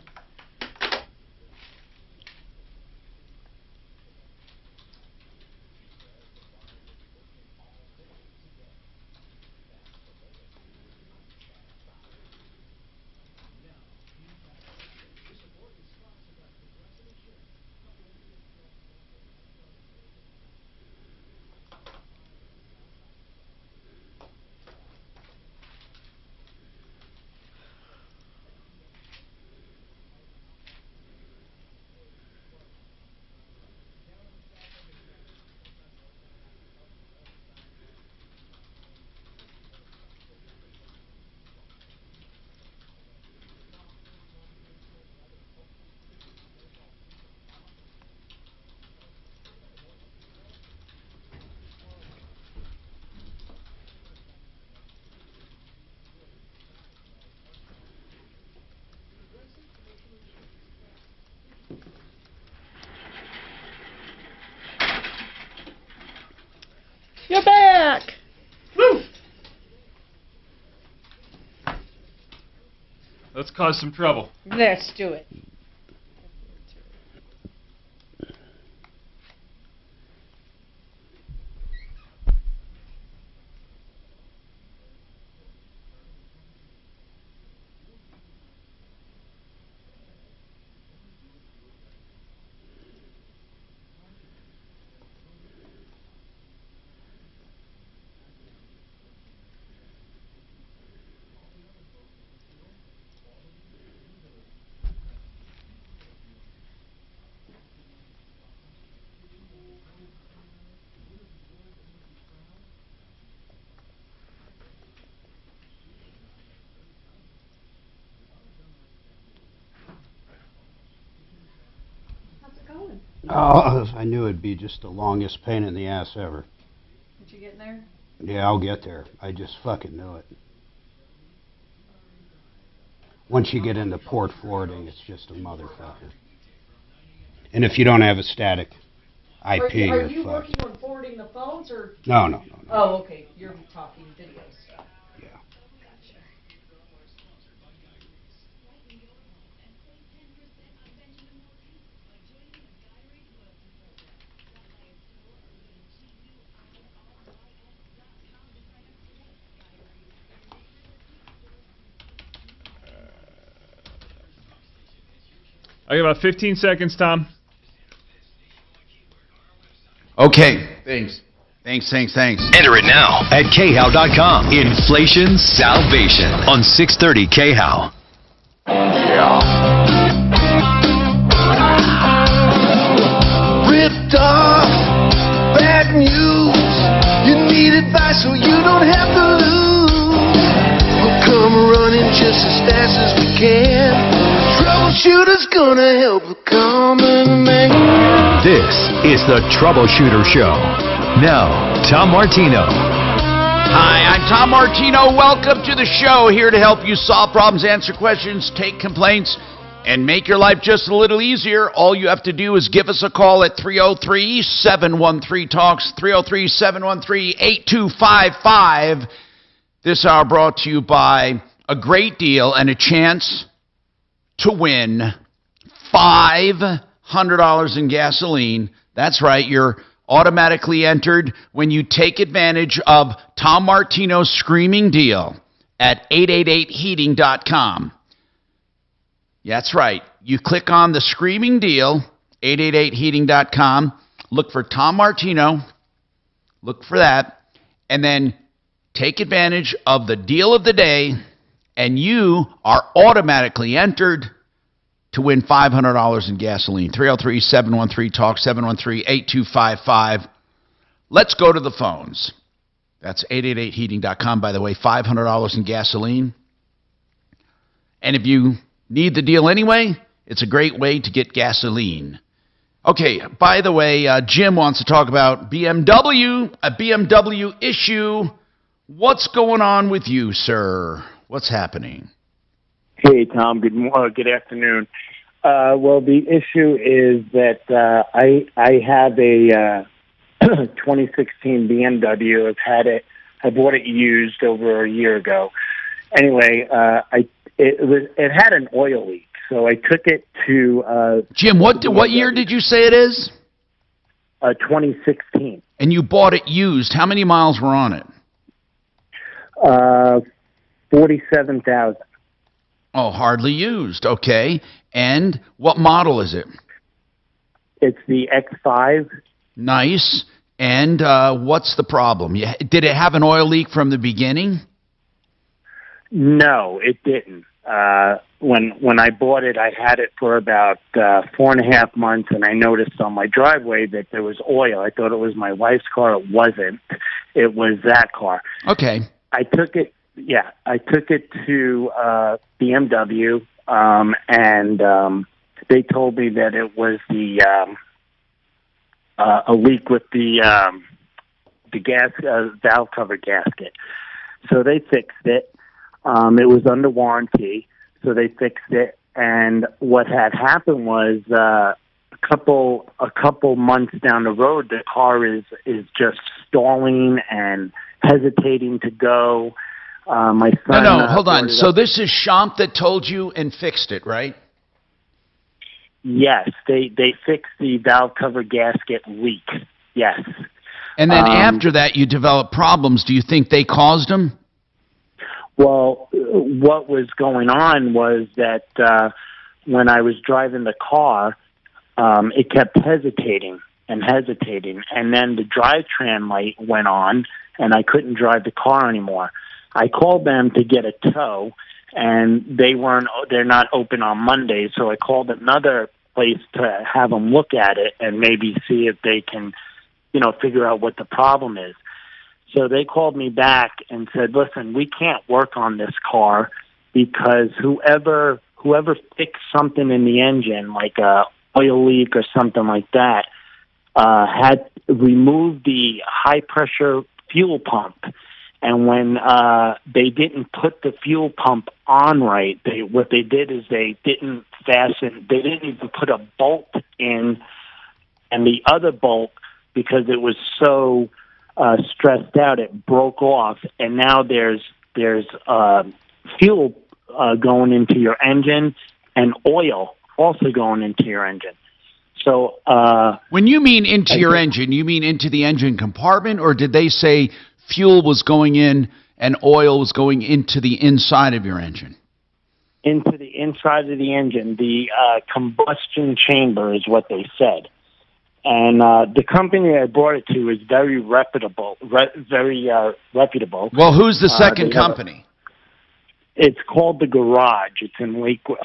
You're back! Woo! Let's cause some trouble. Let's do it. Oh, I knew it'd be just the longest pain in the ass ever. Did you get in there? Yeah, I'll get there. I just fucking knew it. Once you get into port forwarding, it's just a motherfucker. And if you don't have a static IP, Are you're you fucked. working on forwarding the phones or? No. Oh, okay. You're talking video stuff. Yeah. Gotcha. I got about 15 seconds, Tom. Okay. Thanks. Enter it now at khow.com. Inflation Salvation on 630 KHOW. Ripped off, bad news. You need advice so you don't have to lose. We'll come running just as fast as we can. Troubleshooter's gonna help the common man. This is the Troubleshooter Show. Now, Tom Martino. Hi, I'm Tom Martino. Welcome to the show. Here to help you solve problems, answer questions, take complaints, and make your life just a little easier. All you have to do is give us a call at 303-713-TALKS, 303-713-8255. This hour brought to you by a great deal and a chance to win $500 in gasoline. That's right, your automatically entered when you take advantage of Tom Martino's screaming deal at 888heating.com. That's right. You click on the screaming deal, 888heating.com, look for Tom Martino, look for that, and then take advantage of the deal of the day, and you are automatically entered to win $500 in gasoline. 303-713-TALK, 713-8255. Let's go to the phones. That's 888heating.com, by the way, $500 in gasoline. And if you need the deal anyway, it's a great way to get gasoline. Okay, by the way, Jim wants to talk about BMW, a BMW issue. What's going on with you, sir? What's happening? Hey, Tom. Good afternoon. Well, the issue is that I have a 2016 BMW. I've had it. I bought it used over a year ago. Anyway, it had an oil leak, so I took it to. Jim, what year did you say it is? 2016. And you bought it used. How many miles were on it? 47,000. Oh, hardly used. Okay. And what model is it? It's the X5. Nice. And what's the problem? Did it have an oil leak from the beginning? No, it didn't. When I bought it, I had it for about 4.5 months, and I noticed on my driveway that there was oil. I thought it was my wife's car. It wasn't. It was that car. Okay. I took it to BMW, and they told me that it was a leak with the gas valve cover gasket. So they fixed it. It was under warranty, so they fixed it. And what had happened was a couple months down the road, the car is just stalling and hesitating to go. My son. No, hold on. So this is Schomp that told you and fixed it, right? Yes, they fixed the valve cover gasket leak. Yes. And then after that, you developed problems. Do you think they caused them? Well, what was going on was that when I was driving the car, it kept hesitating, and then the drivetrain light went on, and I couldn't drive the car anymore. I called them to get a tow, and they're not open on Mondays, so I called another place to have them look at it and maybe see if they can, figure out what the problem is. So they called me back and said, listen, we can't work on this car because whoever fixed something in the engine, like a oil leak or something like that, had removed the high-pressure fuel pump. And when they didn't put the fuel pump on right, what they did is they didn't even put a bolt in, and the other bolt, because it was so stressed out, it broke off, and now there's fuel going into your engine and oil also going into your engine. So when you mean into your engine, you mean into the engine compartment, or did they say fuel was going in and oil was going into the inside of your engine? Into the inside of the engine. The combustion chamber is what they said. And the company I brought it to is very reputable. Reputable. Well, who's the second company? It's called The Garage. It's in Lakewood.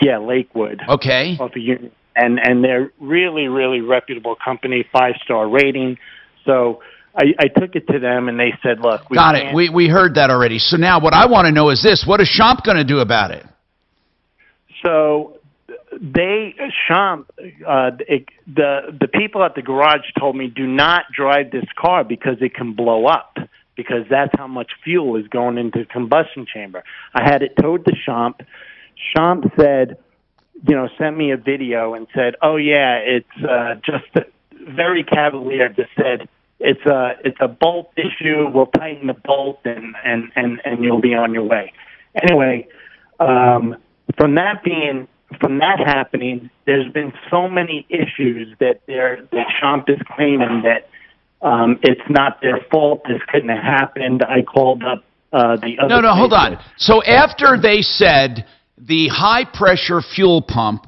Lakewood. Okay. Off of Union. And they're really, really reputable company, 5-star rating. So I took it to them, and they said, look, we heard that already. So now what I want to know is this. What is Schomp going to do about it? So the people at the garage told me, do not drive this car because it can blow up, because that's how much fuel is going into the combustion chamber. I had it towed to Schomp. Schomp said, sent me a video and said, oh yeah, it's just very cavalier, just said, it's a bolt issue. We'll tighten the bolt and you'll be on your way. Anyway, from that being from that happening, there's been so many issues that Champ is claiming that it's not their fault. This couldn't have happened. I called up the other. No, hold on. So after they said the high-pressure fuel pump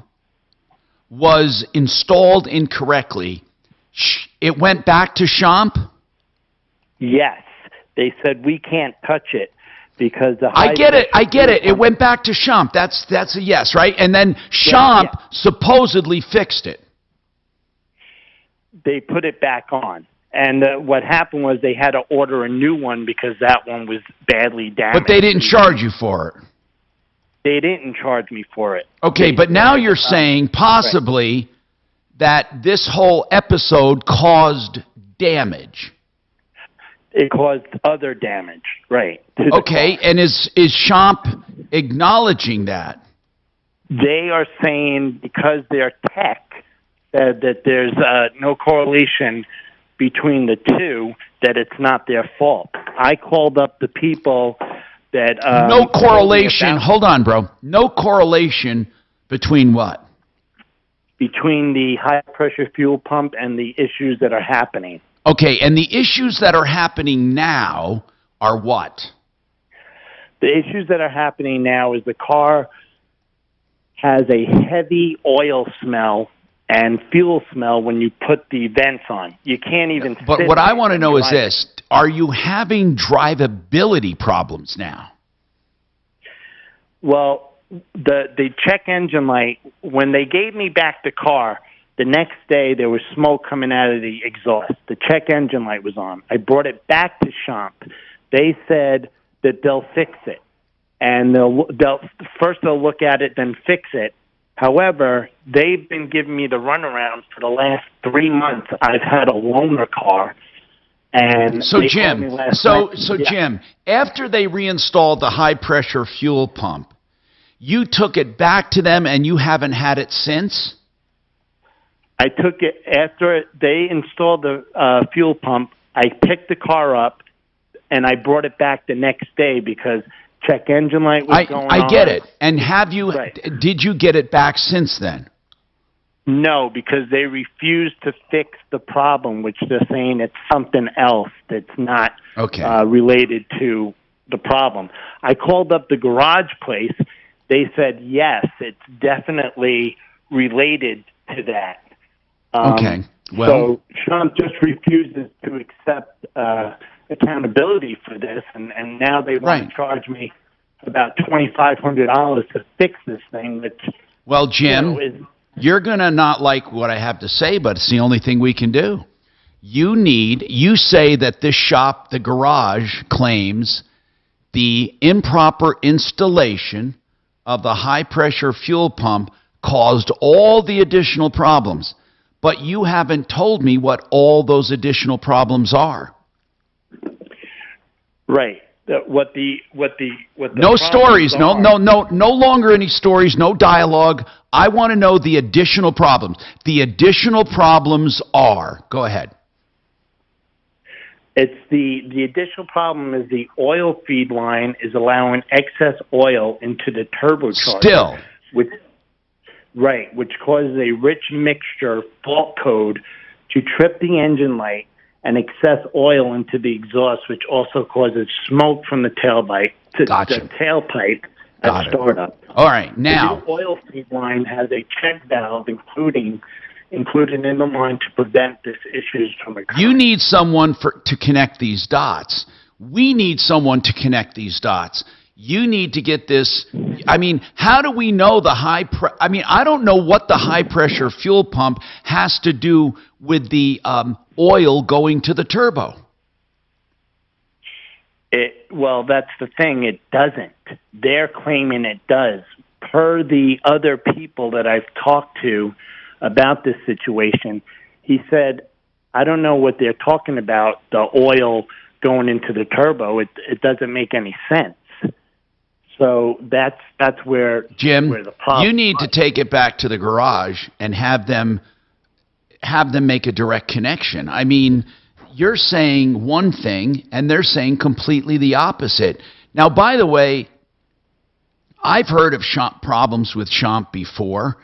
was installed incorrectly, it went back to Champ? Yes. They said we can't touch it because the I get it. It went back to Champ. That's a yes, right? And then Champ supposedly fixed it. They put it back on. And what happened was they had to order a new one because that one was badly damaged. But they didn't charge you for it. They didn't charge me for it. Okay, but now you're saying possibly that this whole episode caused damage. It caused other damage, right. Okay, and is Champ acknowledging that? They are saying because their tech said that there's no correlation between the two, that it's not their fault. I called up the people that... no correlation. Hold on, bro. No correlation between what? Between the high-pressure fuel pump and the issues that are happening. Okay, and the issues that are happening now are what? The issues that are happening now is the car has a heavy oil smell and fuel smell when you put the vents on. You can't even But sit what I want to know is drive. this. Are you having drivability problems now? Well, the check engine light, when they gave me back the car, the next day there was smoke coming out of the exhaust. The check engine light was on. I brought it back to Champ. They said that they'll fix it. And they'll first they'll look at it, then fix it. However, they've been giving me the runaround for the last 3 months. I've had a loaner car, and So they Jim, called me last so night. Jim, after they reinstalled the high pressure fuel pump, you took it back to them and you haven't had it since? I took it after they installed the fuel pump. I picked the car up, and I brought it back the next day because check engine light was going on. I get it. And have you? Did you get it back since then? No, because they refused to fix the problem, which they're saying it's something else that's not related to the problem. I called up the garage place. They said, yes, it's definitely related to that. Okay. Well, so Trump just refuses to accept accountability for this, and now they want to charge me about $2,500 to fix this thing. Which, well, Jim, you're going to not like what I have to say, but it's the only thing we can do. You say that this shop, the garage, claims the improper installation of the high-pressure fuel pump caused all the additional problems, but you haven't told me what all those additional problems are. Right. No stories. No longer any stories. No dialogue. I want to know the additional problems. The additional problems are. Go ahead. It's the additional problem is the oil feed line is allowing excess oil into the turbocharger. Still. Which causes a rich mixture fault code to trip the engine light and excess oil into the exhaust, which also causes smoke from the tailpipe to the tailpipe at startup. All right, now the new oil feed line has a check valve included in the line to prevent this issues from occurring. You need someone to connect these dots. We need someone to connect these dots. You need to get this. I mean, how do we know the I don't know what the high-pressure fuel pump has to do with the oil going to the turbo. Well, that's the thing. It doesn't. They're claiming it does. Per the other people that I've talked to about this situation, he said, I don't know what they're talking about, the oil going into the turbo. It doesn't make any sense. So that's where Jim, the problem you need to take it back to the garage and have them make a direct connection. I mean, you're saying one thing and they're saying completely the opposite. Now, by the way, I've heard of problems with Champ before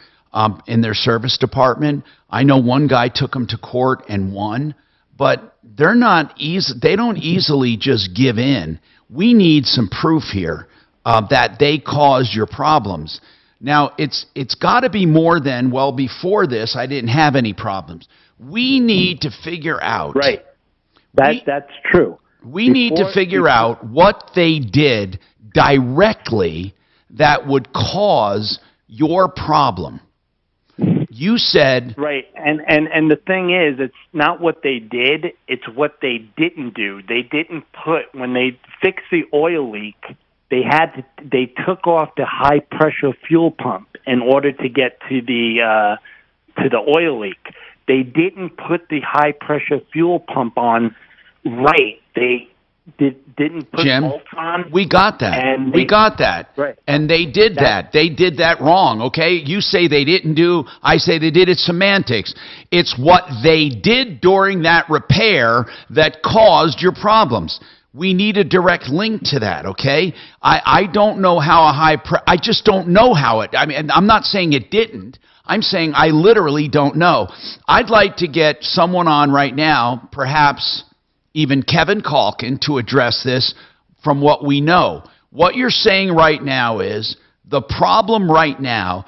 in their service department. I know one guy took them to court and won, but they're not easy. They don't easily just give in. We need some proof here that they caused your problems. Now, it's got to be more than, well, before this, I didn't have any problems. We need to figure out. Right. That's true. We need to figure out what they did directly that would cause your problem. You said... Right, and the thing is, it's not what they did, it's what they didn't do. They didn't put, when they fixed the oil leak, they took off the high-pressure fuel pump in order to get to the oil leak. They didn't put the high-pressure fuel pump on right. They didn't put bolts on. We got that. We got that. Right. And they did that. They did that wrong, okay? You say they didn't do, I say they did. It's semantics. It's what they did during that repair that caused your problems. We need a direct link to that, okay? I don't know how I just don't know how it, I mean, I'm not saying it didn't. I'm saying I literally don't know. I'd like to get someone on right now, perhaps even Kevin Calkin, to address this from what we know. What you're saying right now is the problem right now,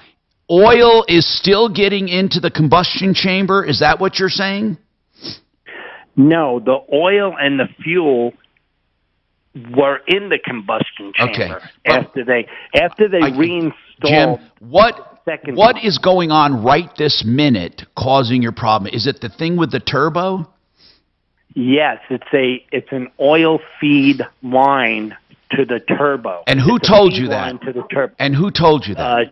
oil is still getting into the combustion chamber. Is that what you're saying? No, the oil and the fuel were in the combustion chamber after they reinstalled. Jim, what is going on right this minute causing your problem? Is it the thing with the turbo? Yes, it's an oil feed line to the turbo. And who told you that? To the turbo. And who told you that?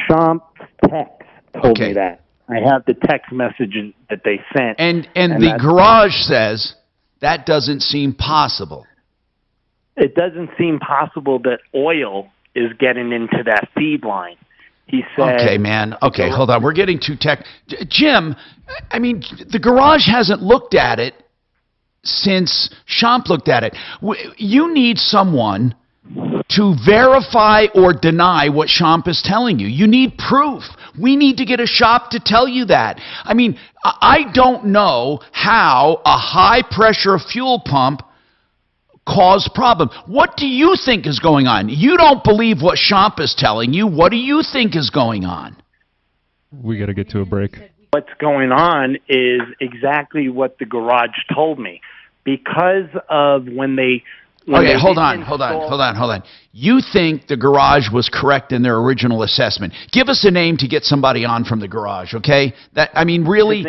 Champ Text told me that. I have the text messages that they sent. And the garage says that doesn't seem possible. It doesn't seem possible that oil is getting into that feed line. He said... Okay, man. Okay, hold on. We're getting too tech. Jim, I mean, the garage hasn't looked at it since Champ looked at it. You need someone to verify or deny what Champ is telling you. You need proof. We need to get a shop to tell you that. I mean, I don't know how a high-pressure fuel pump cause problem. What do you think is going on? You don't believe what Champ is telling you. What do you think is going on? We got to get to a break. What's going on is exactly what the garage told me. Because of when they... hold on. You think the garage was correct in their original assessment. Give us a name to get somebody on from the garage, okay? That, I mean, really,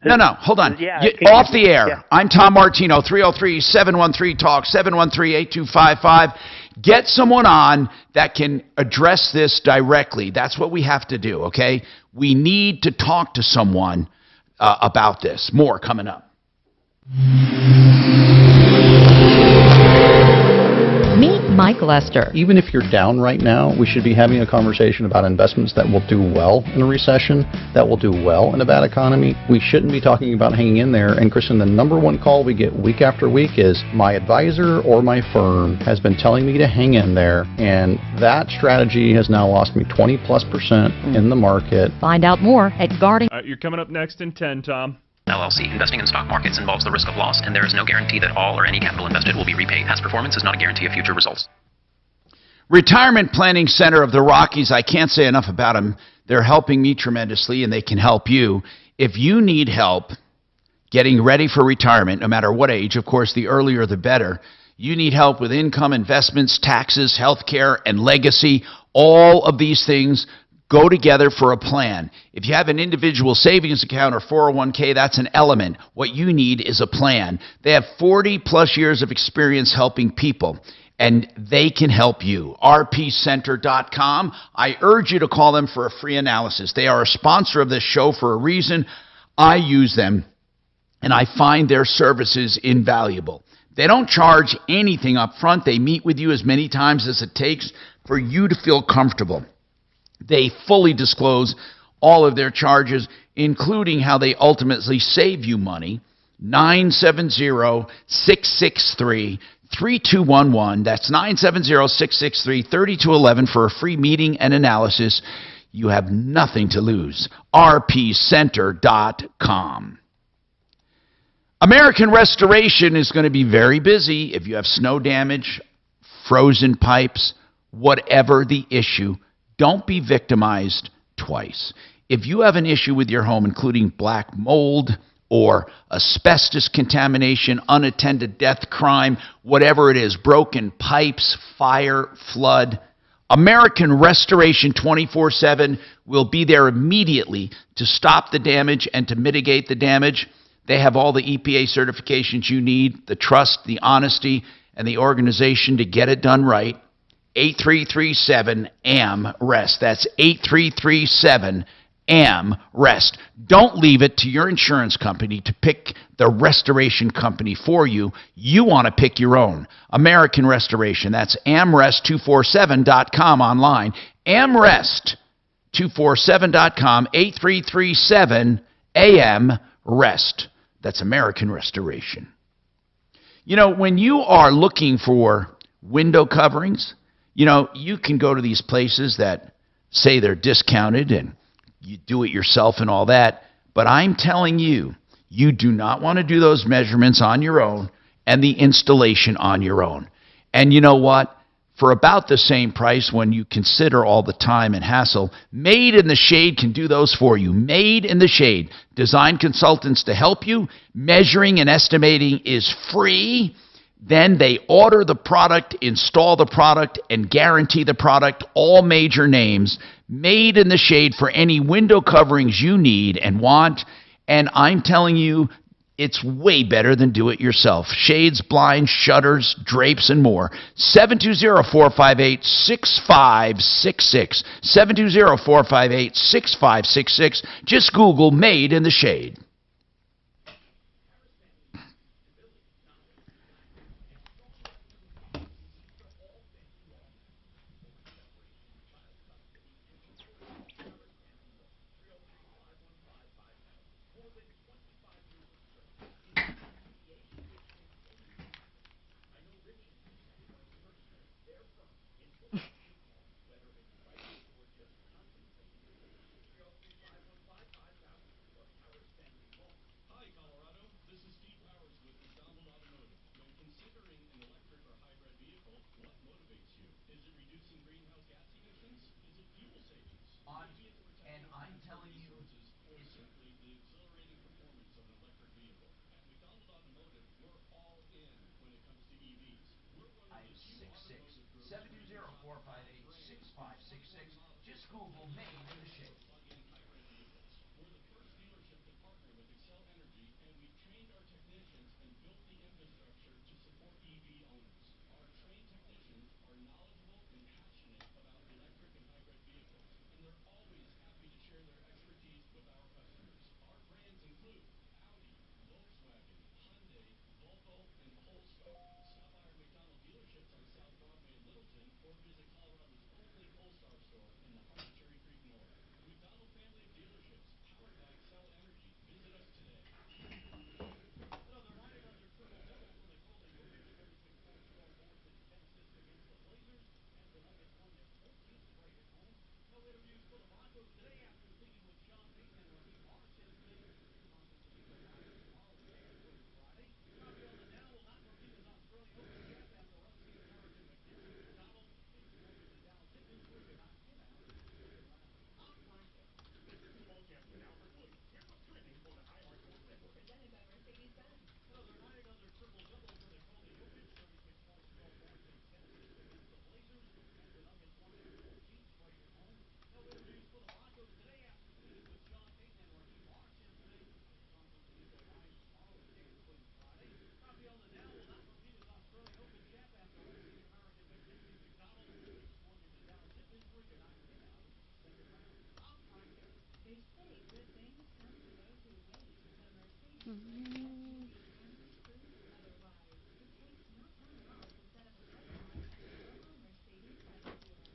No, hold on. Off the air. Yeah. I'm Tom Martino, 303-713-TALK, 713-8255. Get someone on that can address this directly. That's what we have to do, okay? We need to talk to someone about this. More coming up. Meet Mike Lester. Even if you're down right now, we should be having a conversation about investments that will do well in a recession, that will do well in a bad economy. We shouldn't be talking about hanging in there. And Kristen, the number one call we get week after week is my advisor or my firm has been telling me to hang in there. And that strategy has now lost me 20+% in the market. Find out more at Guarding. You're coming up next in 10, Tom. LLC. Investing in stock markets involves the risk of loss, and there is no guarantee that all or any capital invested will be repaid. Past performance is not a guarantee of future results. Retirement Planning Center of the Rockies, I can't say enough about them. They're helping me tremendously, and they can help you. If you need help getting ready for retirement, no matter what age, of course, the earlier the better, you need help with income, investments, taxes, health care, and legacy. All of these things go together for a plan. If you have an individual savings account or 401k, that's an element. What you need is a plan. They have 40+ years of experience helping people, and they can help you. rpcenter.com. I urge you to call them for a free analysis. They are a sponsor of this show for a reason. I use them, and I find their services invaluable. They don't charge anything up front. They meet with you as many times as it takes for you to feel comfortable. They fully disclose all of their charges, including how they ultimately save you money. 970-663-3683. 3211. That's 970-663-3211 for a free meeting and analysis. You have nothing to lose. rpcenter.com. American Restoration is going to be very busy. If you have snow damage, frozen pipes, whatever the issue, don't be victimized twice. If you have an issue with your home, including black mold or asbestos contamination, unattended death crime, whatever it is, broken pipes, fire, flood, American Restoration 24/7 will be there immediately to stop the damage and to mitigate the damage. They have all the EPA certifications you need, the trust, the honesty, and the organization to get it done right. 8337-AM-REST. That's 8337-AM-REST. Don't leave it to your insurance company to pick the restoration company for you. You want to pick your own. American Restoration. That's amrest247.com online. amrest247.com, 8337-AM-REST. That's American Restoration. You know, when you are looking for window coverings, you know, you can go to these places that say they're discounted and you do it yourself and all that. But I'm telling you, you do not want to do those measurements on your own and the installation on your own. And you know what? For about the same price, when you consider all the time and hassle, Made in the Shade can do those for you. Made in the Shade. Design consultants to help you. Measuring and estimating is free. Then they order the product, install the product, and guarantee the product. All major names. Made in the Shade for any window coverings you need and want. And I'm telling you, it's way better than do it yourself. Shades, blinds, shutters, drapes, and more. 720-458-6566. 720-458-6566. Just Google Made in the Shade.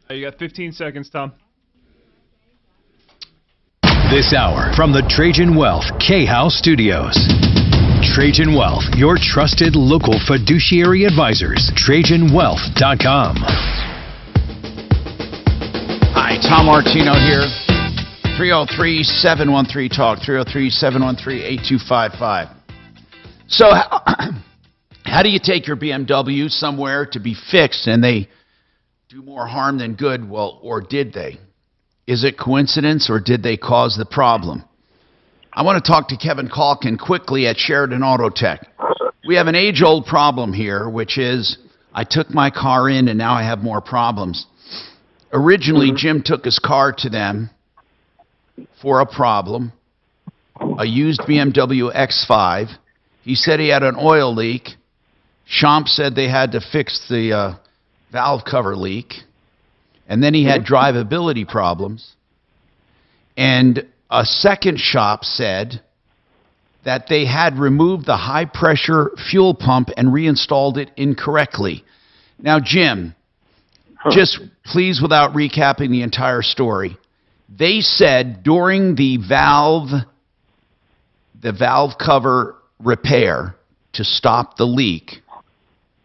You got 15 seconds, Tom. This hour from the Trajan Wealth K-House Studios. Trajan Wealth, your trusted local fiduciary advisors. TrajanWealth.com. Hi, Tom Martino here. 303-713-TALK, 303-713-8255. So how do you take your BMW somewhere to be fixed and they do more harm than good? Well, or did they? Is it coincidence or did they cause the problem? I want to talk to Kevin Calkin quickly at Sheridan Auto Tech. We have an age-old problem here, which is I took my car in and now I have more problems. Originally, Jim took his car to them for a problem, a used BMW X5. He said he had an oil leak. Champ said they had to fix the valve cover leak. And then he had drivability problems. And a second shop said that they had removed the high-pressure fuel pump and reinstalled it incorrectly. Now, Jim, just please, without recapping the entire story, they said during the valve cover repair to stop the leak,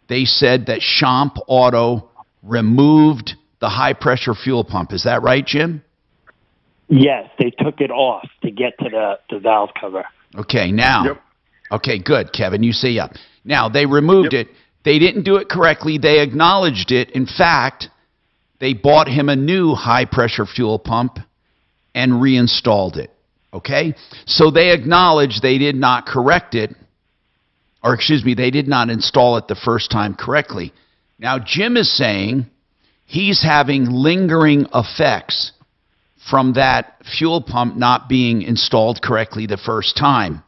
they said that Champ Auto removed the high-pressure fuel pump. Is that right, Jim? Yes, they took it off to get to the valve cover. Okay, now. Yep. Okay, good, Kevin. You say yeah. Now, they removed it. They didn't do it correctly. They acknowledged it. In fact, they bought him a new high-pressure fuel pump and reinstalled it. Okay? So they acknowledged they did not correct it, or excuse me, they did not install it the first time correctly. Now, Jim is saying he's having lingering effects from that fuel pump not being installed correctly the first time.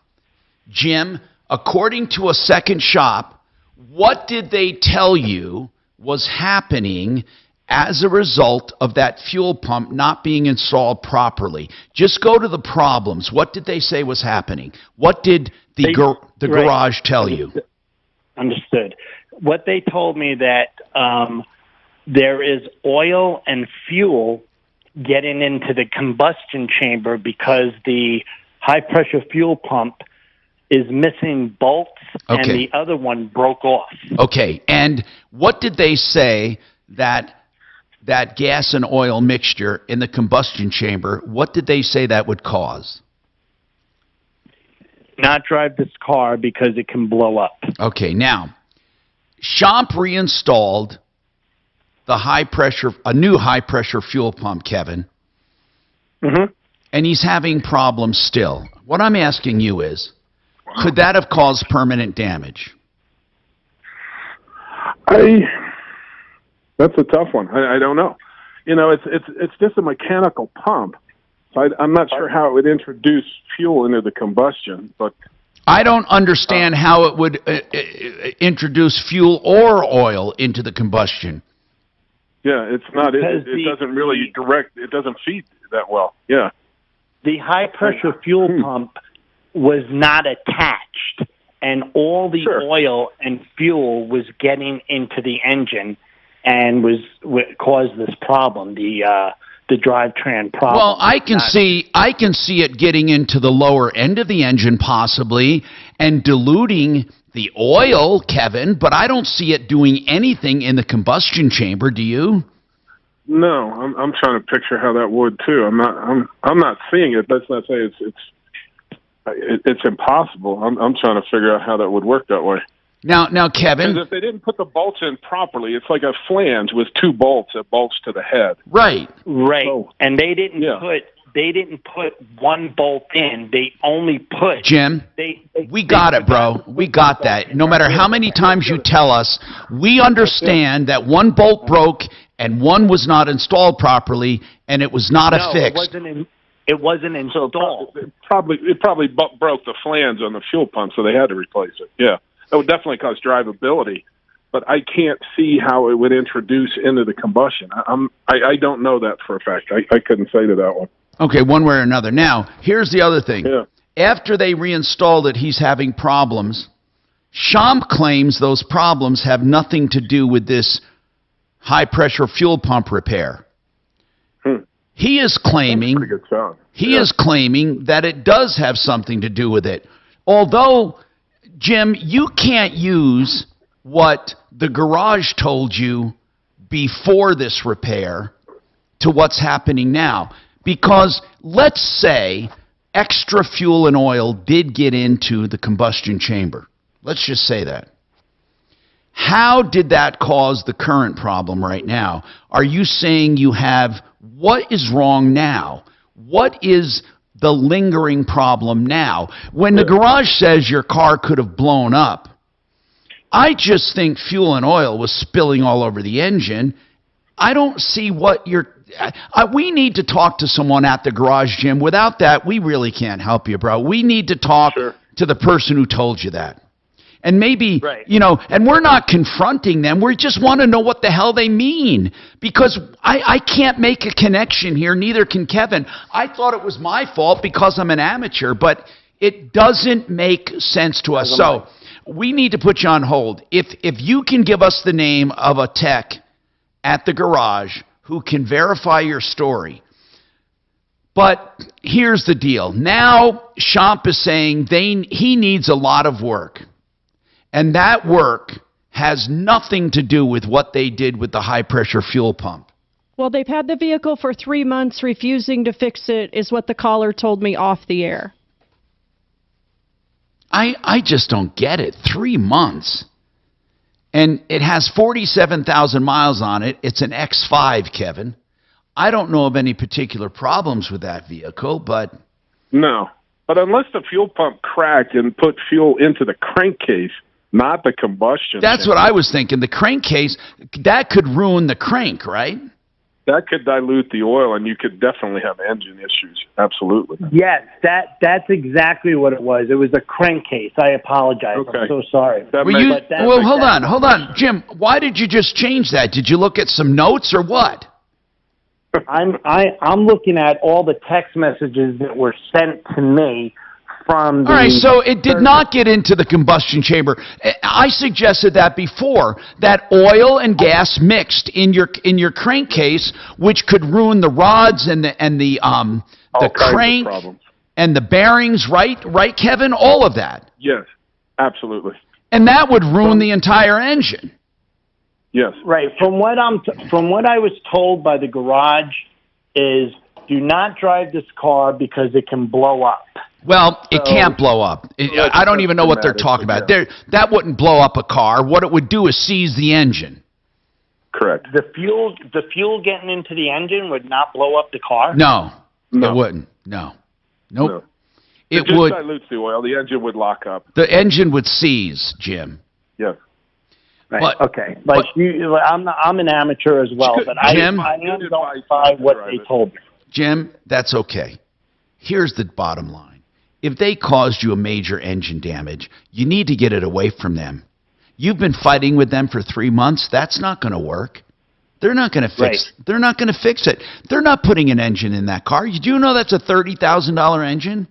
Jim, according to a second shop, what did they tell you was happening as a result of that fuel pump not being installed properly? Just go to the problems. What did they say was happening? What did the garage tell you? Understood. What they told me that there is oil and fuel getting into the combustion chamber because the high-pressure fuel pump is missing bolts and the other one broke off. Okay, and what did they say that gas and oil mixture in the combustion chamber, what did they say that would cause? Not drive this car because it can blow up. Okay, now, Champ reinstalled a new high-pressure fuel pump, Kevin. And he's having problems still. What I'm asking you is, could that have caused permanent damage? That's a tough one. I don't know. You know, it's just a mechanical pump. So I'm not sure how it would introduce fuel into the combustion, but I don't understand how it would introduce fuel or oil into the combustion. Yeah, it's not. It doesn't really direct. It doesn't feed that well. Yeah. The high-pressure fuel pump was not attached, and all the oil and fuel was getting into the engine and caused this problem, the drivetrain problem. Well, I can see it getting into the lower end of the engine possibly and diluting the oil, Kevin, but I don't see it doing anything in the combustion chamber. Do you? No, I'm trying to picture how that would too. I'm not seeing it. That's not saying it's impossible. I'm trying to figure out how that would work that way. Now, Kevin, if they didn't put the bolts in properly, it's like a flange with two bolts that bolts to the head. Right. So, and they didn't put one bolt in. They only put Jim. We got it, bro. We got that. No matter how many times you tell us, we understand that one bolt broke and one was not installed properly, and it was not a fix. It wasn't installed. It probably broke the flange on the fuel pump, so they had to replace it. Yeah. That would definitely cause drivability, but I can't see how it would introduce into the combustion. I don't know that for a fact. I couldn't say to that one. Okay, one way or another. Now, here's the other thing. Yeah. After they reinstalled it, he's having problems. Champ claims those problems have nothing to do with this high-pressure fuel pump repair. He is claiming that it does have something to do with it. Although Jim, you can't use what the garage told you before this repair to what's happening now. Because let's say extra fuel and oil did get into the combustion chamber. Let's just say that. How did that cause the current problem right now? Are you saying you have, what is wrong now? What is the lingering problem now? When the garage says your car could have blown up, I just think fuel and oil was spilling all over the engine. I don't see what you're... we need to talk to someone at the garage, Jim. Without that, we really can't help you, bro. We need to talk to the person who told you that. And maybe, you know, and we're not confronting them. We just want to know what the hell they mean. Because I can't make a connection here. Neither can Kevin. I thought it was my fault because I'm an amateur, but it doesn't make sense to us. So we need to put you on hold. If you can give us the name of a tech at the garage who can verify your story. But here's the deal. Now Champ is saying he needs a lot of work. And that work has nothing to do with what they did with the high-pressure fuel pump. Well, they've had the vehicle for 3 months. Refusing to fix it is what the caller told me off the air. I just don't get it. 3 months. And it has 47,000 miles on it. It's an X5, Kevin. I don't know of any particular problems with that vehicle, but... No. But unless the fuel pump cracked and put fuel into the crankcase, not the combustion. That's what I was thinking. The crankcase, that could ruin the crank, right? That could dilute the oil, and you could definitely have engine issues. Absolutely. Yes, that's exactly what it was. It was a crankcase. I apologize. Okay. I'm so sorry. Well, hold on. Jim, why did you just change that? Did you look at some notes or what? I'm looking at all the text messages that were sent to me from the... All right, so it did not get into the combustion chamber. I suggested that before, that oil and gas mixed in your crankcase, which could ruin the rods and the crank and the bearings, right, Kevin? All of that. Yes, absolutely. And that would ruin the entire engine. Yes. Right. From what I was told by the garage is, do not drive this car because it can blow up. Well, it can't blow up. I don't even know what they're talking about. That wouldn't blow up a car. What it would do is seize the engine. Correct. The fuel getting into the engine would not blow up the car? No. It wouldn't. No. Nope. No. It just dilutes the oil. The engine would lock up. The engine would seize, Jim. Yes. Right. Okay. I'm an amateur as well, but Jim, I am going by what they told me. Jim, that's okay. Here's the bottom line. If they caused you a major engine damage, you need to get it away from them. You've been fighting with them for 3 months. That's not going to work. They're not going to fix. They're not going to fix it. They're not putting an engine in that car. You do know that's a $30,000 engine?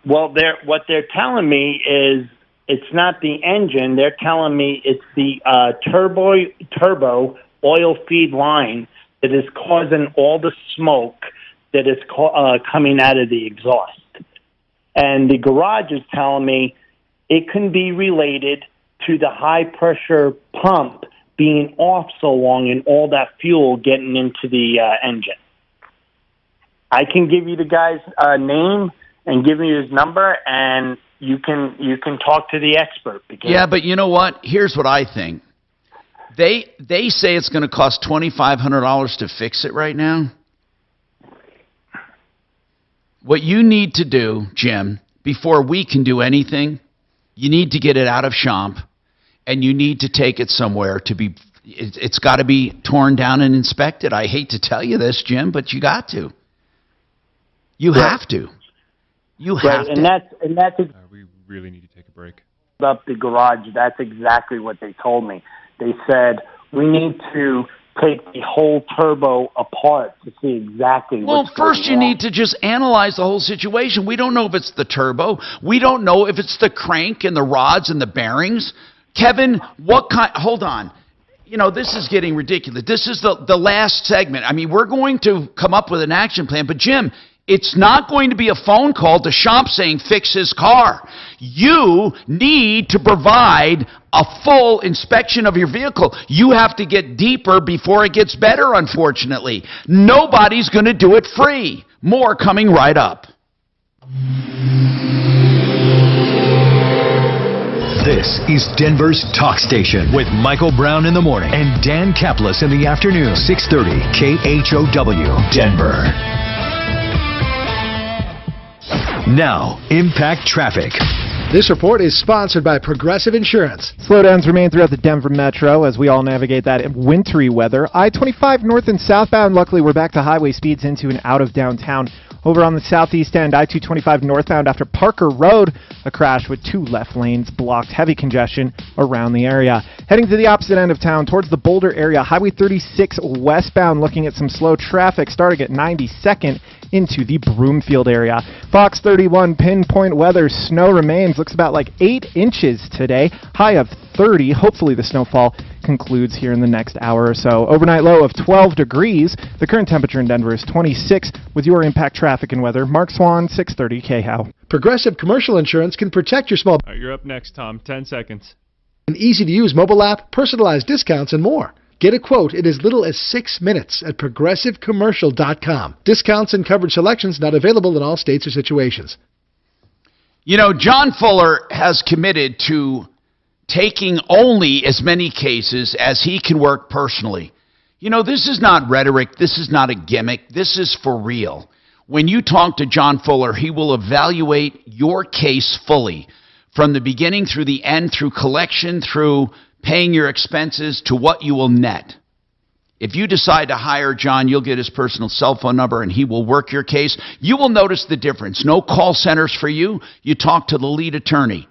Well, what they're telling me is it's not the engine. They're telling me it's the turbo oil feed line that is causing all the smoke that is coming out of the exhaust. And the garage is telling me it can be related to the high-pressure pump being off so long and all that fuel getting into the engine. I can give you the guy's name and give you his number, and you can talk to the expert. Yeah, but you know what? Here's what I think. They say it's going to cost $2,500 to fix it right now. What you need to do, Jim, before we can do anything, you need to get it out of Champ, and you need to take it somewhere to be. It's got to be torn down and inspected. I hate to tell you this, Jim, but you got to. You have to. You have to. And that's we really need to take a break. Up the garage. That's exactly what they told me. They said we need to take the whole turbo apart to see exactly what's going on. Well, first you need to just analyze the whole situation. We don't know if it's the turbo. We don't know if it's the crank and the rods and the bearings. Kevin, what kind... Hold on. You know, this is getting ridiculous. This is the last segment. I mean, we're going to come up with an action plan. But, Jim, It's not going to be a phone call to shop saying fix his car. You need to provide a full inspection of your vehicle. You have to get deeper before it gets better, unfortunately. Nobody's going to do it free. More coming right up. This is Denver's Talk Station with Michael Brown in the morning and Dan Kaplis in the afternoon. 630 KHOW, Denver. Now, Impact Traffic. This report is sponsored by Progressive Insurance. Slowdowns remain throughout the Denver metro as we all navigate that wintry weather. I-25 north and southbound, luckily we're back to highway speeds into and out of downtown. Over on the southeast end, I-225 northbound after Parker Road, a crash with 2 left lanes blocked, heavy congestion around the area. Heading to the opposite end of town towards the Boulder area, Highway 36 westbound looking at some slow traffic starting at 92nd into the Broomfield area. Fox 31 pinpoint weather, snow remains, looks about like 8 inches today, high of 30. Hopefully the snowfall concludes here in the next hour or so. Overnight low of 12 degrees. The current temperature in Denver is 26. With your Impact Traffic and Weather, Mark Swan, 630 KHOW. Progressive Commercial Insurance can protect your small... All right, you're up next, Tom. 10 seconds. An easy-to-use mobile app, personalized discounts, and more. Get a quote in as little as 6 minutes at progressivecommercial.com. Discounts and coverage selections not available in all states or situations. You know, John Fuller has committed to taking only as many cases as he can work personally. You know, this is not rhetoric. This is not a gimmick. This is for real. When you talk to John Fuller, he will evaluate your case fully, from the beginning through the end, through collection, through paying your expenses, to what you will net. If you decide to hire John, you'll get his personal cell phone number and he will work your case. You will notice the difference. No call centers for you. You talk to the lead attorney.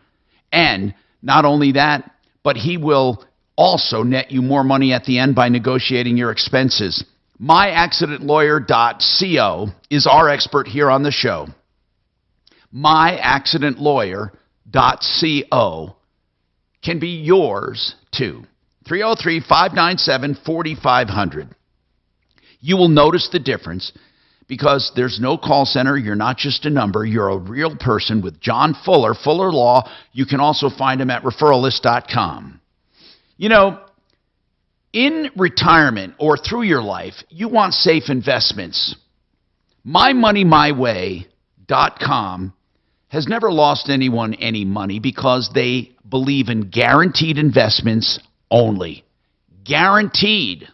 And not only that, but he will also net you more money at the end by negotiating your expenses. MyAccidentLawyer.co is our expert here on the show. MyAccidentLawyer.co can be yours too. 303-597-4500. You will notice the difference because there's no call center. You're not just a number. You're a real person with John Fuller, Fuller Law. You can also find him at referralist.com. You know, in retirement or through your life, you want safe investments. MyMoneyMyWay.com has never lost anyone any money because they believe in guaranteed investments only. Guaranteed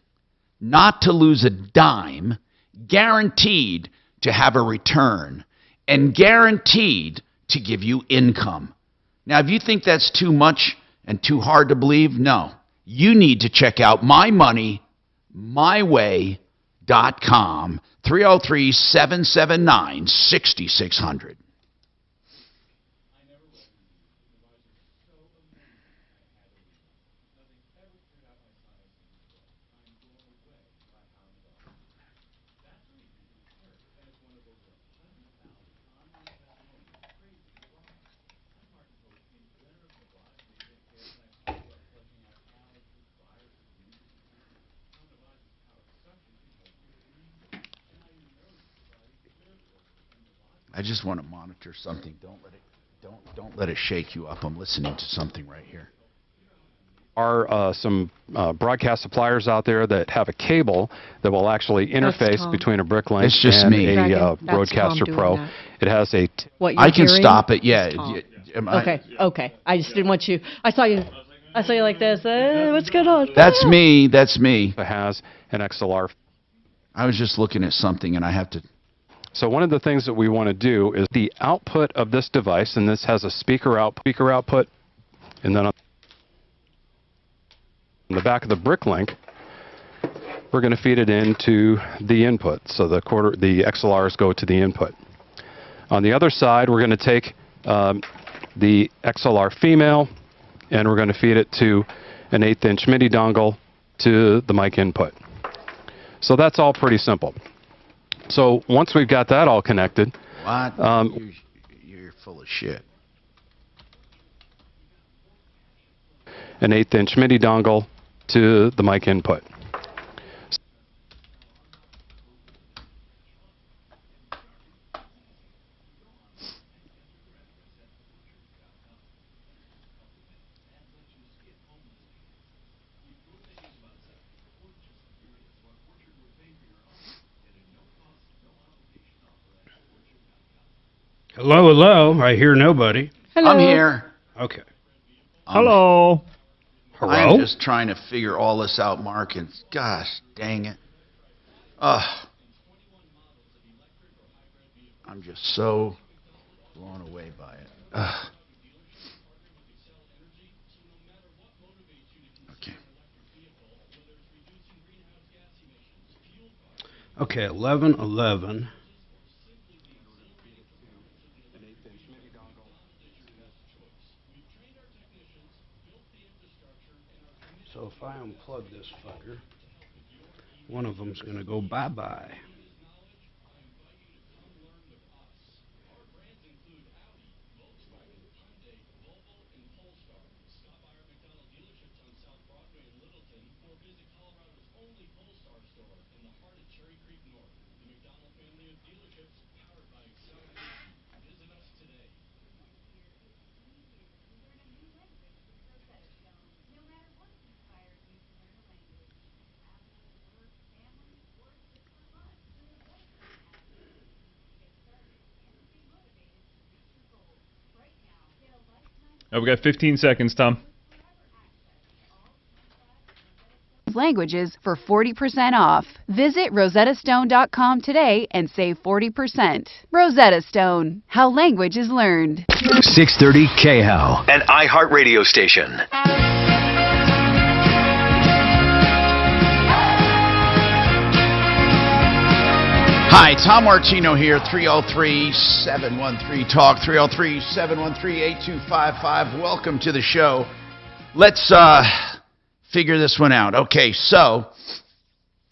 not to lose a dime, guaranteed to have a return, and guaranteed to give you income. Now, if you think that's too much and too hard to believe, no. You need to check out MyMoneyMyWay.com, 303-779-6600. I just want to monitor something. Don't let it shake you up. I'm listening to something right here. Are some broadcast suppliers out there that have a cable that will actually interface between a Bricklink and a Broadcaster Pro. It has a... I can stop it. Yeah. Okay. I just didn't want you... I saw you like this. What's going on? That's me. That's me. It has an XLR. I was just looking at something and I have to... So one of the things that we want to do is the output of this device, and this has a speaker output, and then on the back of the Bricklink, we're going to feed it into the input. So the XLRs go to the input. On the other side, we're going to take the XLR female, and we're going to feed it to an 1/8" MIDI dongle to the mic input. So that's all pretty simple. So once we've got that all connected... What? You're full of shit. An 1/8" MIDI dongle to the mic input. Hello, hello. I hear nobody. Hello. I'm here. Okay. Hello. I'm just trying to figure all this out, Mark, and gosh, dang it. I'm just so blown away by it. Okay. Okay, 11:11. So if I unplug this fucker, one of them's going to go bye-bye. Oh, we got 15 seconds, Tom. Languages for 40% off. Visit rosettastone.com today and save 40%. Rosetta Stone, how language is learned. 630 KHOW, an iHeartRadio station. Hi, Tom Martino here, 303-713-TALK, 303-713-8255. Welcome to the show. Let's figure this one out. Okay, so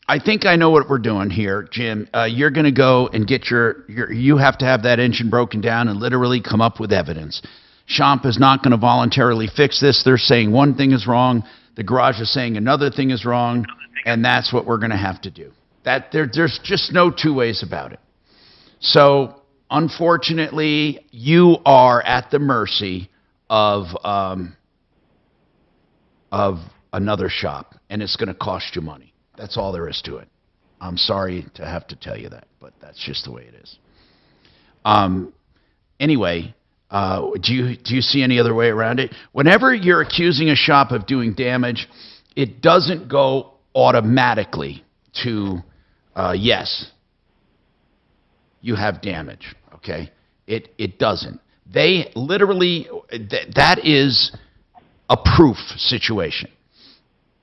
I think I know what we're doing here, Jim. You're going to go and get you have to have that engine broken down and literally come up with evidence. Champ is not going to voluntarily fix this. They're saying one thing is wrong. The garage is saying another thing is wrong, and that's what we're going to have to do. There's just no two ways about it. So, unfortunately, you are at the mercy of another shop, and it's going to cost you money. That's all there is to it. I'm sorry to have to tell you that, but that's just the way it is. Anyway, do you see any other way around it? Whenever you're accusing a shop of doing damage, it doesn't go automatically to yes, you have damage. Okay, it doesn't. They literally that is a proof situation.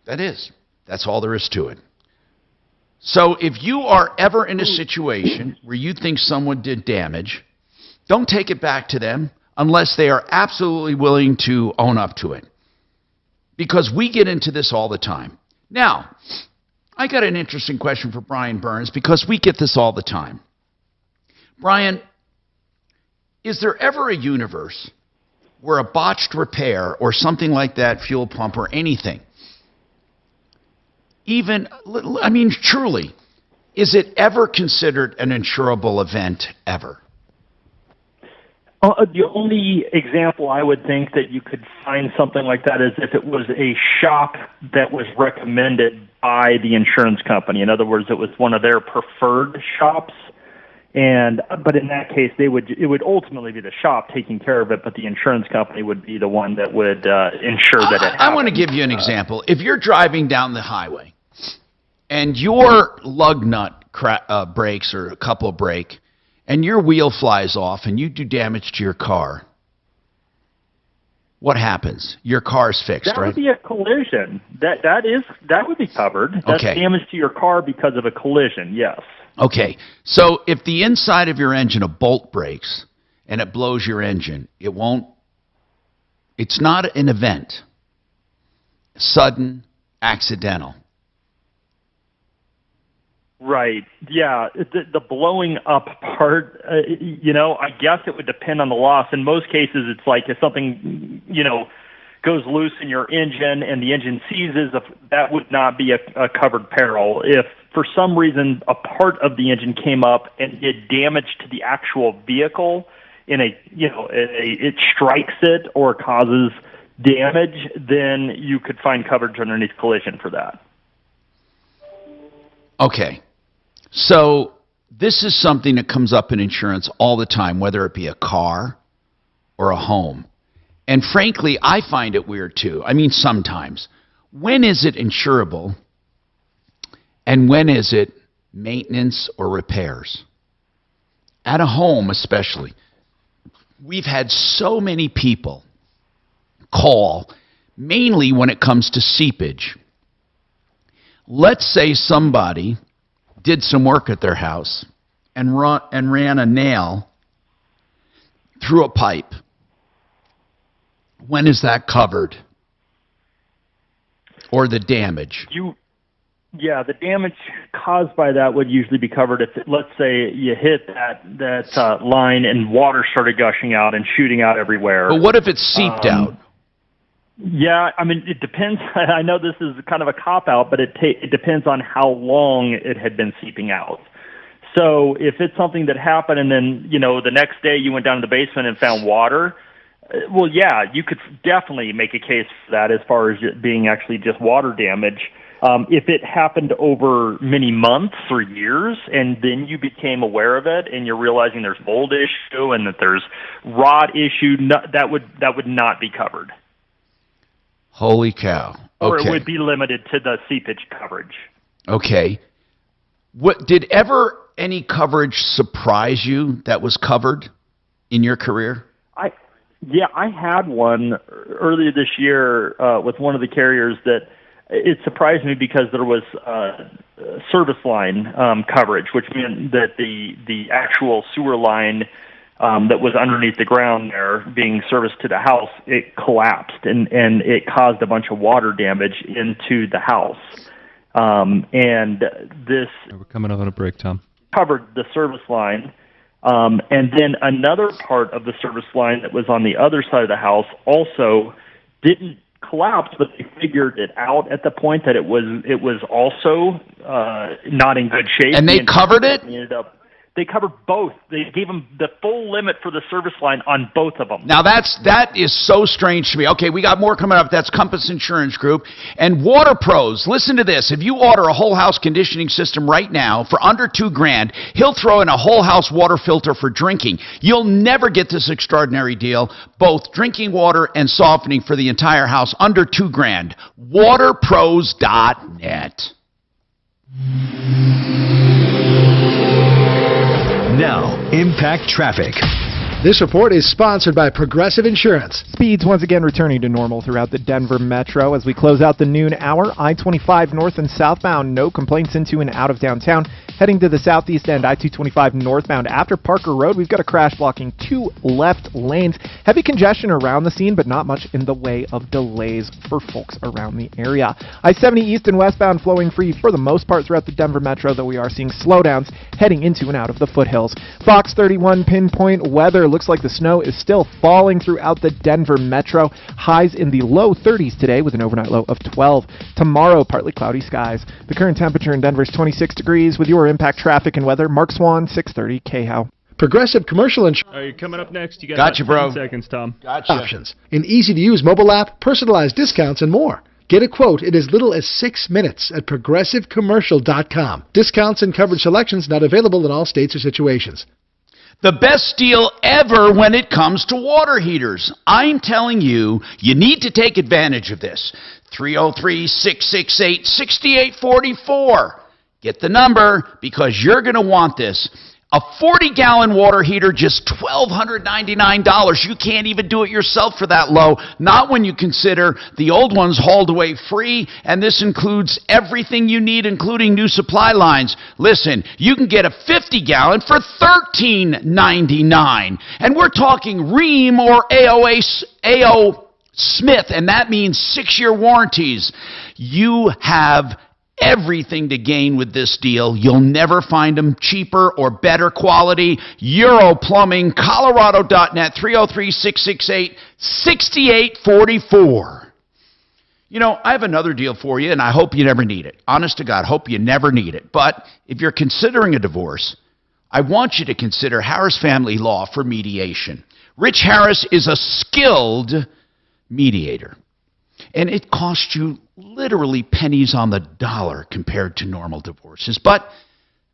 That's all there is to it. So if you are ever in a situation where you think someone did damage, don't take it back to them unless they are absolutely willing to own up to it. Because we get into this all the time. Now, I got an interesting question for Brian Burns because we get this all the time. Brian, is there ever a universe where a botched repair or something like that, fuel pump or anything, even, I mean, truly, is it ever considered an insurable event ever? The only example I would think that you could find something like that is if it was a shop that was recommended by the insurance company. In other words, it was one of their preferred shops. But in that case, it would ultimately be the shop taking care of it, but the insurance company would be the one that would ensure that it happened. I want to give you an example. If you're driving down the highway and your lug nut breaks or a couple break, and your wheel flies off and you do damage to your car, what happens? Your car's fixed, right? That would be a collision. That would be covered. That's damage to your car because of a collision, yes. Okay, so if the inside of your engine, a bolt breaks and it blows your engine, it's not an event. Sudden, accidental. Right. Yeah. The blowing up part, I guess it would depend on the loss. In most cases, it's like if something, goes loose in your engine and the engine seizes, that would not be a covered peril. If for some reason a part of the engine came up and did damage to the actual vehicle it strikes it or causes damage, then you could find coverage underneath collision for that. Okay. So this is something that comes up in insurance all the time, whether it be a car or a home. And frankly, I find it weird too. I mean, sometimes. When is it insurable and when is it maintenance or repairs? At a home especially. We've had so many people call, mainly when it comes to seepage. Let's say somebody did some work at their house and ran a nail through a pipe. When is that covered? Or the damage? Yeah, the damage caused by that would usually be covered if, let's say, you hit that line and water started gushing out and shooting out everywhere. But what if it's seeped out? Yeah, I mean, it depends. I know this is kind of a cop-out, but it depends on how long it had been seeping out. So if it's something that happened and then, the next day you went down to the basement and found water, well, yeah, you could definitely make a case for that as far as it being actually just water damage. If it happened over many months or years and then you became aware of it and you're realizing there's mold issue and that there's rot issue, that would not be covered. Holy cow. Okay. Or it would be limited to the seepage coverage. Okay. Did ever any coverage surprise you that was covered in your career? I had one earlier this year with one of the carriers that it surprised me because there was service line coverage, which meant that the actual sewer line that was underneath the ground there being serviced to the house, it collapsed and it caused a bunch of water damage into the house. And this... We're coming up on a break, Tom. ...covered the service line. And then another part of the service line that was on the other side of the house also didn't collapse, but they figured it out at the point that it was also not in good shape. And they covered it? They covered both. They gave them the full limit for the service line on both of them. Now that is so strange to me. Okay, we got more coming up. That's Compass Insurance Group. And Water Pros, listen to this. If you order a whole house conditioning system right now for under $2,000, he'll throw in a whole house water filter for drinking. You'll never get this extraordinary deal. Both drinking water and softening for the entire house under $2,000. Waterpros.net. Now, Impact Traffic. This report is sponsored by Progressive Insurance. Speeds once again returning to normal throughout the Denver metro as we close out the noon hour. I-25 north and southbound, no complaints into and out of downtown. Heading to the southeast end, I-225 northbound after Parker Road, we've got a crash blocking 2 left lanes. Heavy congestion around the scene, but not much in the way of delays for folks around the area. I-70 east and westbound flowing free for the most part throughout the Denver metro, though we are seeing slowdowns heading into and out of the foothills. Fox 31 pinpoint weather. Looks like the snow is still falling throughout the Denver metro. Highs in the low 30s today with an overnight low of 12. Tomorrow, partly cloudy skies. The current temperature in Denver is 26 degrees. With your Impact Traffic and Weather, Mark Swan, 630 KHOW. Progressive Commercial Insurance. All right, coming up next, you got Gotcha, about 10 bro. seconds, Tom. Gotcha. Options. An easy-to-use mobile app, personalized discounts, and more. Get a quote in as little as 6 minutes at progressivecommercial.com. Discounts and coverage selections not available in all states or situations. The best deal ever when it comes to water heaters. I'm telling you, you need to take advantage of this. 303-668-6844. Get the number because you're going to want this. A 40-gallon water heater, just $1,299. You can't even do it yourself for that low, not when you consider the old ones hauled away free, and this includes everything you need, including new supply lines. Listen, you can get a 50-gallon for $13.99, and we're talking Ream or AO Smith, and that means 6-year warranties. You have everything to gain with this deal. You'll never find them cheaper or better quality. Euro Plumbing, Colorado.net, 303-668-6844. You know, I have another deal for you, and I hope you never need it. Honest to God, hope you never need it. But if you're considering a divorce, I want you to consider Harris Family Law for mediation. Rich Harris is a skilled mediator, and it costs you literally pennies on the dollar compared to normal divorces. But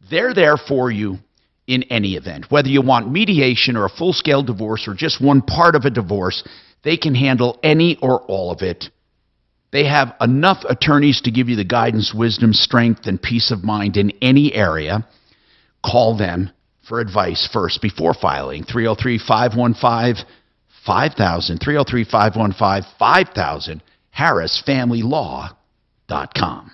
They're there for you in any event. Whether you want mediation or a full-scale divorce or just one part of a divorce, they can handle any or all of it. They have enough attorneys to give you the guidance, wisdom, strength, and peace of mind in any area. Call them for advice first before filing. 303-515-5000. 303-515-5000. HarrisFamilyLaw.com.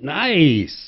Nice.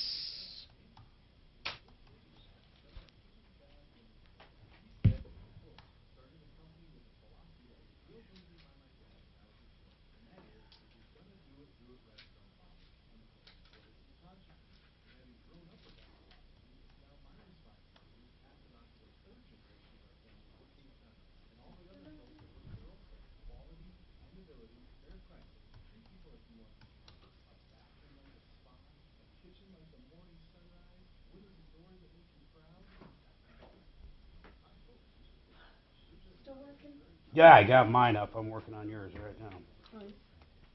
Yeah, I got mine up. I'm working on yours right now.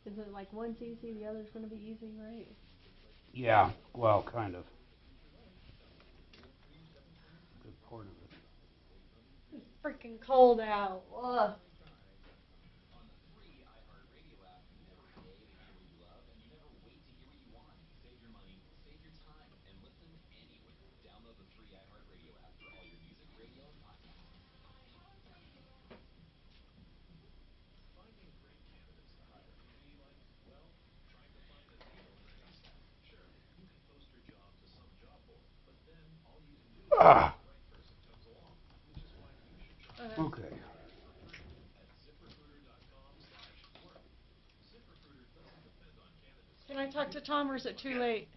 Is it like one's easy, the other's going to be easy, right? Yeah, well, kind of. Good part of it. It's freaking cold out. Ugh. Ah. Okay. Can I talk to Tom, or is it too late?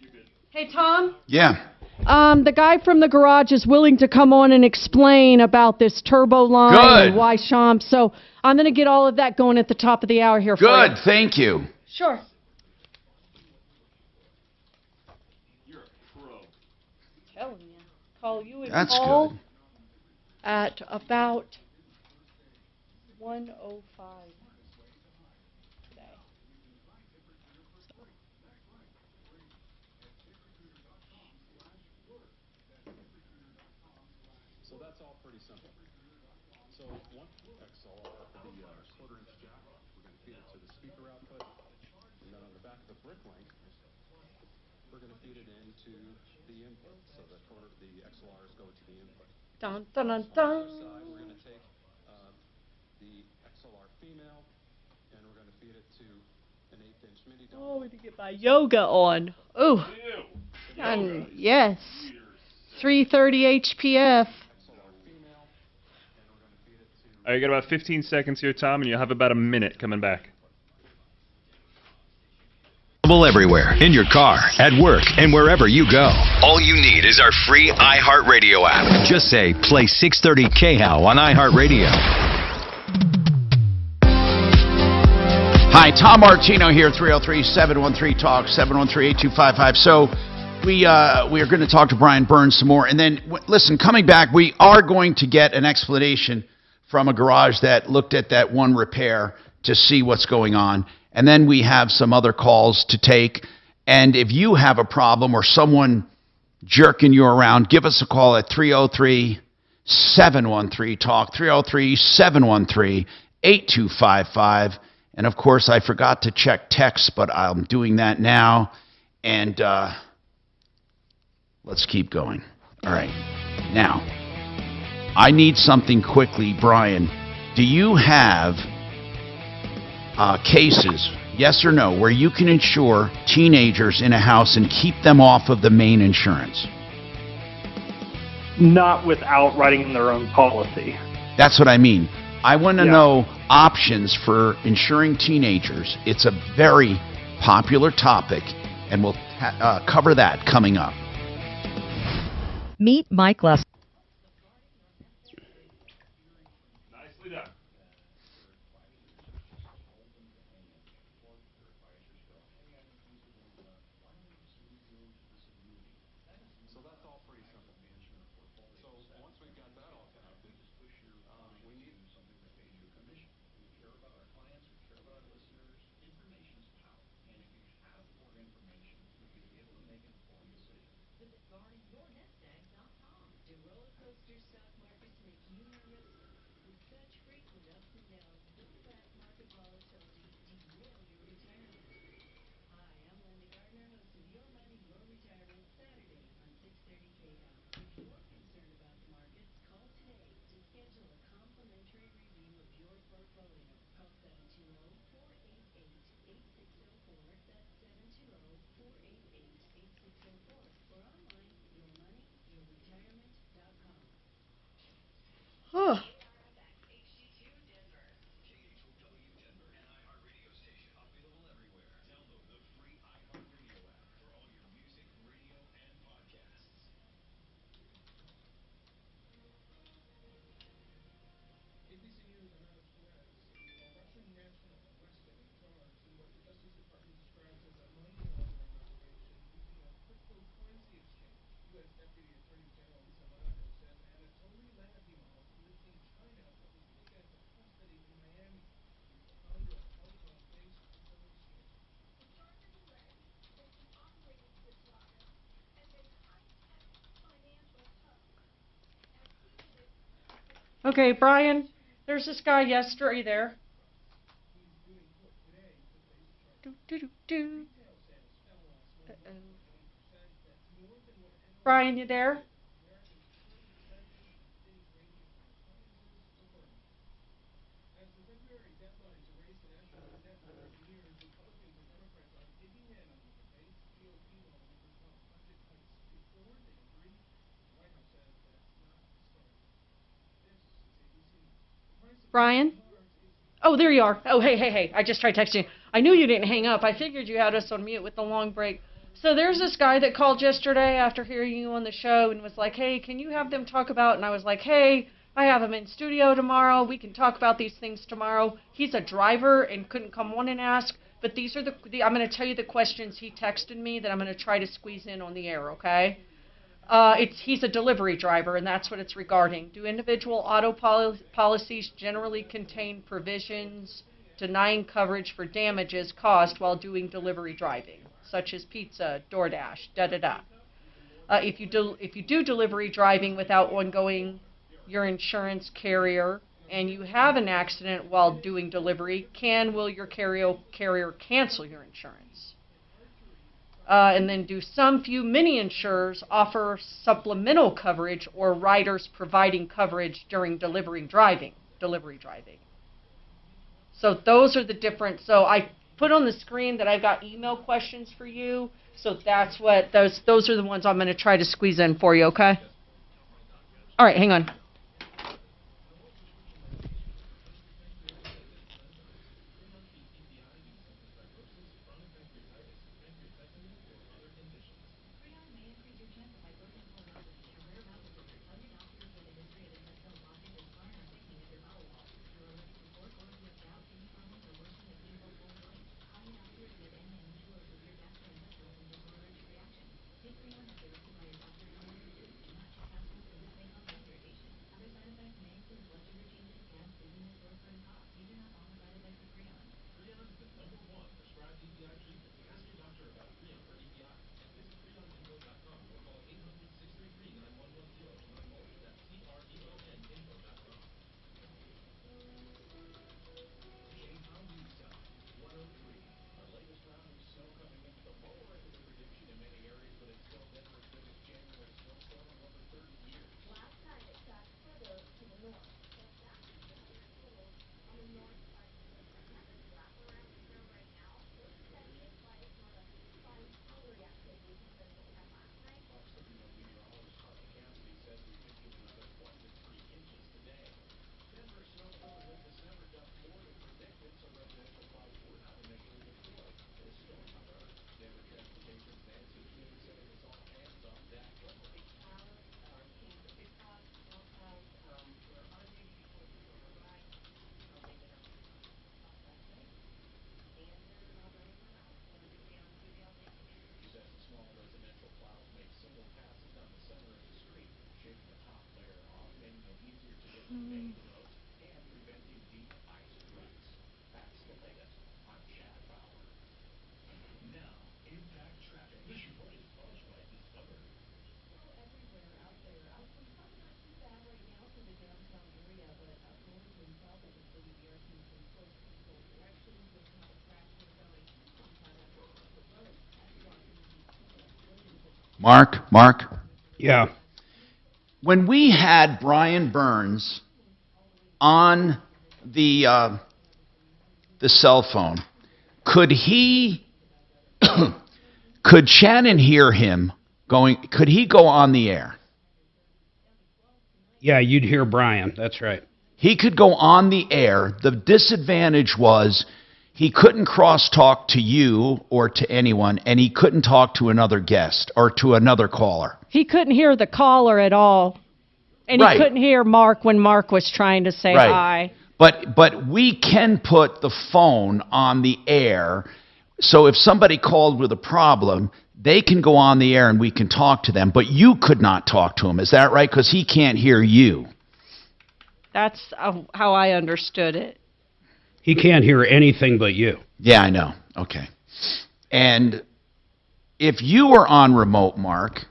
Hey, Tom? Yeah. The guy from the garage is willing to come on and explain about this turbo line and why Shomp. So I'm going to get all of that going at the top of the hour here for you. Good, thank you. Sure. Telling you. Call you and That's Paul good. at about 1:05 today. So that's all pretty simple. So one XLR, the quarter-inch jack, we're going to feed it to the speaker output, and then on the back of the brick link, we're going to feed it into the input. So the XLRs go to the input. Dun, dun, dun, On the dun. other side, we're going to take the XLR female, and we're going to feed it to an 8-inch MIDI dock. Oh, we need to get my yoga on. Ooh. And yes. 330 HPF. All right, you got about 15 seconds here, Tom, and you'll have about a minute coming back. Everywhere, in your car, at work, and wherever you go. All you need is our free iHeartRadio app. Just say, play 630 KHOW on iHeartRadio. Hi, Tom Martino here, 303-713-TALK, 713-8255. So we are going to talk to Brian Burns some more. And then, listen, coming back, we are going to get an explanation from a garage that looked at that one repair to see what's going on. And then we have some other calls to take. And if you have a problem or someone jerking you around, give us a call at 303-713-TALK, 303-713-8255. And, of course, I forgot to check text, but I'm doing that now. And let's keep going. All right. Now, I need something quickly. Brian, do you have cases, yes or no, where you can insure teenagers in a house and keep them off of the main insurance? Not without writing their own policy. That's what I mean. I want to know options for insuring teenagers. It's a very popular topic, and we'll cover that coming up. Meet Mike Lester. Oh. Okay, Brian, there's this guy yesterday there. Brian, you there? Brian? Oh, there you are. Oh, hey. I just tried texting you. I knew you didn't hang up. I figured you had us on mute with the long break. So there's this guy that called yesterday after hearing you on the show and was like, hey, can you have them talk about, and I was like, hey, I have him in studio tomorrow. We can talk about these things tomorrow. He's a driver and couldn't come on and ask, but these are I'm going to tell you the questions he texted me that I'm going to try to squeeze in on the air, okay? He's a delivery driver, and that's what it's regarding. Do individual auto policies generally contain provisions denying coverage for damages caused while doing delivery driving, such as pizza, DoorDash, da-da-da? If you do delivery driving without ongoing your insurance carrier and you have an accident while doing delivery, will your carrier cancel your insurance? And then do some few mini insurers offer supplemental coverage or riders providing coverage during delivery driving? So those are the different. So I put on the screen that I've got email questions for you. So that's what those are the ones I'm going to try to squeeze in for you. Okay. All right. Hang on. Mark. Yeah. When we had Brian Burns on the cell phone, could Shannon hear him going? Could he go on the air? Yeah, you'd hear Brian. That's right. He could go on the air. The disadvantage was he couldn't crosstalk to you or to anyone, and he couldn't talk to another guest or to another caller. He couldn't hear the caller at all. And Right. he couldn't hear Mark when Mark was trying to say hi. But we can put the phone on the air, so if somebody called with a problem, they can go on the air and we can talk to them. But you could not talk to him. Is that right? Because he can't hear you. That's how I understood it. He can't hear anything but you. Yeah, I know. Okay. And if you were on remote, Mark,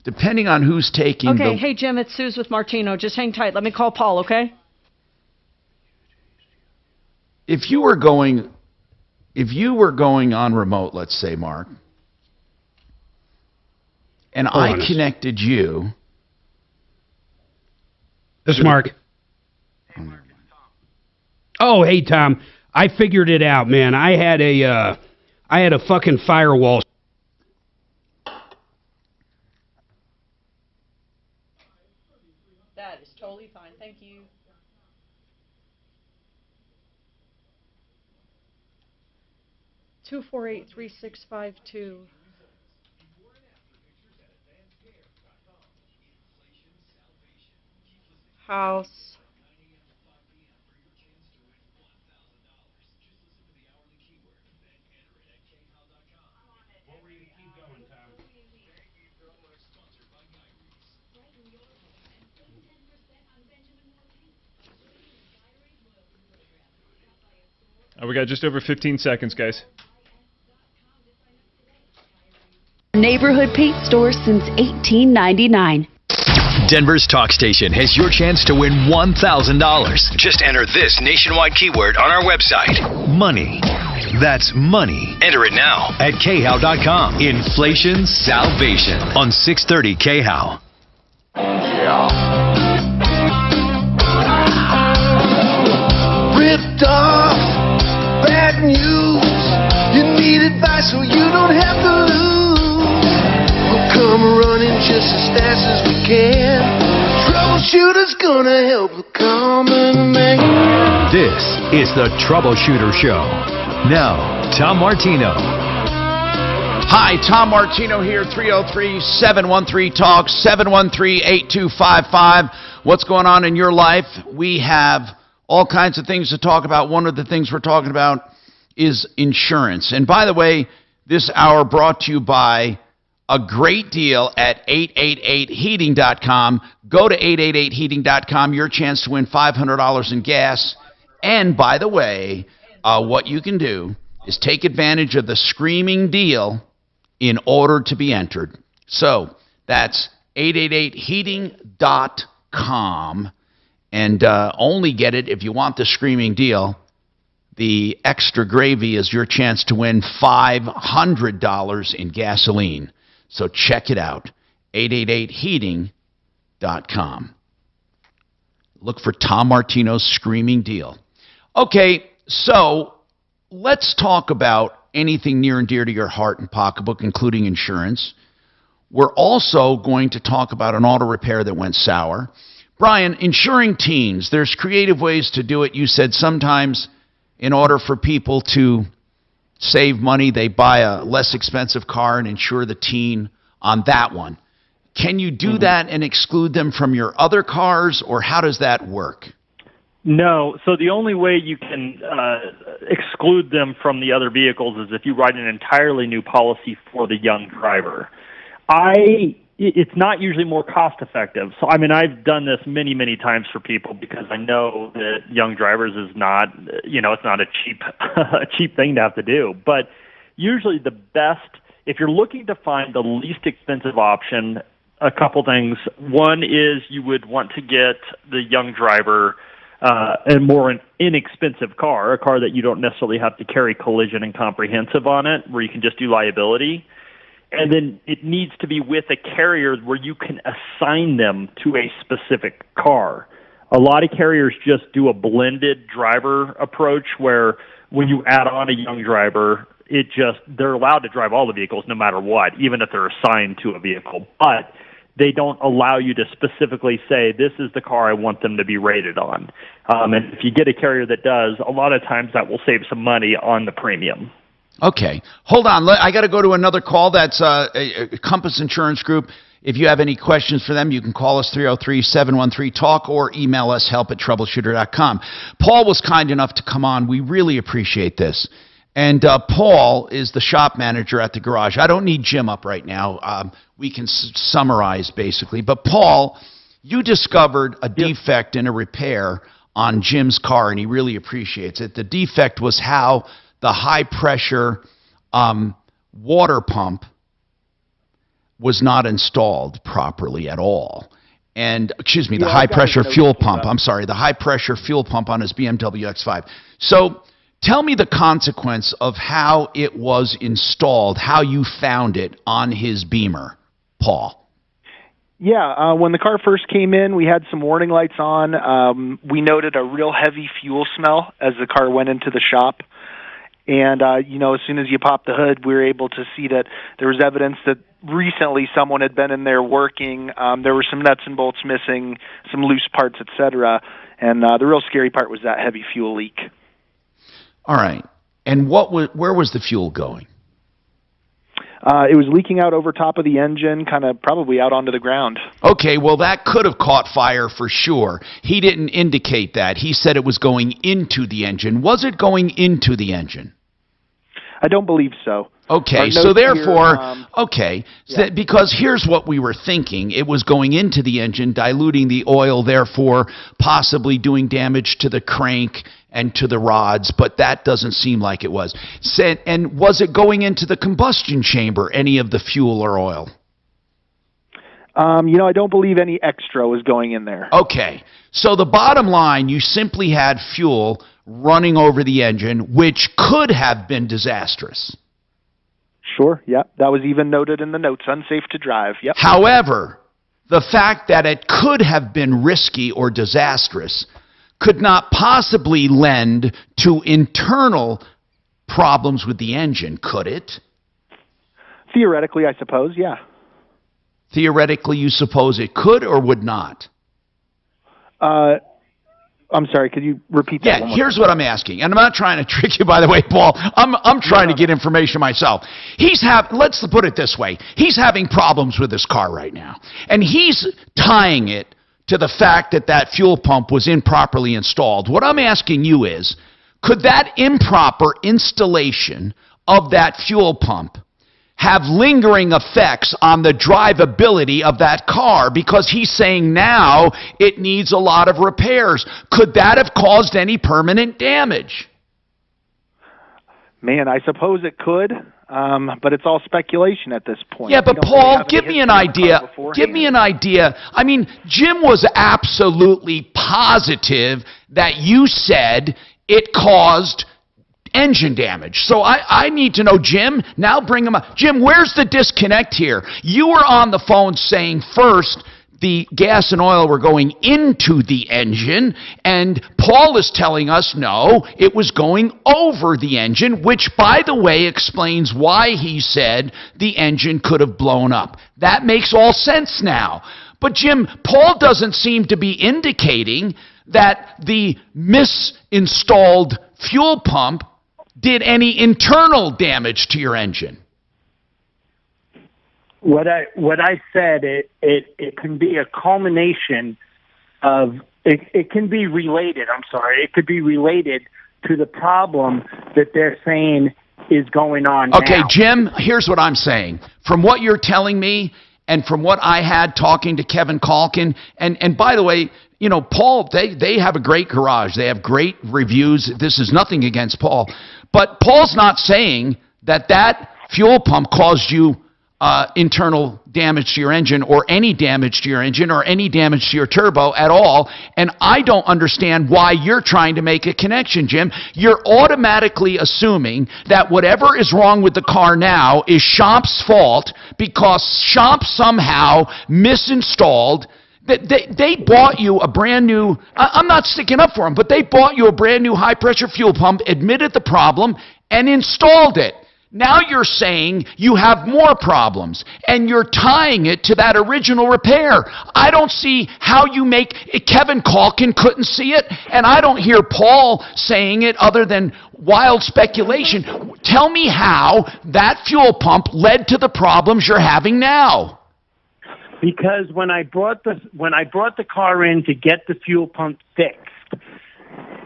depending on who's taking Okay, hey, Jim, it's Suze with Martino. Just hang tight. Let me call Paul, okay? If you were going on remote, let's say, Mark, and I connected you. This is Mark. Oh, hey, Tom. I figured it out, man. I had a fucking firewall. That is totally fine. Thank you. Two 483-652. House. We got just over 15 seconds, guys. Neighborhood paint store since 1899. Denver's talk station has your chance to win $1,000. Just enter this nationwide keyword on our website. Money. That's money. Enter it now at khow.com. Inflation salvation on 630 KHOW. Ripped off, bad news. You need advice so you don't have to lose. We'll come running just as fast as we can. Troubleshooter's gonna help the common man. This is the Troubleshooter Show. Now, Tom Martino. Hi, Tom Martino here, 303-713-TALK, 713-8255. What's going on in your life? We have all kinds of things to talk about. One of the things we're talking about is insurance. And by the way, this hour brought to you by a great deal at 888heating.com. Go to 888heating.com. Your chance to win $500 in gas. And by the way, what you can do is take advantage of the screaming deal in order to be entered. So that's 888heating.com. And only get it if you want the screaming deal. The extra gravy is your chance to win $500 in gasoline. So check it out, 888heating.com. Look for Tom Martino's screaming deal. Okay, so let's talk about anything near and dear to your heart and pocketbook, including insurance. We're also going to talk about an auto repair that went sour. Brian, insuring teens, there's creative ways to do it. You said sometimes in order for people to save money, they buy a less expensive car and insure the teen on that one. Can you do that and exclude them from your other cars, or how does that work? No. So the only way you can exclude them from the other vehicles is if you write an entirely new policy for the young driver. It's not usually more cost effective. So, I mean, I've done this many, many times for people because I know that young drivers is not, it's not a cheap thing to have to do. But usually the best, if you're looking to find the least expensive option, a couple things. One is you would want to get the young driver a more inexpensive car, a car that you don't necessarily have to carry collision and comprehensive on it, where you can just do liability. and then it needs to be with a carrier where you can assign them to a specific car. A lot of carriers just do a blended driver approach where when you add on a young driver, they're allowed to drive all the vehicles no matter what, even if they're assigned to a vehicle. But they don't allow you to specifically say, this is the car I want them to be rated on. And if you get a carrier that does, a lot of times that will save some money on the premium. Okay. Hold on. I got to go to another call. That's Compass Insurance Group. If you have any questions for them, you can call us 303-713-TALK or email us help@troubleshooter.com. Paul was kind enough to come on. We really appreciate this. And Paul is the shop manager at the garage. I don't need Jim up right now. We can summarize, basically. But, Paul, you discovered a defect in a repair on Jim's car, and he really appreciates it. The defect was how the high-pressure water pump was not installed properly at all. And, excuse me, the high-pressure fuel pump. I'm sorry, the high-pressure fuel pump on his BMW X5. So tell me the consequence of how it was installed, how you found it on his Beamer, Paul. Yeah, when the car first came in, we had some warning lights on. We noted a real heavy fuel smell as the car went into the shop. And, as soon as you pop the hood, we were able to see that there was evidence that recently someone had been in there working. There were some nuts and bolts missing, some loose parts, etc. And the real scary part was that heavy fuel leak. All right. And where was the fuel going? It was leaking out over top of the engine, kind of probably out onto the ground. Okay, well, that could have caught fire for sure. He didn't indicate that. He said it was going into the engine. Was it going into the engine? I don't believe so. Okay, so therefore, because here's what we were thinking. It was going into the engine, diluting the oil, therefore possibly doing damage to the crank and to the rods, but that doesn't seem like it was. And was it going into the combustion chamber, any of the fuel or oil? I don't believe any extra was going in there. Okay, so the bottom line, you simply had fuel running over the engine, which could have been disastrous. Sure, yeah. That was even noted in the notes, unsafe to drive. Yep. However, the fact that it could have been risky or disastrous could not possibly lend to internal problems with the engine, could it? Theoretically, I suppose, yeah. Theoretically, you suppose it could or would not? I'm sorry, could you repeat that? Yeah, here's what I'm asking. And I'm not trying to trick you, by the way, Paul. I'm trying to get information myself. Let's put it this way. He's having problems with his car right now. And he's tying it to the fact that that fuel pump was improperly installed. What I'm asking you is, could that improper installation of that fuel pump have lingering effects on the drivability of that car? Because he's saying now it needs a lot of repairs. Could that have caused any permanent damage? Man, I suppose it could, but it's all speculation at this point. Yeah, but Paul, give me an idea. Give me an idea. I mean, Jim was absolutely positive that you said it caused engine damage. So I need to know, Jim. Now bring him up. Jim, where's the disconnect here? You were on the phone saying first the gas and oil were going into the engine, and Paul is telling us no, it was going over the engine, which, by the way, explains why he said the engine could have blown up. That makes all sense now. But Jim, Paul doesn't seem to be indicating that the misinstalled fuel pump did any internal damage to your engine. What I said, it can be a culmination of, it can be related, it could be related to the problem that they're saying is going on now. Okay, Jim, here's what I'm saying. From what you're telling me, and from what I had talking to Kevin Calkin, and by the way, Paul, they have a great garage. They have great reviews. This is nothing against Paul. But Paul's not saying that fuel pump caused you internal damage to your engine or any damage to your engine or any damage to your turbo at all. And I don't understand why you're trying to make a connection, Jim. You're automatically assuming that whatever is wrong with the car now is Shomp's fault because Shomp somehow misinstalled. They bought you a brand new, I'm not sticking up for them, but they bought you a brand new high pressure fuel pump, admitted the problem, and installed it. Now you're saying you have more problems, and you're tying it to that original repair. I don't see how you make it. Kevin Calkin couldn't see it, and I don't hear Paul saying it other than wild speculation. Tell me how that fuel pump led to the problems you're having now. Because when I brought the car in to get the fuel pump fixed,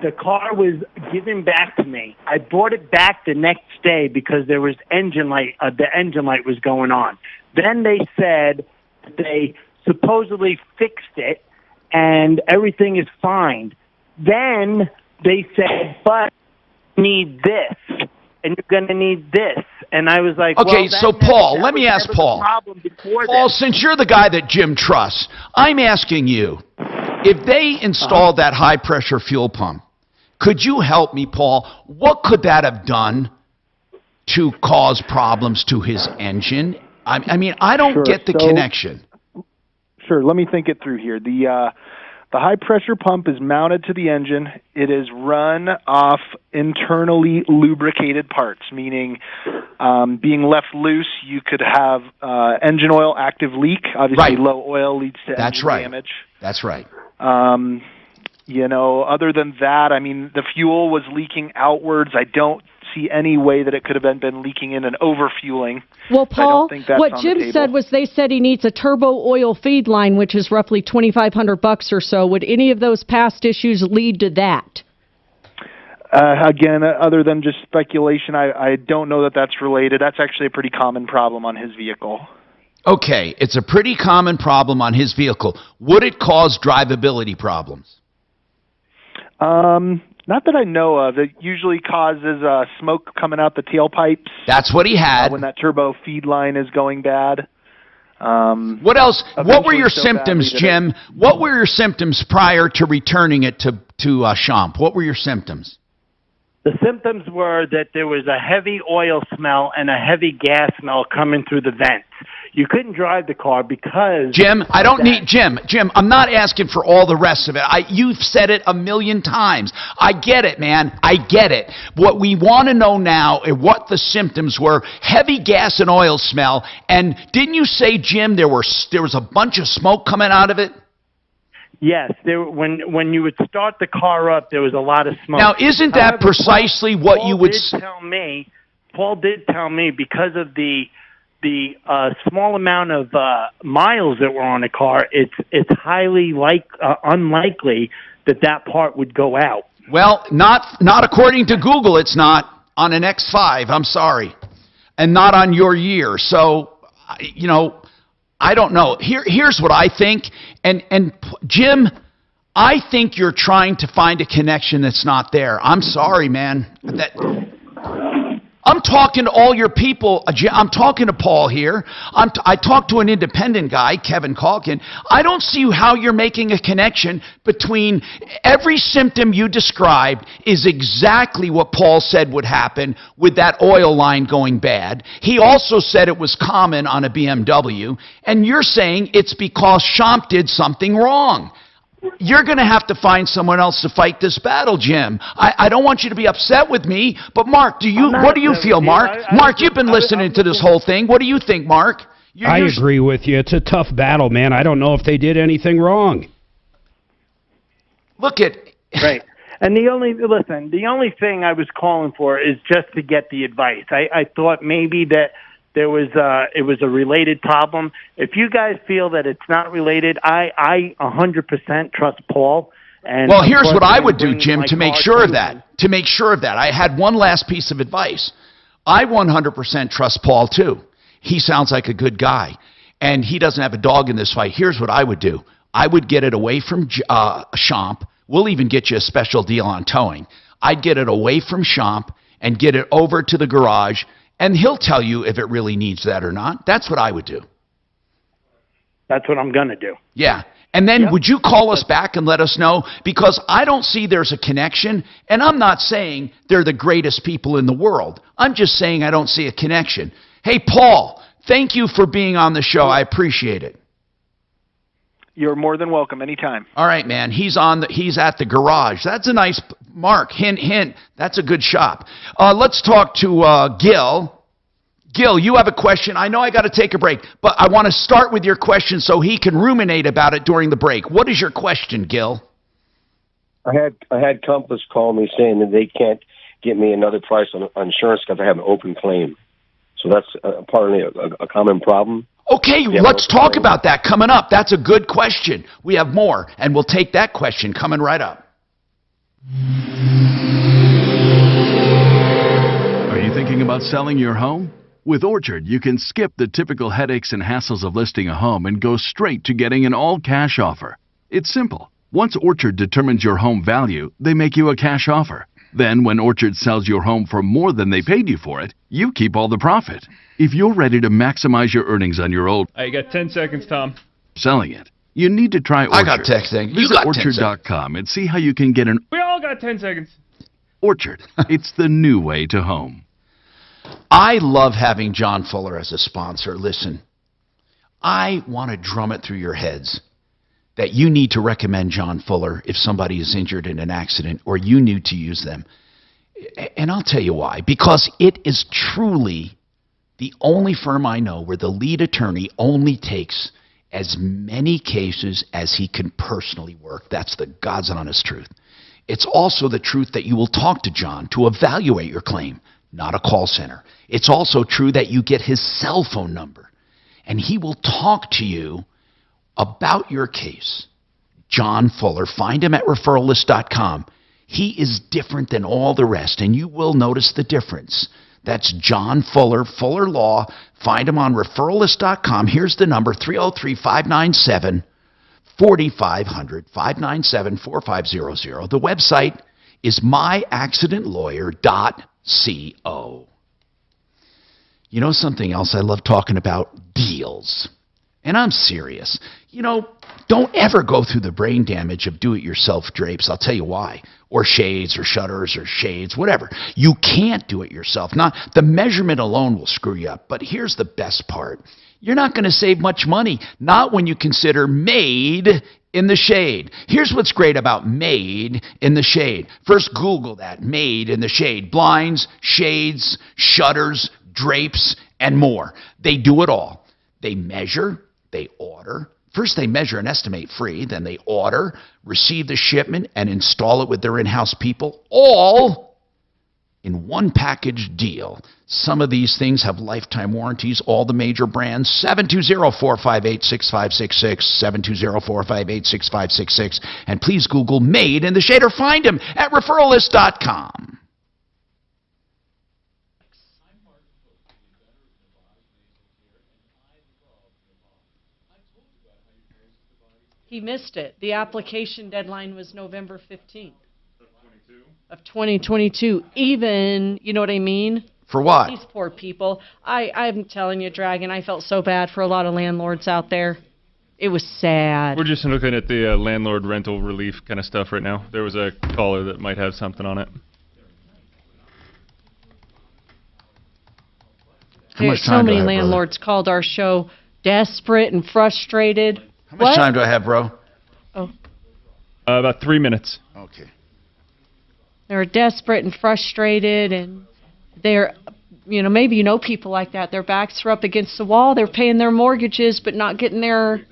the car was given back to me. I brought it back the next day because there was engine light. The engine light was going on. Then they said they supposedly fixed it and everything is fine. Then they said, but you need this and you're going to need this. And I was like, okay, well, so Paul, let me ask Paul. Paul, since you're the guy that Jim trusts, I'm asking you, if they installed that high-pressure fuel pump, could you help me, Paul? What could that have done to cause problems to his engine? I mean, I don't get the connection. Sure, let me think it through here. The high-pressure pump is mounted to the engine. It is run off internally lubricated parts, meaning being left loose, you could have engine oil active leak. Obviously, low oil leads to engine damage. That's right. Other than that, I mean, the fuel was leaking outwards. I don't see any way that it could have been leaking in and overfueling. Well, Paul, what on Jim said was they said he needs a turbo oil feed line, which is roughly $2,500 or so. Would any of those past issues lead to that? Again, other than just speculation, I don't know that that's related. That's actually a pretty common problem on his vehicle. Okay, it's a pretty common problem on his vehicle. Would it cause drivability problems? Not that I know of. It usually causes smoke coming out the tailpipes. That's what he had. When that turbo feed line is going bad. What else? What were your symptoms, Jim? What were your symptoms prior to returning it to Shomp? What were your symptoms? The symptoms were that there was a heavy oil smell and a heavy gas smell coming through the vents. You couldn't drive the car because... Jim, I don't need... Jim, I'm not asking for all the rest of it. You've said it a million times. I get it, man. I get it. What we want to know now is what the symptoms were. Heavy gas and oil smell. And didn't you say, Jim, there was a bunch of smoke coming out of it? Yes, when you would start the car up, there was a lot of smoke. Now, isn't that precisely what you would... Paul did tell me because of the small amount of miles that were on the car, it's highly unlikely that part would go out. Well, not according to Google. It's not on an X5. I'm sorry, and not on your year. So, I don't know. Here's what I think, and Jim, I think you're trying to find a connection that's not there. I'm sorry, man. I'm talking to all your people. I'm talking to Paul here. I talked to an independent guy, Kevin Calkin. I don't see how you're making a connection between every symptom you described is exactly what Paul said would happen with that oil line going bad. He also said it was common on a BMW, and you're saying it's because Shomp did something wrong. You're going to have to find someone else to fight this battle, Jim. I don't want you to be upset with me, but Mark, what do you feel, Mark? Mark, you've been listening to this whole thing. What do you think, Mark? I agree with you. It's a tough battle, man. I don't know if they did anything wrong. Look at... Right. And the only thing I was calling for is just to get the advice. I thought maybe that it was a related problem. If you guys feel that it's not related, I 100% trust Paul. And well, here's what I would do, Jim, to make sure of that. I had one last piece of advice. I 100% trust Paul, too. He sounds like a good guy, and he doesn't have a dog in this fight. Here's what I would do. I would get it away from Shomp. We'll even get you a special deal on towing. I'd get it away from Shomp and get it over to the garage and he'll tell you if it really needs that or not. That's what I would do. That's what I'm going to do. Yeah. And then would you call us back and let us know? Because I don't see there's a connection, and I'm not saying they're the greatest people in the world. I'm just saying I don't see a connection. Hey, Paul, thank you for being on the show. I appreciate it. You're more than welcome anytime. All right, man. He's at the garage. That's a nice mark. Hint, hint. That's a good shop. Let's talk to Gil. Gil, you have a question. I know I got to take a break, but I want to start with your question so he can ruminate about it during the break. What is your question, Gil? I had Compass call me saying that they can't get me another price on insurance because I have an open claim. So that's apparently a common problem. Okay, let's talk about that coming up. That's a good question. We have more, and we'll take that question coming right up. Are you thinking about selling your home? With Orchard, you can skip the typical headaches and hassles of listing a home and go straight to getting an all-cash offer. It's simple. Once Orchard determines your home value, they make you a cash offer. Then, when Orchard sells your home for more than they paid you for it, you keep all the profit. If you're ready to maximize your earnings on your old... You got 10 seconds, Tom. ...selling it, you need to try Orchard. I got 10 seconds. You Visit got 10 seconds. Orchard.com and see how you can get an... We all got 10 seconds. Orchard. It's the new way to home. I love having John Fuller as a sponsor. Listen, I want to drum it through your heads that you need to recommend John Fuller if somebody is injured in an accident or you need to use them. And I'll tell you why. Because it is truly the only firm I know where the lead attorney only takes as many cases as he can personally work. That's the God's honest truth. It's also the truth that you will talk to John to evaluate your claim, not a call center. It's also true that you get his cell phone number, and he will talk to you about your case. John Fuller, find him at referrals.com. He is different than all the rest, and you will notice the difference. That's John Fuller, Fuller Law. Find him on referrals.com. Here's the number, 303-597-4500, 597-4500. The website is myaccidentlawyer.co. You know something else I love talking about? Deals. And I'm serious. You know, don't ever go through the brain damage of do-it-yourself drapes. I'll tell you why. Or shades or shutters or shades, whatever. You can't do it yourself. Not the measurement alone will screw you up. But here's the best part. You're not going to save much money. Not when you consider made in the shade. Here's what's great about made in the shade. First, Google that. Made in the shade. Blinds, shades, shutters, drapes, and more. They do it all. They measure, they order. First, they measure and estimate free. Then they order, receive the shipment, and install it with their in-house people, all in one package deal. Some of these things have lifetime warranties, all the major brands. 720-458-6566, 720-458-6566. And please Google Made in the Shade or find them at referralist.com. He missed it. The application deadline was November 15th. Of 2022. Even, you know what I mean? For what? These poor people. I'm telling you, Dragon, I felt so bad for a lot of landlords out there. It was sad. We're just looking at the landlord rental relief kind of stuff right now. There was a caller that might have something on it. How much time so many do I have, landlords called our show desperate and frustrated. How much time do I have, bro? Oh. About 3 minutes. Okay. They're desperate and frustrated, and they're, you know, maybe you know people like that. Their backs are up against the wall. They're paying their mortgages, but not getting their...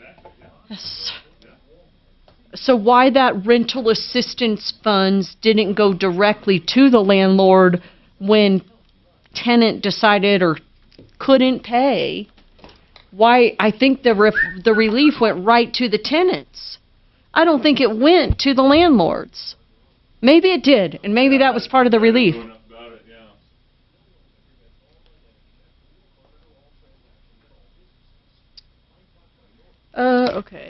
So why that rental assistance funds didn't go directly to the landlord when tenant decided or couldn't pay... Why I think the relief went right to the tenants. I don't think it went to the landlords. Maybe it did, and maybe that was part of the relief. Okay.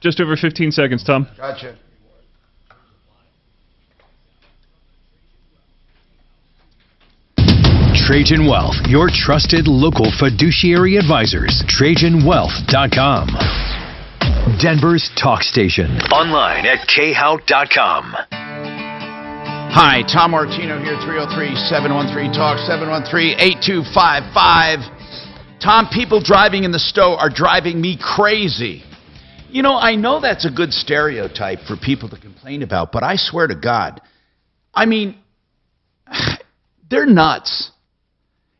Just over 15 seconds, Tom. Gotcha. Trajan Wealth, your trusted local fiduciary advisors. TrajanWealth.com. Denver's talk station. Online at khout.com. Hi, Tom Martino here, 303-713-TALK, 713-8255. Tom, people driving in the snow are driving me crazy. You know, I know that's a good stereotype for people to complain about, but I swear to God, I mean, they're nuts.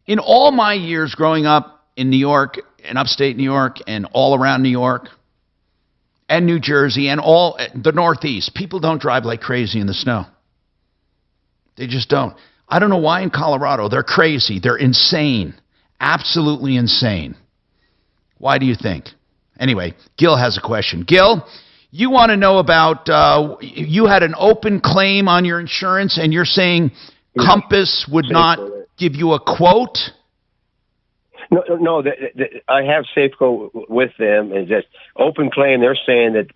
In all my years growing up in New York, in upstate New York, and all around New York, and New Jersey, and all the Northeast, people don't drive like crazy in the snow. They just don't. I don't know why in Colorado. They're crazy. They're insane. Absolutely insane. Why do you think? Anyway, Gil has a question. Gil, you want to know about, you had an open claim on your insurance, and you're saying Compass would not give you a quote? No, I have Safeco with them, and just open claim, they're saying that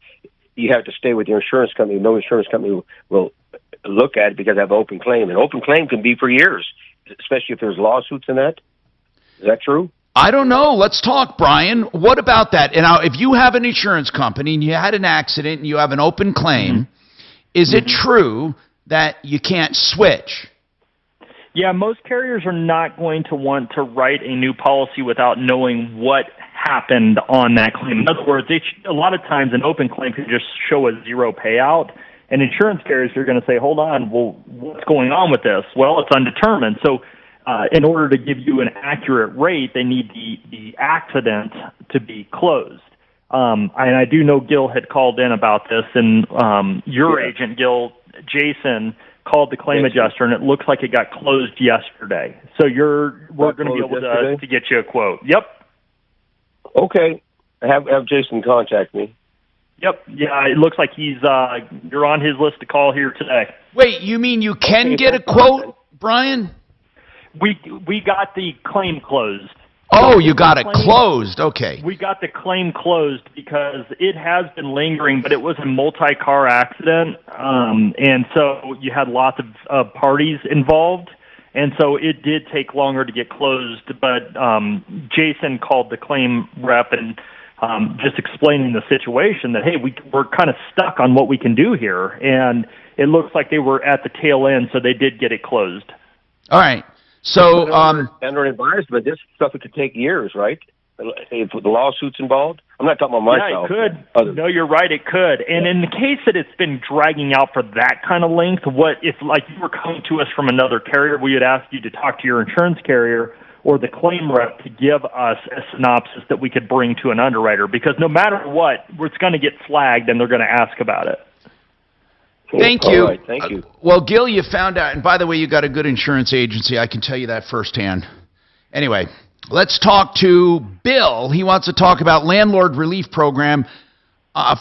you have to stay with your insurance company. No insurance company will look at it because I have open claim. And open claim can be for years, especially if there's lawsuits in that. Is that true? I don't know. Let's talk, Brian. What about that? And now, if you have an insurance company and you had an accident and you have an open claim, is it true that you can't switch? Yeah, most carriers are not going to want to write a new policy without knowing what happened on that claim. In other words, a lot of times an open claim can just show a zero payout, and insurance carriers are going to say, hold on, well, what's going on with this? Well, it's undetermined. So in order to give you an accurate rate, they need the accident to be closed. And I do know Gil had called in about this, and your agent, Gil, Jason, called the claim adjuster, and it looks like it got closed yesterday. So we're going to be able to get you a quote. Yep. Okay. Have Jason contact me. Yep. Yeah, it looks like you're on his list to call here today. Wait, you mean you can get a quote, Brian? We got the claim closed. Oh, you got it closed. Okay. We got the claim closed because it has been lingering, but it was a multi-car accident, and so you had lots of parties involved, and so it did take longer to get closed. But Jason called the claim rep and just explaining the situation that, hey, we're kind of stuck on what we can do here, and it looks like they were at the tail end, so they did get it closed. All right. So, under advisement, this stuff could take years, right? If the lawsuits involved, I'm not talking about myself. Yeah, it could. No, you're right, it could. And in the case that it's been dragging out for that kind of length, what if, like, you were coming to us from another carrier, we would ask you to talk to your insurance carrier or the claim rep to give us a synopsis that we could bring to an underwriter, because no matter what, it's going to get flagged and they're going to ask about it. Thank you. All right, thank you. Well, Gil, you found out, and by the way, you got a good insurance agency. I can tell you that firsthand. Anyway, let's talk to Bill. He wants to talk about landlord relief program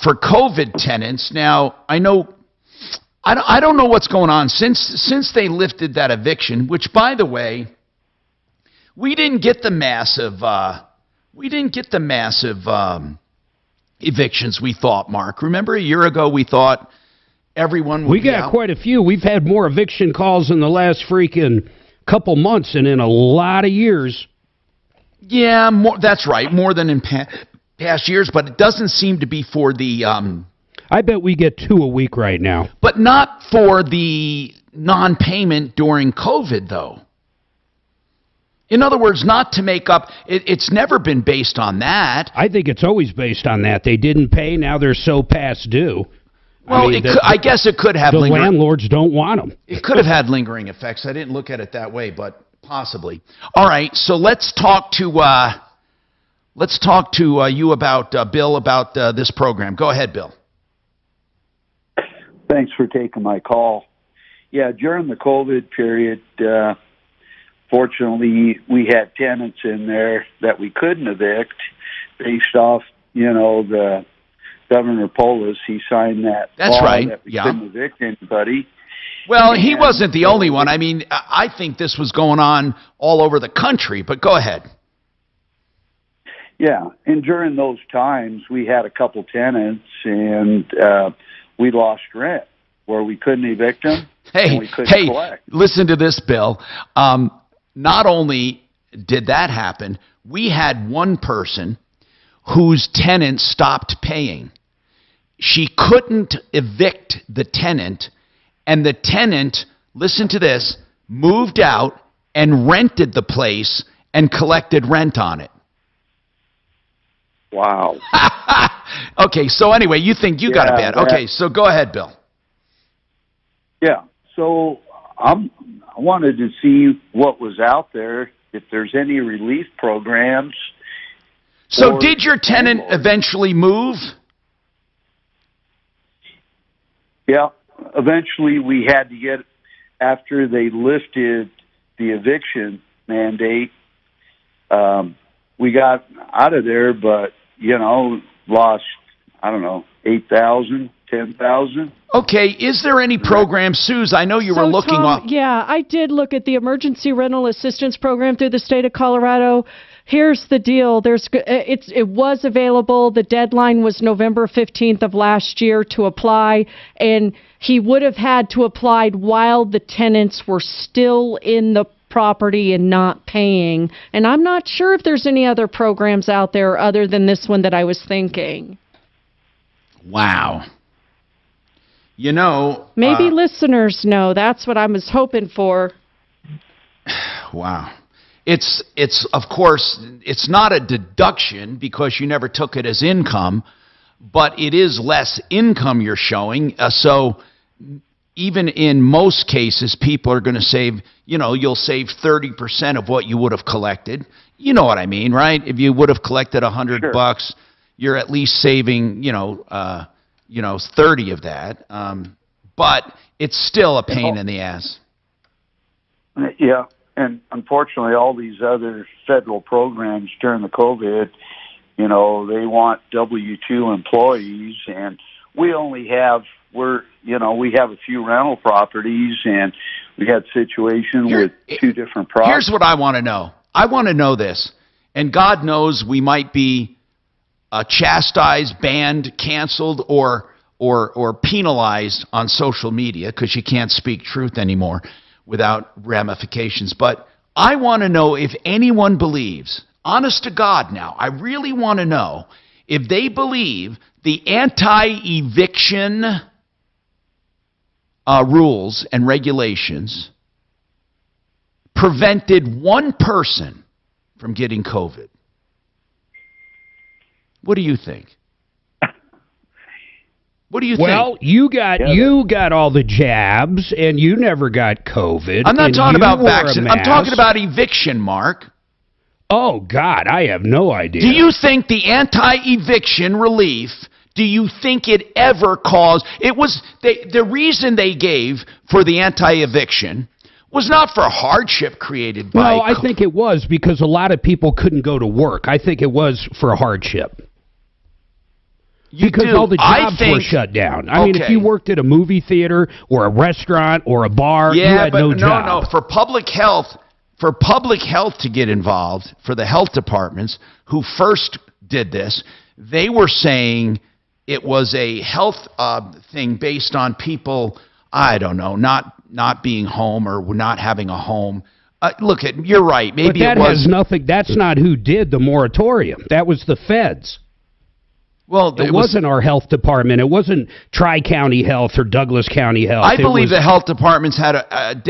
for COVID tenants. Now, I know, I don't know what's going on since they lifted that eviction. Which, by the way, we didn't get the massive evictions we thought. Mark, remember a year ago we thought everyone would got quite a few. We've had more eviction calls in the last freaking couple months and in a lot of years. Yeah, that's right. More than in past years, but it doesn't seem to be for the I bet we get 2 a week right now. But not for the non-payment during COVID, though. In other words, not to make up. It's never been based on that. I think it's always based on that. They didn't pay, now they're so past due. Well, I guess it could have the landlords don't want them. It could have had lingering effects. I didn't look at it that way, but possibly. All right, so let's talk to you about Bill about this program. Go ahead, Bill. Thanks for taking my call. Yeah, during the COVID period, fortunately, we had tenants in there that we couldn't evict based off, the Governor Polis. He signed that That's law right. that we Yeah. couldn't evict anybody. Well, he wasn't the only one. I mean, I think this was going on all over the country, but go ahead. Yeah, and during those times, we had a couple tenants, and we lost rent where we couldn't evict them. And we couldn't collect. Listen to this, Bill. Not only did that happen, we had one person whose tenant stopped paying. She couldn't evict the tenant, and the tenant, listen to this, moved out and rented the place and collected rent on it. Wow. Okay, so anyway, you think you got a bad. Okay, so go ahead, Bill. Yeah, so I wanted to see what was out there, if there's any relief programs. So did your tenant eventually move? Yeah, eventually we had to get, after they lifted the eviction mandate, we got out of there, but, lost, I don't know, $8,000, $10,000. Okay, is there any program, Suze? I know you were looking Tom, up. Yeah, I did look at the Emergency Rental Assistance Program through the state of Colorado. Here's the deal. It was available. The deadline was November 15th of last year to apply, and he would have had to apply while the tenants were still in the property and not paying. And I'm not sure if there's any other programs out there other than this one that I was thinking. Wow. Maybe listeners know. That's what I was hoping for. Wow. It's of course, it's not a deduction because you never took it as income, but it is less income you're showing. So even in most cases, people are going to save, you'll save 30% of what you would have collected. You know what I mean, right? If you would have collected $100, you're at least saving, 30 of that. But it's still a pain in the ass. Yeah. And unfortunately, all these other federal programs during the COVID, they want W-2 employees, and we have a few rental properties, and we had situations with 2 different properties. Here's what I want to know. I want to know this, and God knows we might be chastised, banned, canceled, or penalized on social media because you can't speak truth anymore without ramifications. But I want to know if anyone believes, honest to God now, I really want to know if they believe the anti-eviction rules and regulations prevented one person from getting COVID. What do you think? What do you think? Well, you got all the jabs, and you never got COVID. I'm not talking about vaccine. I'm talking about eviction, Mark. Oh, God, I have no idea. Do you think the anti-eviction relief, do you think it ever caused... the reason they gave for the anti-eviction was not for hardship created by... No, I think it was because a lot of people couldn't go to work. I think it was for hardship. Because all the jobs were shut down. I mean, if you worked at a movie theater or a restaurant or a bar, you had no job. No, for public health to get involved, for the health departments who first did this, they were saying it was a health thing based on people, I don't know, not being home or not having a home. You're right. Maybe but that has nothing. That's not who did the moratorium. That was the feds. Well, it wasn't our health department. It wasn't Tri-County Health or Douglas County Health. I believe the health departments had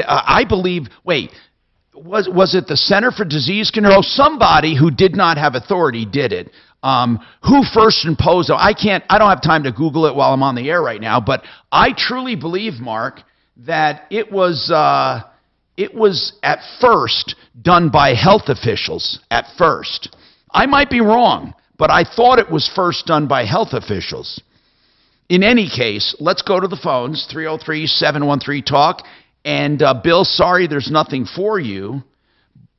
I believe, was it the Center for Disease Control? Somebody who did not have authority did it. Who first imposed it? I don't have time to Google it while I'm on the air right now, but I truly believe, Mark, that it was at first done by health officials at first. I might be wrong, but I thought it was first done by health officials. In any case, let's go to the phones, 303-713-TALK. And Bill, sorry there's nothing for you,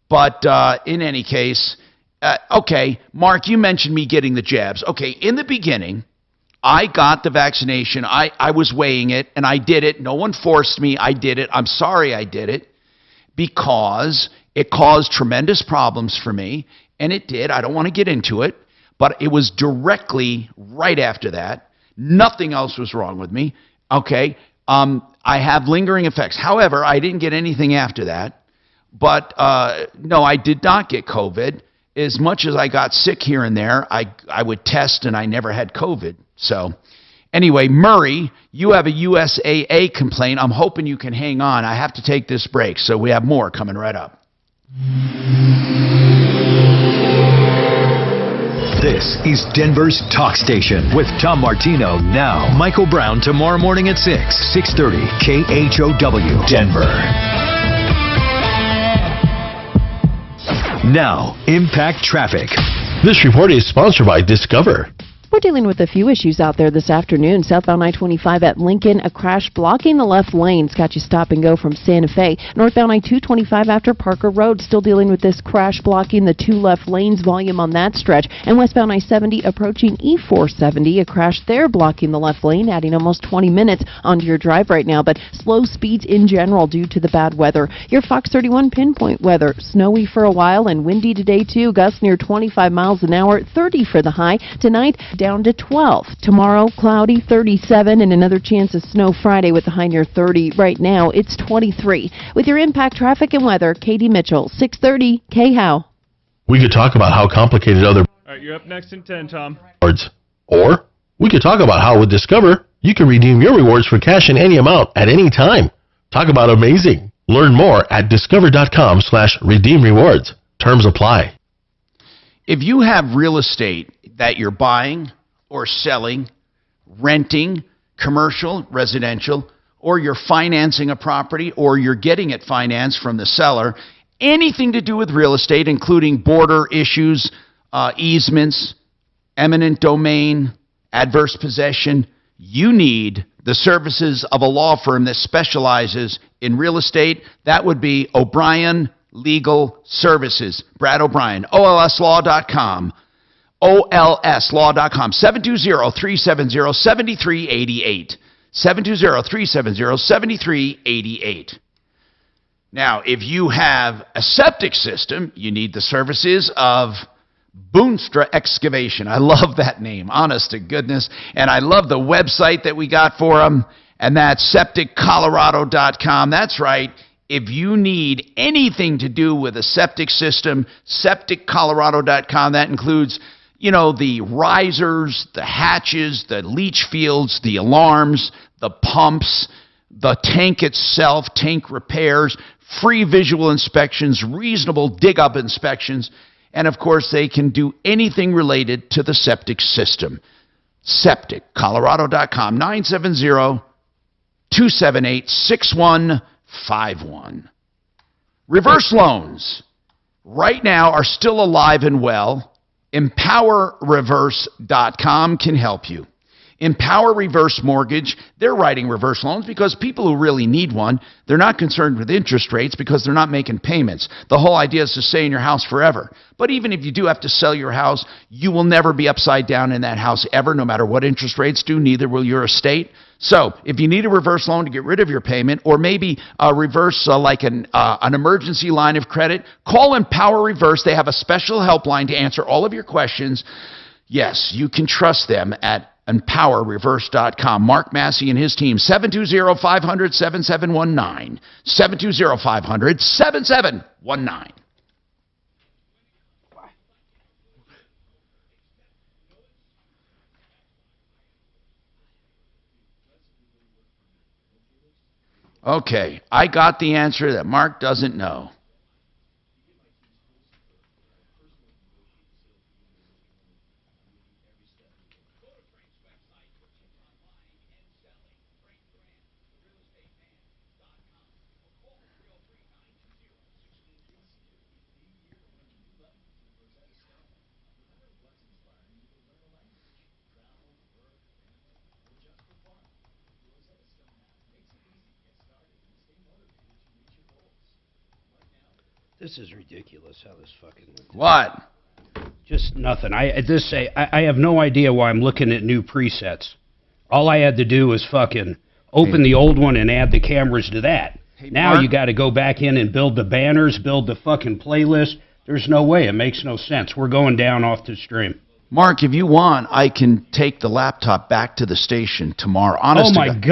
but in any case, okay, Mark, you mentioned me getting the jabs. Okay, in the beginning, I got the vaccination. I was weighing it, and I did it. No one forced me. I did it. I'm sorry I did it because it caused tremendous problems for me, and it did. I don't want to get into it, but it was directly right after that. Nothing else was wrong with me, okay? I have lingering effects. However, I didn't get anything after that. But, no, I did not get COVID. As much as I got sick here and there, I would test, and I never had COVID. So, anyway, Murray, you have a USAA complaint. I'm hoping you can hang on. I have to take this break, so we have more coming right up. This is Denver's Talk Station with Tom Martino now. Michael Brown tomorrow morning at 6:30 KHOW Denver. Now, Impact Traffic. This report is sponsored by Discover. We're dealing with a few issues out there this afternoon. Southbound I-25 at Lincoln, a crash blocking the left lane. It's got you stop and go from Santa Fe. Northbound I-225 after Parker Road, still dealing with this crash blocking the two left lanes, volume on that stretch. And westbound I-70 approaching E-470, a crash there blocking the left lane, adding almost 20 minutes onto your drive right now. But slow speeds in general due to the bad weather. Your Fox 31 pinpoint weather. Snowy for a while and windy today too. Gusts near 25 miles an hour, 30 for the high. Tonight, down to 12. Tomorrow, cloudy, 37, and another chance of snow Friday with the high near 30. Right now, it's 23. With your Impact Traffic and Weather, Katie Mitchell, 630 KHOW. We could talk about how complicated other All right, you're up next in 10, Tom. rewards. Or we could talk about how with Discover, you can redeem your rewards for cash in any amount at any time. Talk about amazing. Learn more at discover.com/redeem rewards. Terms apply. If you have real estate that you're buying or selling, renting, commercial, residential, or you're financing a property, or you're getting it financed from the seller, anything to do with real estate, including border issues, easements, eminent domain, adverse possession, you need the services of a law firm that specializes in real estate. That would be O'Brien Legal Services. Brad O'Brien, OLSlaw.com. OLSlaw.com, 720-370-7388. 720-370-7388. Now, if you have a septic system, you need the services of Boonstra Excavation. I love that name, honest to goodness. And I love the website that we got for them, and that's septiccolorado.com. That's right. If you need anything to do with a septic system, septiccolorado.com. That includes, you know, the risers, the hatches, the leach fields, the alarms, the pumps, the tank itself, tank repairs, free visual inspections, reasonable dig-up inspections, and, of course, they can do anything related to the septic system. SepticColorado.com, 970-278-6151. Reverse loans right now are still alive and well. EmpowerReverse.com can help you. Empower Reverse Mortgage, they're writing reverse loans because people who really need one, they're not concerned with interest rates because they're not making payments. The whole idea is to stay in your house forever. But even if you do have to sell your house, you will never be upside down in that house ever, no matter what interest rates do, neither will your estate. So if you need a reverse loan to get rid of your payment, or maybe a reverse like an emergency line of credit, call Empower Reverse. They have a special helpline to answer all of your questions. Yes, you can trust them at EmpowerReverse.com. Mark Massey and his team, 720-500-7719. 720-500-7719. Okay, I got the answer that Mark doesn't know. This is ridiculous how this fucking went. What? Just nothing. I have no idea why I'm looking at new presets. All I had to do was fucking open the old one and add the cameras to that. Now Mark? you got to go back in and build the banners, build the fucking playlist. There's no way. It makes no sense. We're going down off the stream. Mark, if you want, I can take the laptop back to the station tomorrow. Honest Oh to my God.